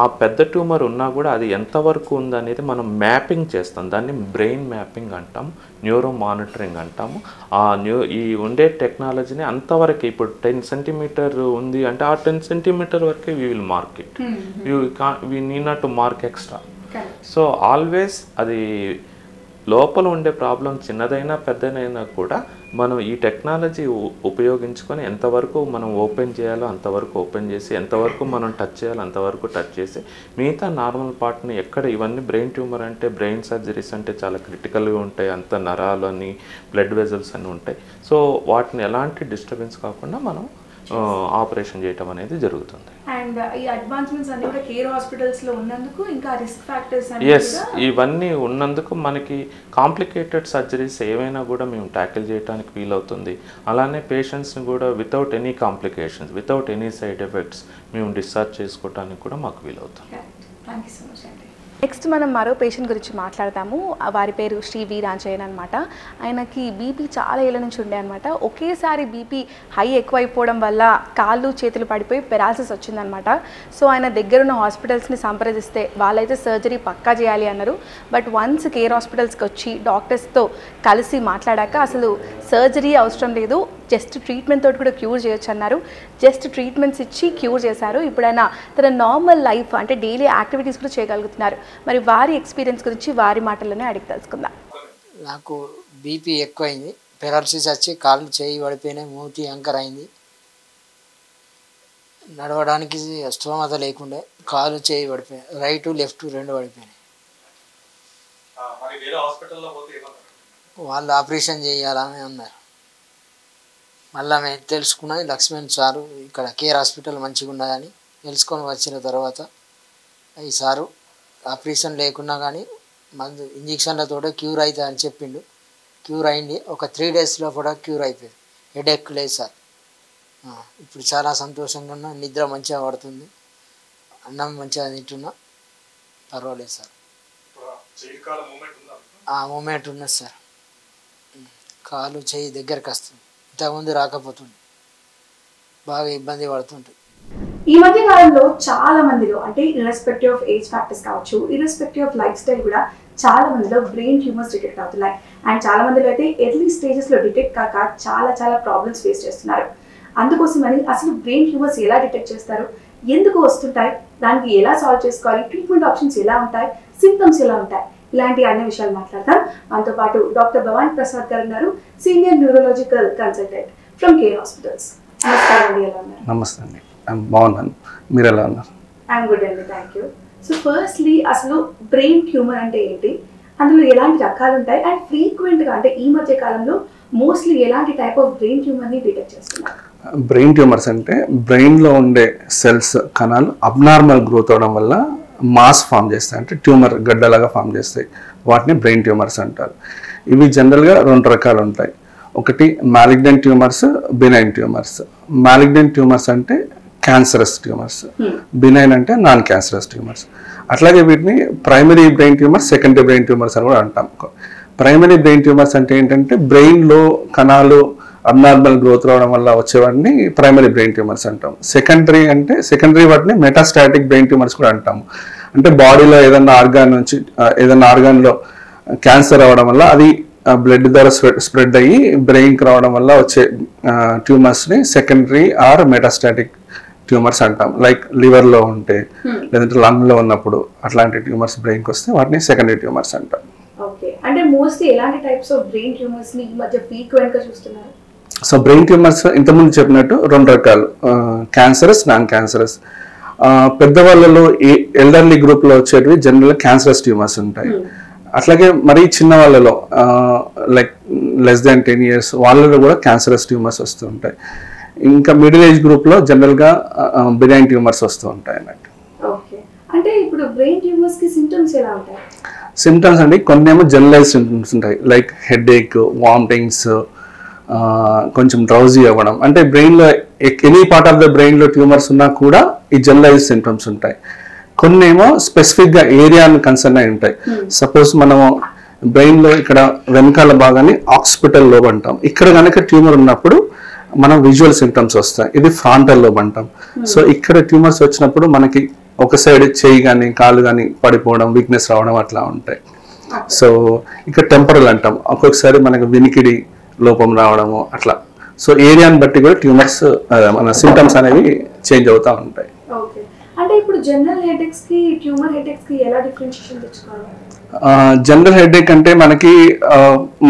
ఆ పెద్ద ట్యూమర్ ఉన్నా కూడా అది ఎంతవరకు ఉందనేది మనం మ్యాపింగ్ చేస్తాం. దాన్ని బ్రెయిన్ మ్యాపింగ్ అంటాం, న్యూరో మానిటరింగ్ అంటాము. ఈ ఉండే టెక్నాలజీని అంతవరకు ఇప్పుడు 10 సెంటీమీటర్ ఉంది అంటే ఆ 10 సెంటీమీటర్ వరకే we will mark it. We need not to mark extra. So always అది లోపల ఉండే ప్రాబ్లం చిన్నదైనా పెద్దదైనా కూడా మనం ఈ టెక్నాలజీ ఉపయోగించుకొని ఎంతవరకు మనం ఓపెన్ చేయాలో అంతవరకు ఓపెన్ చేసి, ఎంతవరకు మనం టచ్ చేయాలో అంతవరకు టచ్ చేసి, మిగతా నార్మల్ పార్ట్ని ఎక్కడ ఇవన్నీ బ్రెయిన్ ట్యూమర్ అంటే బ్రెయిన్ సర్జరీస్ అంటే చాలా క్రిటికల్గా ఉంటాయి, అంత నరాలు అని బ్లడ్ వెజల్స్ అన్నీ ఉంటాయి. సో వాటిని ఎలాంటి డిస్టర్బెన్స్ కాకుండా మనం ఆపరేషన్ చేయటం అనేది జరుగుతుంది. అండ్ ఈ అడ్వాన్స్మెంట్స్ అన్ని కూడా కేర్ హాస్పిటల్స్లో ఉన్నందుకు ఇంకా రిస్క్ ఫ్యాక్టర్స్ ఇవన్నీ ఉన్నందుకు మనకి కాంప్లికేటెడ్ సర్జరీస్ ఏవైనా కూడా మేము ట్యాకిల్ చేయడానికి వీలవుతుంది. అలానే పేషెంట్స్ని కూడా without any complications, without any side effects మేము డిశ్చార్జ్ చేసుకోవడానికి కూడా మాకు వీలవుతుంది. థ్యాంక్ యూ సో మచ్ అండి. నెక్స్ట్ మనం మరో పేషెంట్ గురించి మాట్లాడతాము. వారి పేరు శ్రీ వి రాంచయ్యన్ అనమాట. ఆయనకి బీపీ చాలా ఏళ్ళ నుంచి ఉండే అనమాట. ఒకేసారి బీపీ హై ఎక్కువైపోవడం వల్ల కాళ్ళు చేతులు పడిపోయి పెరాలసిస్ వచ్చిందనమాట. సో ఆయన దగ్గరున్న హాస్పిటల్స్ని సంప్రదిస్తే వాళ్ళైతే సర్జరీ పక్కా చేయాలి అన్నారు. బట్ వన్స్ కేర్ హాస్పిటల్స్కి వచ్చి డాక్టర్స్తో కలిసి మాట్లాడాక అసలు సర్జరీ అవసరం లేదు, జస్ట్ ట్రీట్మెంట్ తోటి కూడా క్యూర్ చేయొచ్చు అన్నారు. జస్ట్ ట్రీట్మెంట్స్ ఇచ్చి క్యూర్ చేశారు. ఇప్పుడు ఆయన తన నార్మల్ లైఫ్ అంటే డైలీ యాక్టివిటీస్ కూడా చేయగలుగుతున్నారు. మరి వారి ఎక్స్పీరియన్స్ గురించి వారి మాటల్లోనే అడిగి తెలుసుకుందాం. నాకు బీపీ ఎక్కువైంది, పెరాలసిస్ వచ్చి కాళ్ళు చేయి పడిపోయినాయి, మూతి యాంకర్ అయింది, నడవడానికి స్తోమత లేకుండే, కాలు చేయి పడిపోయాయి, రైటు లెఫ్ట్ రెండు పడిపోయినాయి. వాళ్ళు ఆపరేషన్ చేయాలని అన్నారు. మళ్ళీ మేము తెలుసుకున్నది లక్ష్మణ్ సారు ఇక్కడ కేర్ హాస్పిటల్ మంచిగా ఉన్నదని తెలుసుకొని వచ్చిన తర్వాత ఈ సారు ఆపరేషన్ లేకున్నా కానీ మందు ఇంజక్షన్లతో క్యూర్ అవుతుంది అని చెప్పిండు. క్యూర్ అయింది. ఒక 3 డేస్లో కూడా క్యూర్ అయిపోయింది. హెడేక్ లేదు సార్. ఇప్పుడు చాలా సంతోషంగా ఉన్నా, నిద్ర మంచిగా పడుతుంది, అన్నం మంచిగా తింటున్నా, పర్వాలేదు సార్. మూమెంట్ ఉన్నది సార్. కాలు చేయి దగ్గరకు వస్తుంది, ఇంతకుముందు రాకపోతుంది, బాగా ఇబ్బంది పడుతుంటుంది. ఈ మధ్య కాలంలో చాలా మందిలో అంటే ఇర్రెస్పెక్టివ్ ఆఫ్ ఏజ్ ఫ్యాక్టర్స్ కావచ్చు, ఇర్రెస్పెక్టివ్ ఆఫ్ లైఫ్ స్టైల్ కూడా చాలా మందిలో బ్రెయిన్ ట్యూమర్స్ డిటెక్ట్ అవుతున్నాయి. అండ్ చాలా మందిలో అయితే ఎర్లీ స్టేజెస్లో డిటెక్ట్ కాక చాలా ప్రాబ్లమ్స్ ఫేస్ చేస్తున్నారు. అందుకోసమని అసలు బ్రెయిన్ ట్యూమర్స్ ఎలా డిటెక్ట్ చేస్తారు, ఎందుకు వస్తుంటాయి, దానికి ఎలా సాల్వ్ చేసుకోవాలి, ట్రీట్మెంట్ ఆప్షన్స్ ఎలా ఉంటాయి, సింప్టమ్స్ ఎలా ఉంటాయి, ఇలాంటి అన్ని విషయాలు మాట్లాడతాం. మనతో పాటు డాక్టర్ భవానీ ప్రసాద్ గారు ఉన్నారు, senior neurological consultant from Care hospitals. నమస్కారం అండి, ఎలా ఉన్నారు? నమస్తే అండి, బాగున్నాను, మీరు ఎలా ఉన్నారు? ఐఎమ్ గుడ్ అండి, థ్యాంక్ యూ. సో ఫస్ట్లీ అసలు బ్రెయిన్ ట్యూమర్ అంటే ఏంటి, అందులో ఎలాంటి రకాలు ఉంటాయి, అండ్ ఫ్రీక్వెంట్గా అంటే ఈ మధ్య కాలంలో మోస్ట్లీ ఎలాంటి టైప్ ఆఫ్ బ్రెయిన్ ట్యూమర్ని డిటెక్ట్ చేస్తున్నారు? బ్రెయిన్ ట్యూమర్స్ అంటే బ్రెయిన్లో ఉండే సెల్స్ కణాలు అబ్నార్మల్ గ్రోత్ అవడం వల్ల మాస్ ఫామ్ చేస్తాయి, అంటే ట్యూమర్ గడ్డలాగా ఫామ్ చేస్తాయి. వాటిని బ్రెయిన్ ట్యూమర్స్ అంటారు. ఇవి జనరల్గా 2 రకాలు ఉంటాయి. ఒకటి malignant tumours, benign tumours. Malignant tumours అంటే క్యాన్సరస్ ట్యూమర్స్, బినైన్ అంటే నాన్ క్యాన్సరస్ ట్యూమర్స్. అట్లాగే వీటిని primary brain tumours, secondary brain tumours అని కూడా అంటాం. ప్రైమరీ బ్రెయిన్ ట్యూమర్స్ అంటే ఏంటంటే బ్రెయిన్లో కణాలు అబ్నార్మల్ గ్రోత్ రావడం వల్ల వచ్చేవాడిని ప్రైమరీ బ్రెయిన్ ట్యూమర్స్ అంటాం. సెకండరీ వాటిని మెటాస్టాటిక్ బ్రెయిన్ ట్యూమర్స్ కూడా అంటాము. అంటే బాడీలో ఏదన్నా ఆర్గాన్లో క్యాన్సర్ అవ్వడం వల్ల అది బ్లడ్ ద్వారా స్ప్రెడ్ అయ్యి బ్రెయిన్కి రావడం వల్ల వచ్చే ట్యూమర్స్ని సెకండరీ ఆర్ మెటాస్టాటిక్ ట్యూమర్స్ అంటాం. లైక్ లివర్లో ఉంటే లేదంటే లంగ్లో ఉన్నప్పుడు అట్లాంటి ట్యూమర్స్ బ్రెయిన్కి వస్తే వాటిని సెకండరీ ట్యూమర్స్ అంటాం. ఓకే, అంటే మోస్ట్లీ ఎలాంటి టైప్స్ ఆఫ్ బ్రెయిన్ ట్యూమర్స్ని ఈ మధ్య ఫ్రీక్వెంట్గా చూస్తున్నారు? సో బ్రెయిన్ ట్యూమర్స్ ఇంతకుముందు చెప్పినట్టు 2 రకాలు, క్యాన్సరస్, నాన్ క్యాన్సరస్. పెద్దవాళ్ళలో ఎల్డర్లీ గ్రూప్లో వచ్చేటివి జనరల్గా క్యాన్సరస్ ట్యూమర్స్ ఉంటాయి. అట్లాగే మరీ చిన్న వాళ్ళలో లైక్ లెస్ దాన్ 10 years వాళ్ళలో కూడా క్యాన్సరస్ ట్యూమర్స్ వస్తూ ఉంటాయి. ఇంకా మిడిల్ ఏజ్ గ్రూప్లో జనరల్గా బినైన్ ట్యూమర్స్ వస్తూ ఉంటాయి అన్నట్టు. ఓకే, అంటే ఇప్పుడు ఇప్పుడు బ్రెయిన్ ట్యూమర్స్ కి సింప్టమ్స్ ఎలా ఉంటాయి? సిమ్టమ్స్ అండి కొన్ని ఏమో జనరలైజ్ సిమ్టమ్స్ ఉంటాయి, లైక్ హెడేక్, వామిటింగ్స్, కొంచెం డ్రౌజీ అవ్వడం. అంటే బ్రెయిన్లో ఎనీ పార్ట్ ఆఫ్ ద బ్రెయిన్లో ట్యూమర్స్ ఉన్నా కూడా ఈ జనరలైజ్ సిమ్టమ్స్ ఉంటాయి. కొన్ని ఏమో స్పెసిఫిక్గా ఏరియాని కన్సర్న్ అయి ఉంటాయి. సపోజ్ మనము బ్రెయిన్లో ఇక్కడ వెనకాల భాగాన్ని ఆక్సిపిటల్ లోబ్ అంటాం. ఇక్కడ కనుక ట్యూమర్ ఉన్నప్పుడు మనం విజువల్ సిమ్టమ్స్ వస్తాయి. ఇది ఫ్రాంటల్ లోబ్ అంటాం. సో ఇక్కడ ట్యూమర్స్ వచ్చినప్పుడు మనకి ఒక సైడ్ చేయి కానీ కాలు కానీ పడిపోవడం, వీక్నెస్ రావడం అట్లా ఉంటాయి. సో ఇక్కడ టెంపరల్ అంటాం, ఒక్కొక్కసారి మనకు వినికిడి లోపం రావడము అట్లా. సో ఏరియాని బట్టి కూడా ట్యూమర్స్ మన సిమ్టమ్స్ అనేవి చేంజ్ అవుతూ ఉంటాయి. ఓకే, అంటే ఇప్పుడు జనరల్ హెడేక్స్ కి ట్యూమర్ హెడేక్స్ కి ఎలా డిఫరెన్షియేషన్ తెచ్చుకోవాలి? జనరల్ హెడేక్ అంటే మనకి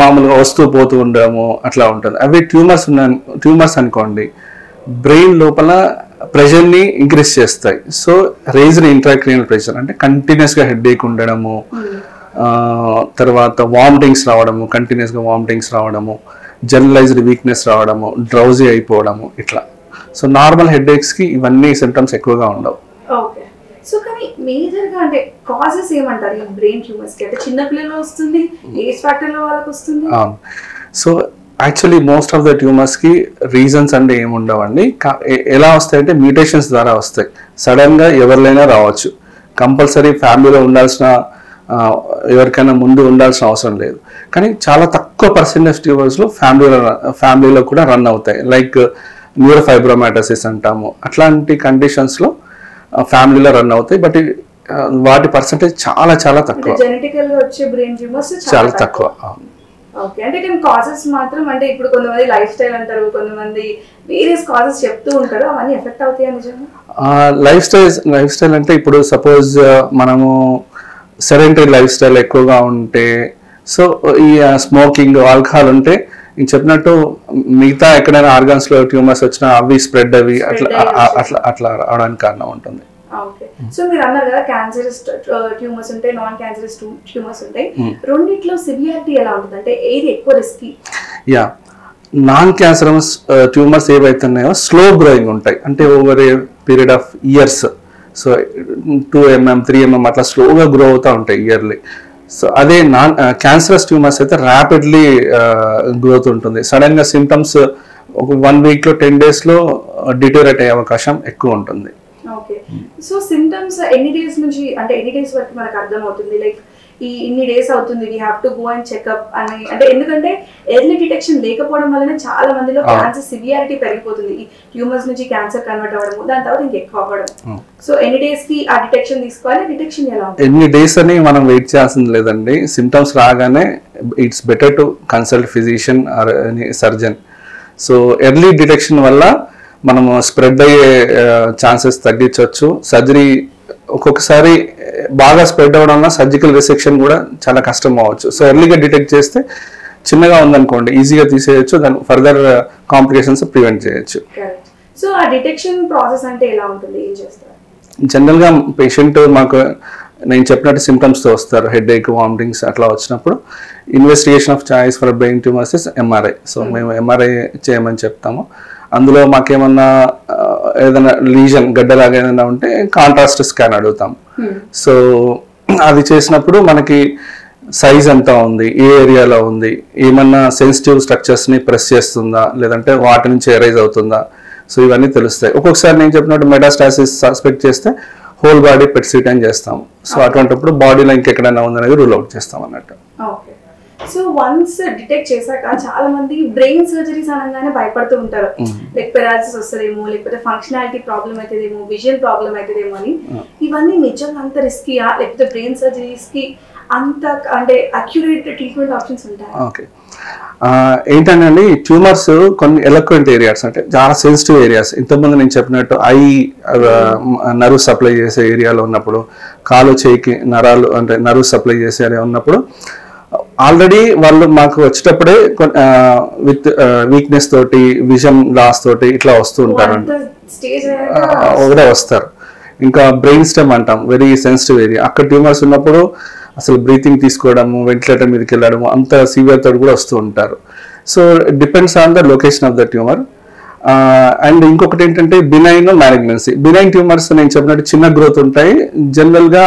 మామూలుగా వస్తూ పోతూ ఉండడము అట్లా ఉంటుంది. అవి ట్యూమర్స్ అనుకోండి బ్రెయిన్ లోపల ప్రెషర్ని ఇంక్రీజ్ చేస్తాయి. సో రేజ్డ్ ఇంట్రాక్రీనల్ ప్రెషర్ అంటే కంటిన్యూస్గా హెడేక్ ఉండడము, తర్వాత వామిటింగ్స్ రావడము, కంటిన్యూస్గా వామిటింగ్స్ రావడము, జనరలైజ్డ్ వీక్నెస్ రావడము, డ్రౌజీ అయిపోవడము ఇట్లా. సో నార్మల్ హెడేక్స్కి ఇవన్నీ సిమ్టమ్స్ ఎక్కువగా ఉండవు. ఓకే, సో కానీ మేజర్గా అంటే కాజెస్ ఏమంటారు ఈ బ్రెయిన్ ట్యూమర్స్కి? అంటే చిన్నపిల్లల్లో వస్తుంది, ఏజ్ ఫ్యాక్టర్లో వాళ్ళకి వస్తుంది? So actually most of the ట్యూమర్స్కి రీజన్స్ అంటే ఏముండవండి. ఎలా వస్తాయంటే మ్యూటేషన్స్ ద్వారా వస్తాయి. సడన్గా ఎవరికైనా రావచ్చు. కంపల్సరీ ఫ్యామిలీలో ఉండాల్సిన ఎవరికైనా ముందు ఉండాల్సిన అవసరం లేదు. కానీ చాలా తక్కువ పర్సెంటేజ్ ట్యూమర్స్లో ఫ్యామిలీలో కూడా రన్ అవుతాయి. లైక్ న్యూరోఫైబ్రోమాటోసిస్ అంటాము, అట్లాంటి కండిషన్స్లో ఫ్యామిలీలో రన్ అవుతాయి. బట్ వాటి పర్సెంటేజ్ చాలా చాలా తక్కువ, జెనెటికల్గా వచ్చే బ్రెయిన్ ట్యూమర్స్ చాలా తక్కువ. ఓకే, అంటే కానీ కాజెస్ మాత్రం అంటే ఇప్పుడు కొంతమంది లైఫ్ స్టైల్ అంటారు, కొంతమంది వేరియస్ కాజెస్ చెప్తూ ఉంటారు, అవన్నీ ఎఫెక్ట్ అవుతాయా నిజంగా? లైఫ్ స్టైల్ అంటే ఇప్పుడు సపోజ్ మనము సెడెంటరీ లైఫ్ స్టైల్ ఎక్కువగా ఉంటే, సో ఈ స్మోకింగ్, ఆల్కహాల్ ఉంటే నేను చెప్పినట్టు మిగతా ఎక్కడైనా ఆర్గాన్స్లో ట్యూమర్స్ వచ్చినా అవి స్ప్రెడ్ అవి అట్లా రావడానికి కారణం ఉంటుంది. ఓకే, సో మీరు అన్నారు కదా క్యాన్సరస్ ట్యూమర్స్ ఉంటాయి, నాన్ క్యాన్సరస్ ట్యూమర్స్ ఉంటాయి. రెండిట్లో సివియారిటీ ఎలా ఉంటుంది? అంటే ఏది ఎక్కువ risky? Yeah, non cancerous tumours ఏవైతే ఉన్నాయో స్లో గ్రోయింగ్ ఉంటాయి. అంటే over a period of years, so 2 mm 3 mm అట్లా స్లోగా గ్రో అవుతూ ఉంటాయి ఇయర్లీ. సో అదే నాన్ క్యాన్సరస్ ట్యూమర్స్ అయితే ర్యాపిడ్లీ గ్రోత్ ఉంటుంది. సడన్గా సిమ్టమ్స్ ఒక 1 weekలో 10 daysలో డిటోరేట్ అయ్యే అవకాశం ఎక్కువ ఉంటుంది. ఓకే, సో సిమ్టమ్స్ ఎన్ని డేస్ నుంచి అంటే ఎన్ని డేస్ వరకు మనకు అర్థం అవుతుంది? లైక్ ఈ ఇన్ని డేస్ అవుతుంది, we have to go and checkup అని. అంటే ఎందుకంటే ఎర్లీ డిటెక్షన్ లేకపోవడం వల్లనే చాలా మందిలో క్యాన్సర్ సివియారిటీ పెరిగిపోతుంది. ఈ ట్యూమర్స్ నుంచి క్యాన్సర్ కన్వర్ట్ అవ్వడం, దాని తర్వాత ఇంకెక్కువ అవ్వడం. సో ఎన్ని డేస్ కి ఆ డిటెక్షన్ తీసుకోవాలి? డిటెక్షన్ ఎలా ఉంటుంది? ఎన్ని డేస్ అని మనం వెయిట్ చేయాల్సింది లేదండి. సిమ్టమ్స్ రాగానే it's better to consult physician are surgeon. So early detection వల్ల మనము స్ప్రెడ్ అయ్యే ఛాన్సెస్ తగ్గించవచ్చు. సర్జరీ ఒక్కొక్కసారి బాగా స్ప్రెడ్ అవ్వడం వల్ల సర్జికల్ రిసెక్షన్ కూడా చాలా కష్టం అవ్వచ్చు. సో ఎర్లీగా డిటెక్ట్ చేస్తే చిన్నగా ఉందనుకోండి ఈజీగా తీసేయచ్చు, దాని ఫర్దర్ కాంప్లికేషన్స్ ప్రివెంట్ చేయొచ్చు. సో ఆ డిటెక్షన్ ప్రాసెస్ అంటే ఎలా ఉంటుంది? ఏం చేస్తారు? జనరల్గా పేషెంట్ మాకు నేను చెప్పినట్టు సిమ్టమ్స్తో వస్తారు, హెడేక్, వామిటింగ్స్ అట్లా వచ్చినప్పుడు investigation of choice for brain tumours is MRI. So మేము ఎంఆర్ఐ చేయమని చెప్తాము. అందులో మాకేమన్నా ఏదైనా లీజన్ గడ్డలాగా ఏదైనా ఉంటే కాంట్రాస్ట్ స్కాన్ అడుగుతాం. సో అది చేసినప్పుడు మనకి సైజ్ ఎంత ఉంది, ఏ ఏరియాలో ఉంది, ఏమన్నా సెన్సిటివ్ స్ట్రక్చర్స్ని ప్రెస్ చేస్తుందా, లేదంటే వాటి నుంచి ఎరైజ్ అవుతుందా, సో ఇవన్నీ తెలుస్తాయి. ఒక్కొక్కసారి నేను చెప్పినట్టు మెటాస్టాసిస్ సస్పెక్ట్ చేస్తే హోల్ బాడీ పెట్ సిటీ చేస్తాం. సో అటువంటిప్పుడు బాడీలో ఇంకెక్కడైనా ఉందనేది రూల్ అవుట్ చేస్తాం అన్నట్టు. సో వన్స్ డిటెక్ట్ చేశాక చాలా మంది బ్రెయిన్ సర్జరీస్ అనగానే భయపడుతూ ఉంటారు. లైక్ పెరాలసిస్ వస్తుందేమో, లేకపోతే ఫంక్షనాలిటీ ప్రాబ్లం అవుతుందేమో, విజన్ ప్రాబ్లం అవుతుందేమో అని. ఇవన్నీ నిజంగా అంత రిస్కీయా, లేకపోతే బ్రెయిన్ సర్జరీస్ కి అంత అంటే అక్యురేట్ ట్రీట్మెంట్ ఆప్షన్స్ ఉంటాయి? ఓకే, ఏంటంటే ట్యూమర్స్ కొన్ని ఎలక్వెంట్ ఏరియాస్ అంటే చాలా సెన్సిటివ్ ఏరియాస్. ఇంతకుముందు నేను చెప్పినట్టు ఐ నర్వ్ సప్లై చేసే ఏరియాలో ఉన్నప్పుడు, కాలు చేయికి నరాలు అంటే నర్వ్ సప్లై చేసే ఏరియా ఉన్నప్పుడు ఆల్రెడీ వాళ్ళు మాకు వచ్చేటప్పుడే విత్ వీక్నెస్ తోటి, విజన్ లాస్ తోటి ఇట్లా వస్తూ ఉంటారు, ఒకటే వస్తారు. ఇంకా బ్రెయిన్ స్టెమ్ అంటాం, వెరీ సెన్సిటివ్ ఏరియా. అక్కడ ట్యూమర్స్ ఉన్నప్పుడు అసలు బ్రీతింగ్ తీసుకోవడము, వెంటిలేటర్ మీదకి వెళ్ళడము, అంత సివియర్ తోటి కూడా వస్తూ ఉంటారు. So depends on the location of the tumour. And ఇంకొకటి ఏంటంటే బినైన్ మ్యాలిగ్నెన్సీ. బినైన్ ట్యూమర్స్ నేను చెప్పినట్టు చిన్న గ్రోత్ ఉంటాయి. జనరల్గా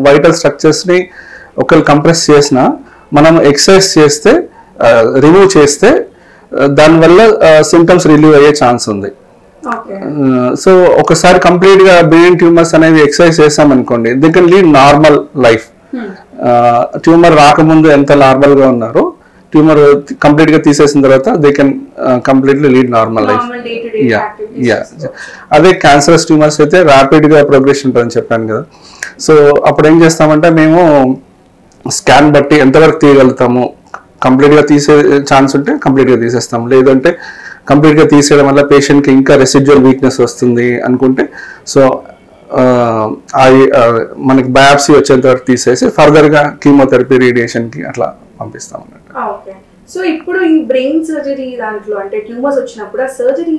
వైటల్ స్ట్రక్చర్స్ని ఒకళ్ళు కంప్రెస్ చేసినా మనం ఎక్సర్సైజ్ చేస్తే రిమూవ్ చేస్తే దానివల్ల సింటమ్స్ రిలీవ్ అయ్యే ఛాన్స్ ఉంది. సో ఒకసారి కంప్లీట్గా బినైన్ ట్యూమర్స్ అనేవి ఎక్సర్సైజ్ చేసామనుకోండి, they can lead normal life. Tumour రాకముందు ఎంత నార్మల్గా ఉన్నారో ట్యూమర్ కంప్లీట్గా తీసేసిన తర్వాత they can completely lead normal life. అదే క్యాన్సరస్ ట్యూమర్స్ అయితే ర్యాపిడ్గా ప్రోగ్రెషన్ ఉంటుందని చెప్పాను కదా. సో అప్పుడు ఏం చేస్తామంటే మేము స్కాన్ బట్టి ఎంతవరకు తీయగలుగుతాము, కంప్లీట్గా తీసే ఛాన్స్ ఉంటే కంప్లీట్గా తీసేస్తాం, లేదంటే కంప్లీట్గా తీసేయడం వల్ల పేషెంట్కి ఇంకా రెసిడ్యువల్ వీక్నెస్ వస్తుంది అనుకుంటే సో మనకి బయాప్సీ వచ్చేంత వరకు తీసేసి ఫర్దర్గా కీమోథెరపీ రేడియేషన్కి అట్లా పంపిస్తాం అన్నట్టు. సో ఇప్పుడు ఈ బ్రెయిన్ సర్జరీ దాంట్లో అంటే ట్యూమర్స్ వచ్చినప్పుడు ఆ సర్జరీ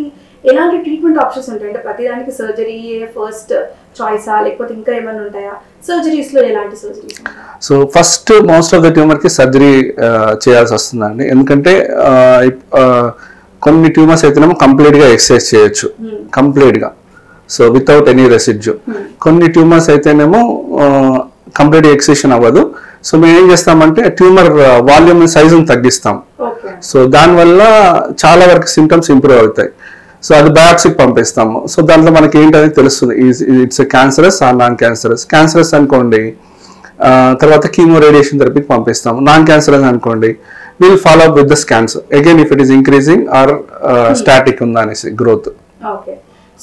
ఎలాంటి ట్రీట్మెంట్ ఆప్షన్స్ ఉంటాయి? అంటే ప్రతిదానికి సర్జరీ ఫస్ట్ చాయిసా లేకపోతే ఇంకా ఏమైనా ఉంటాయా? సర్జరీస్లో ఎలాంటి సర్జరీస్? So first most of the ట్యూమర్కి సర్జరీ చేయాల్సి వస్తుందండి. ఎందుకంటే కొన్ని ట్యూమర్స్ అయితేనేమో కంప్లీట్గా ఎక్సర్సైజ్ చేయొచ్చు కంప్లీట్గా, సో వితౌట్ ఎనీ రెసిడ్యూ. కొన్ని ట్యూమర్స్ అయితేనేమో కంప్లీట్ ఎక్సెషన్ అవ్వదు. సో మేము ఏం చేస్తామంటే ట్యూమర్ వాల్యూమ్ సైజుని తగ్గిస్తాం. సో దానివల్ల చాలా వరకు సిమ్టమ్స్ ఇంప్రూవ్ అవుతాయి. సో అది బయాప్సీకి పంపిస్తాము. సో దాంట్లో మనకి ఏంటనేది తెలుస్తుంది, it's cancerous or non cancerous. Cancerous అనుకోండి తర్వాత కీమో రేడియేషన్ థెరపీకి పంపిస్తాము. నాన్ క్యాన్సరస్ అనుకోండి will follow up with the scans again if it is increasing or static ఉందా అనేసి గ్రోత్.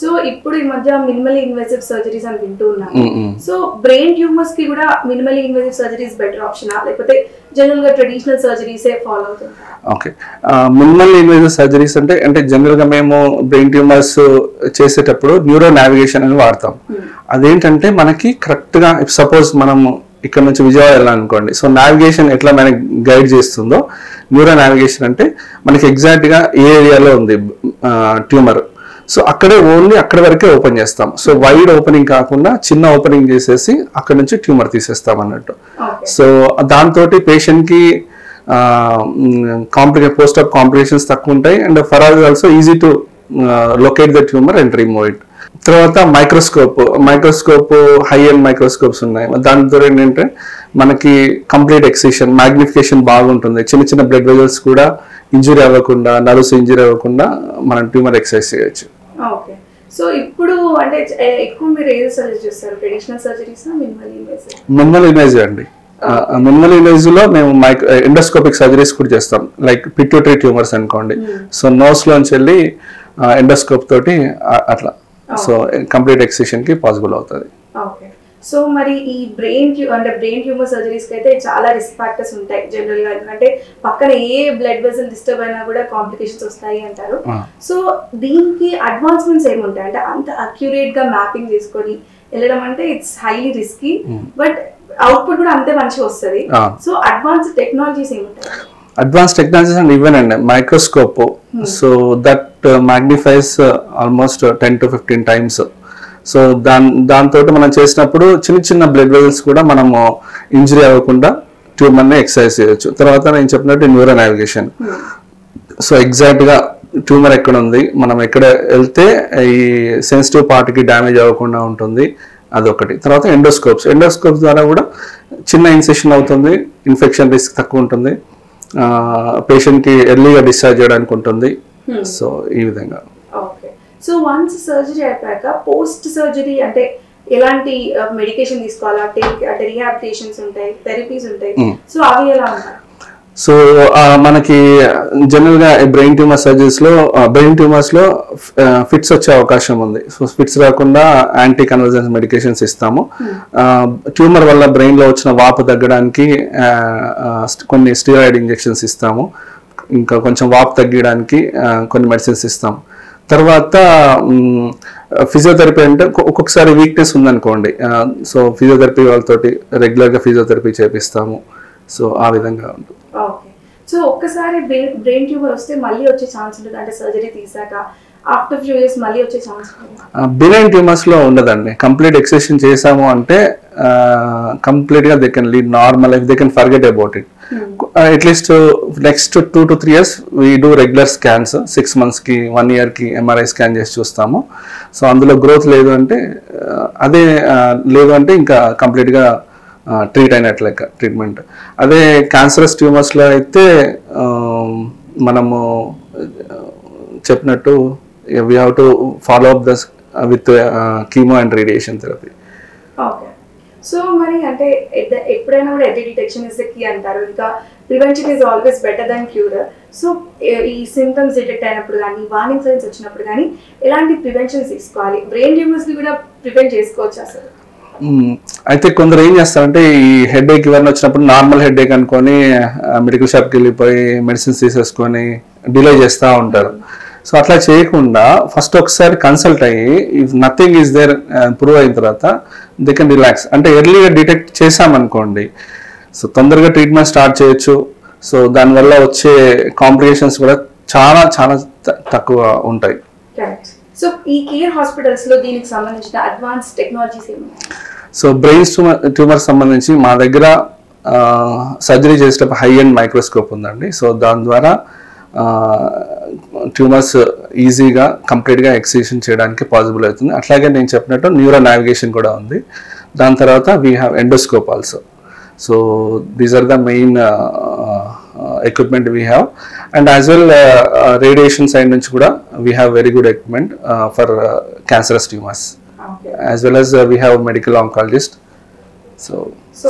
సో ఇప్పుడు ఈ మధ్య మినిమల్లీ ఇన్వేసివ్ సర్జరీస్ అని వింటూ ఉన్నాము. సో బ్రెయిన్ ట్యూమర్స్ కి కూడా మినిమల్లీ ఇన్వేసివ్ సర్జరీస్ బెటర్ ఆప్షనా లేకపోతే జనరల్ గా ట్రెడిషనల్ సర్జరీస్ ఫాలో అవుతుంటారా? ఓకే, మినిమల్లీ ఇన్వేసివ్ సర్జరీస్ అంటే జనరల్ గా మేము బ్రెయిన్ ట్యూమర్స్ చేసేటప్పుడు న్యూరో నావిగేషన్ అని వాడతాం. అదేంటంటే మనకి కరెక్ట్ గా సపోజ్ మనం ఇక్కడ నుంచి విజయవాడ వెళ్ళాలనుకోండి, సో నావిగేషన్ ఎట్లా మనకి గైడ్ చేస్తుందో న్యూరో నావిగేషన్ అంటే మనకి ఎగ్జాక్ట్ గా ఏ ఏరియాలో ఉంది ట్యూమర్, సో అక్కడే ఓన్లీ అక్కడ వరకే ఓపెన్ చేస్తాం. సో వైడ్ ఓపెనింగ్ కాకుండా చిన్న ఓపెనింగ్ చేసేసి అక్కడ నుంచి ట్యూమర్ తీసేస్తాం అన్నట్టు. సో దాంతో పేషెంట్కి పోస్ట్ ఆప్ కాంప్లికేషన్స్ తక్కువ ఉంటాయి and for also easy to locate the tumour and remove it. తర్వాత మైక్రోస్కోప్ హై ఎండ్ మైక్రోస్కోప్స్ ఉన్నాయి. దాంతో ఏంటంటే మనకి కంప్లీట్ ఎక్సిషన్ మ్యాగ్నిఫికేషన్ బాగుంటుంది. చిన్న చిన్న బ్లడ్ వెజల్స్ కూడా ఇంజురీ అవ్వకుండా, నర్వ్స్ ఇంజురీ అవ్వకుండా మనం ట్యూమర్ ఎక్సర్సైజ్ చేయొచ్చు. ఓకే, సో ఇప్పుడు అంటే ఎక్కువ మీరు ఏది సజెస్ట్ చేస్తారు, traditional surgeries minimal invasive? Minimal invasive అండి. మినిమల్ ఇన్వేసివ్ లో మేము ఎండోస్కోపిక్ సర్జరీస్ కూడా చేస్తాం. లైక్ పిట్యూటరీ ట్యూమర్స్ అనుకోండి, సో నోస్ లోంచి వెళ్ళి ఎండోస్కోప్ తోటి అట్లా సో కంప్లీట్ ఎక్సిషన్ కి పాసిబుల్ అవుతుంది. ఓకే, సో మరి ఈ బ్రెయిన్ ట్యూమర్ సర్జరీస్ కి అయితే చాలా రిస్క్ ఫ్యాక్టర్స్ ఉంటాయి జనరల్ గా, ఎందుకంటే పక్కన ఏ బ్లడ్ వెసల్ డిస్టర్బ్ అయినా కూడా కాంప్లికేషన్స్ వస్తాయి అంటారు. సో దీనికి అడ్వాన్స్మెంట్స్ ఏముంటాయి? అంటే అంత అక్యురేట్ గా మ్యాపింగ్ చేసుకొని వెళ్ళడం అంటే it's highly risky, but output కూడా అంతే మంచిగా వస్తుంది. సో అడ్వాన్స్ టెక్నాలజీస్ ఏముంటాయి? అడ్వాన్స్ టెక్నాలజీస్ అండ్ ఈవెన్ అండి microscope, so that మ్యాగ్నిఫైస్ almost 10 to 15 times. So దాంతో మనం చేసినప్పుడు చిన్న చిన్న బ్లడ్ వెజల్స్ కూడా మనము ఇంజరీ అవ్వకుండా ట్యూమర్ని ఎక్సర్సైజ్ చేయొచ్చు. తర్వాత నేను చెప్పినట్టు న్యూరో నావిగేషన్, సో ఎగ్జాక్ట్గా ట్యూమర్ ఎక్కడ ఉంది, మనం ఎక్కడ వెళ్తే ఈ సెన్సిటివ్ పార్ట్కి డ్యామేజ్ అవ్వకుండా ఉంటుంది, అదొకటి. తర్వాత ఎండోస్కోప్స్ ద్వారా కూడా చిన్న ఇన్సెషన్ అవుతుంది, ఇన్ఫెక్షన్ రిస్క్ తక్కువ ఉంటుంది, పేషెంట్కి ఎర్లీగా డిశ్చార్జ్ చేయడానికి ఉంటుంది. సో ఈ విధంగా. సో వన్స్ సర్జరీ అయిపోయాక పోస్ట్ సర్జరీ అంటే ఎలాంటి మెడికేషన్ తీసుకోవాలా, అంటే రీహాబిలిటేషన్స్ ఉంటాయి, థెరపీస్ ఉంటాయి, సో అవి ఎలా ఉంటాయి? సో మనకి జనరల్గా బ్రెయిన్ ట్యూమర్స్ లో ఫిట్స్ వచ్చే అవకాశం ఉంది. సో ఫిట్స్ రాకుండా యాంటీ కన్వర్జెన్స్ మెడికేషన్స్ ఇస్తాము. ట్యూమర్ వల్ల బ్రెయిన్లో వచ్చిన వాపు తగ్గడానికి కొన్ని స్టీరాయిడ్ ఇంజెక్షన్స్ ఇస్తాము. ఇంకా కొంచెం వాపు తగ్గడానికి కొన్ని మెడిసిన్స్ ఇస్తాము. తర్వాత ఫిజియోథెరపీ అంటే ఒక్కొక్కసారి వీక్నెస్ ఉందనుకోండి, సో ఫిజియోథెరపీ వాళ్ళతోటి రెగ్యులర్గా ఫిజియోథెరపీ చేపిస్తాము. సో ఆ విధంగా ఉంటుంది. ఓకే, సో ఒక్కసారి బ్రెయిన్ ట్యూమర్ వస్తే మళ్ళీ వచ్చే ఛాన్స్ ఉంటుంది అంటే సర్జరీ తీసాక ఆఫ్టర్ ఫ్యూ ఇయర్స్ మళ్ళీ వచ్చే ఛాన్స్? బినైన్ ట్యూమర్స్ లో ఉండదండి. కంప్లీట్ ఎక్సెషన్ చేసాము అంటే కంప్లీట్గా they can lead normal life, they can forget about it. At least next 2 to 3 years we do regular scans, 6 monthsకి 1 yearకి MRI scan చేసి చూస్తాము. సో అందులో గ్రోత్ లేదు అంటే అదే లేదు అంటే ఇంకా కంప్లీట్గా ట్రీట్ అయినట్లే ట్రీట్మెంట్. అదే క్యాన్సరస్ ట్యూమర్స్లో అయితే మనము చెప్పినట్టు we have to follow up thus with chemo and radiation therapy. Okay, so మరి అంటే ఎప్పుడైనా కూడా early detection is the key అంటారు, ఇంకా prevention is always better than cure. So ఈ సిమ్టమ్స్ డిటెక్ట్ అయినప్పుడు కానీ, వార్నింగ్ సైన్స్ వచ్చినప్పుడు కానీ ఎలాంటి ప్రివెన్షన్స్ తీసుకోవాలి? బ్రెయిన్ ట్యూమర్స్ని కూడా ప్రివెంట్ చేసుకోవచ్చు అసలు? అయితే కొందరు ఏం చేస్తారంటే ఈ హెడేక్ ఇవన్నీ వచ్చినప్పుడు నార్మల్ హెడేక్ అనుకొని మెడికల్ షాప్కి వెళ్ళిపోయి మెడిసిన్స్ తీసేసుకొని డిలే చేస్తూ ఉంటారు. సో అట్లా చేయకుండా ఫస్ట్ ఒకసారి కన్సల్ట్ అయ్యి if nothing is there prove అయిన తర్వాత దే కెన్ రిలాక్స్. అంటే ఎర్లీగా డిటెక్ట్ చేసామనుకోండి, సో తొందరగా ట్రీట్మెంట్ స్టార్ట్ చేయొచ్చు. సో దానివల్ల వచ్చే కాంప్లికేషన్స్ కూడా చాలా చాలా తక్కువ ఉంటాయి. సో ఈ కేర్ హాస్పిటల్స్ లో దీనికి సంబంధించిన అడ్వాన్స్ టెక్నాలజీస్ ఏమున్నాయి? సో బ్రెయిన్ ట్యూమర్ సంబంధించి మా దగ్గర సర్జరీ చేసేటప్పుడు హై ఎండ్ మైక్రోస్కోప్ ఉందండి. సో దాని ద్వారా ట్యూమర్స్ ఈజీగా కంప్లీట్గా ఎక్సిషన్ చేయడానికి పాసిబుల్ అవుతుంది. అట్లాగే నేను చెప్పినట్టు న్యూరో నావిగేషన్ కూడా ఉంది. దాని తర్వాత we have endoscope also. So these are the main equipment we have, and as well radiation side nunchi kuda we have very good equipment for cancerous tumors. Okay. As well as we have medical oncologist, so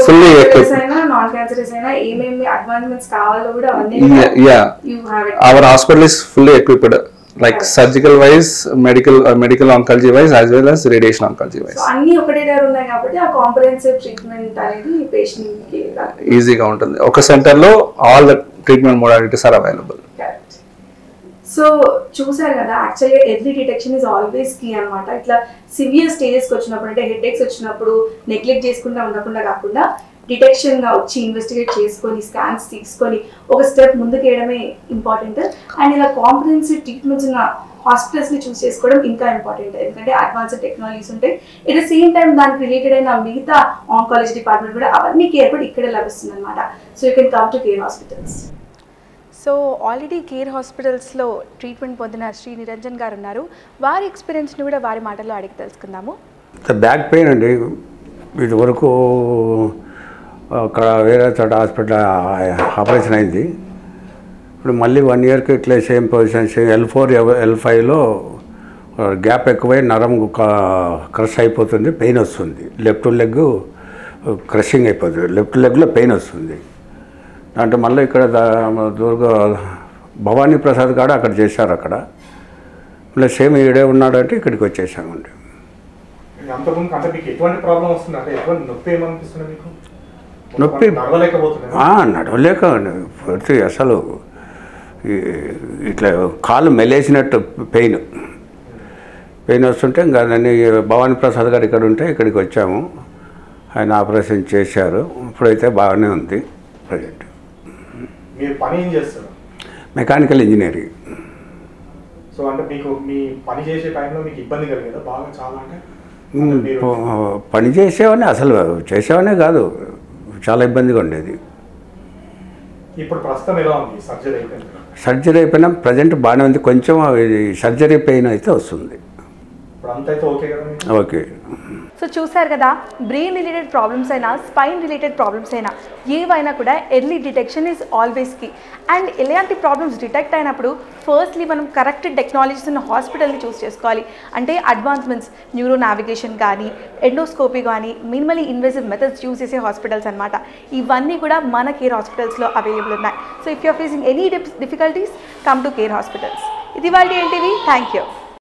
fully equipped. Non cancerous aina ememi advancements kavalo kuda avani yeah you have it. Our hospital is fully equipped, like surgical wise, medical oncology wise, as well as radiation oncology wise. So anni okate దగ్గర ఉన్నాయి కాబట్టి ఆ కాంప్రహెన్సివ్ ట్రీట్మెంట్ అనేది పేషెంట్ కి ఈజీగా ఉంటుంది. ఒక సెంటర్ లో all the treatment modalities are available. So చూసారు కదా, యాక్చువల్గా early detection is always key అనమాట. ఇట్లా సివియర్ స్టేజెస్కి వచ్చినప్పుడు, అంటే హెడేక్స్ వచ్చినప్పుడు నెగ్లెక్ట్ చేసుకుంటా ఉండకుండా కాకుండా డిటెక్షన్గా వచ్చి ఇన్వెస్టిగేట్ చేసుకొని స్కాన్స్ తీసుకొని ఒక స్టెప్ ముందుకు వేయడమే ఇంపార్టెంట్. అండ్ ఇలా కాంప్రహెన్సివ్ ట్రీట్మెంట్స్ ఉన్న హాస్పిటల్స్ని చూస్ చేసుకోవడం ఇంకా ఇంపార్టెంట్, ఎందుకంటే అడ్వాన్స్డ్ టెక్నాలజీస్ ఉంటాయి. ఎట్ ద సేమ్ టైం దానికి రిలేటెడ్ అయిన మిగతా ఆంకాలజీ డిపార్ట్మెంట్ కూడా అవన్నీ కేర్ కూడా ఇక్కడే లభిస్తుంది అనమాట. So you can come to Care hospitals. So already care హాస్పిటల్స్లో ట్రీట్మెంట్ పొందిన శ్రీ నిరంజన్ గారు ఉన్నారు. వారి ఎక్స్పీరియన్స్ని కూడా వారి మాటల్లో అడిగి తెలుసుకుందాము. బ్యాక్ పెయిన్ అండి, ఇదివరకు అక్కడ వేరే చోట హాస్పిటల్ ఆపరేషన్ అయింది. ఇప్పుడు మళ్ళీ 1 yearకి ఇట్లా సేమ్ పొజిషన్, L4 L5లో గ్యాప్ ఎక్కువై నరం క్రష్ అయిపోతుంది, పెయిన్ వస్తుంది. లెఫ్ట్ లెగ్ క్రషింగ్ అయిపోతుంది, లెఫ్ట్ లెగ్లో పెయిన్ వస్తుంది. అంటే మళ్ళీ ఇక్కడ భవానీ ప్రసాద్ గారు అక్కడ చేశారు. అక్కడ మళ్ళీ సేమ్ ఈడే ఉన్నాడంటే ఇక్కడికి వచ్చేసామండి. నొప్పి నడవలేక అసలు ఇట్లా కాలు మెలేసినట్టు పెయిన్ వస్తుంటే ఇంకా దాన్ని భవానీ ప్రసాద్ గారు ఇక్కడ ఉంటే ఇక్కడికి వచ్చాము. ఆయన ఆపరేషన్ చేశారు. ఇప్పుడైతే బాగానే ఉంది ప్రజెంట్. మీరు పని ఏం చేస్తారు? Mechanical engineering. సో అంటే మీకు మీ పని చేసే టైంలో మీకు ఇబ్బంది కలిగేదా బాగా? చాలా అంటే పని చేసేవాడిని, అసలు చేసేవానే కాదు, చాలా ఇబ్బందిగా ఉండేది. ఇప్పుడు ప్రస్తుతం ఎలా ఉంది? సర్జరీ అయిపోయినా ప్రజెంట్ బాగానే ఉంది. కొంచెం సర్జరీ పెయిన్ అయితే వస్తుంది. ఓకే. సో చూసారు కదా, బ్రెయిన్ రిలేటెడ్ ప్రాబ్లమ్స్ అయినా, స్పైన్ రిలేటెడ్ ప్రాబ్లమ్స్ అయినా, ఏవైనా కూడా early detection is always key. And ఎలాంటి ప్రాబ్లమ్స్ డిటెక్ట్ అయినప్పుడు ఫస్ట్లీ మనం కరెక్ట్ టెక్నాలజీస్ ఉన్న హాస్పిటల్ని చూస్ చేసుకోవాలి. అంటే అడ్వాన్స్మెంట్స్, న్యూరో నావిగేషన్ కానీ, ఎండోస్కోపీ కానీ, మినిమలీ ఇన్వెసివ్ మెథడ్స్ యూజ్ చేసే హాస్పిటల్స్ అనమాట. ఇవన్నీ కూడా మన కేర్ హాస్పిటల్స్లో అవైలబుల్ ఉన్నాయి. So if you are facing any difficulties, come to Care Hospitals. ఇది వాళ్ళ ఎన్టీవీ. Thank you.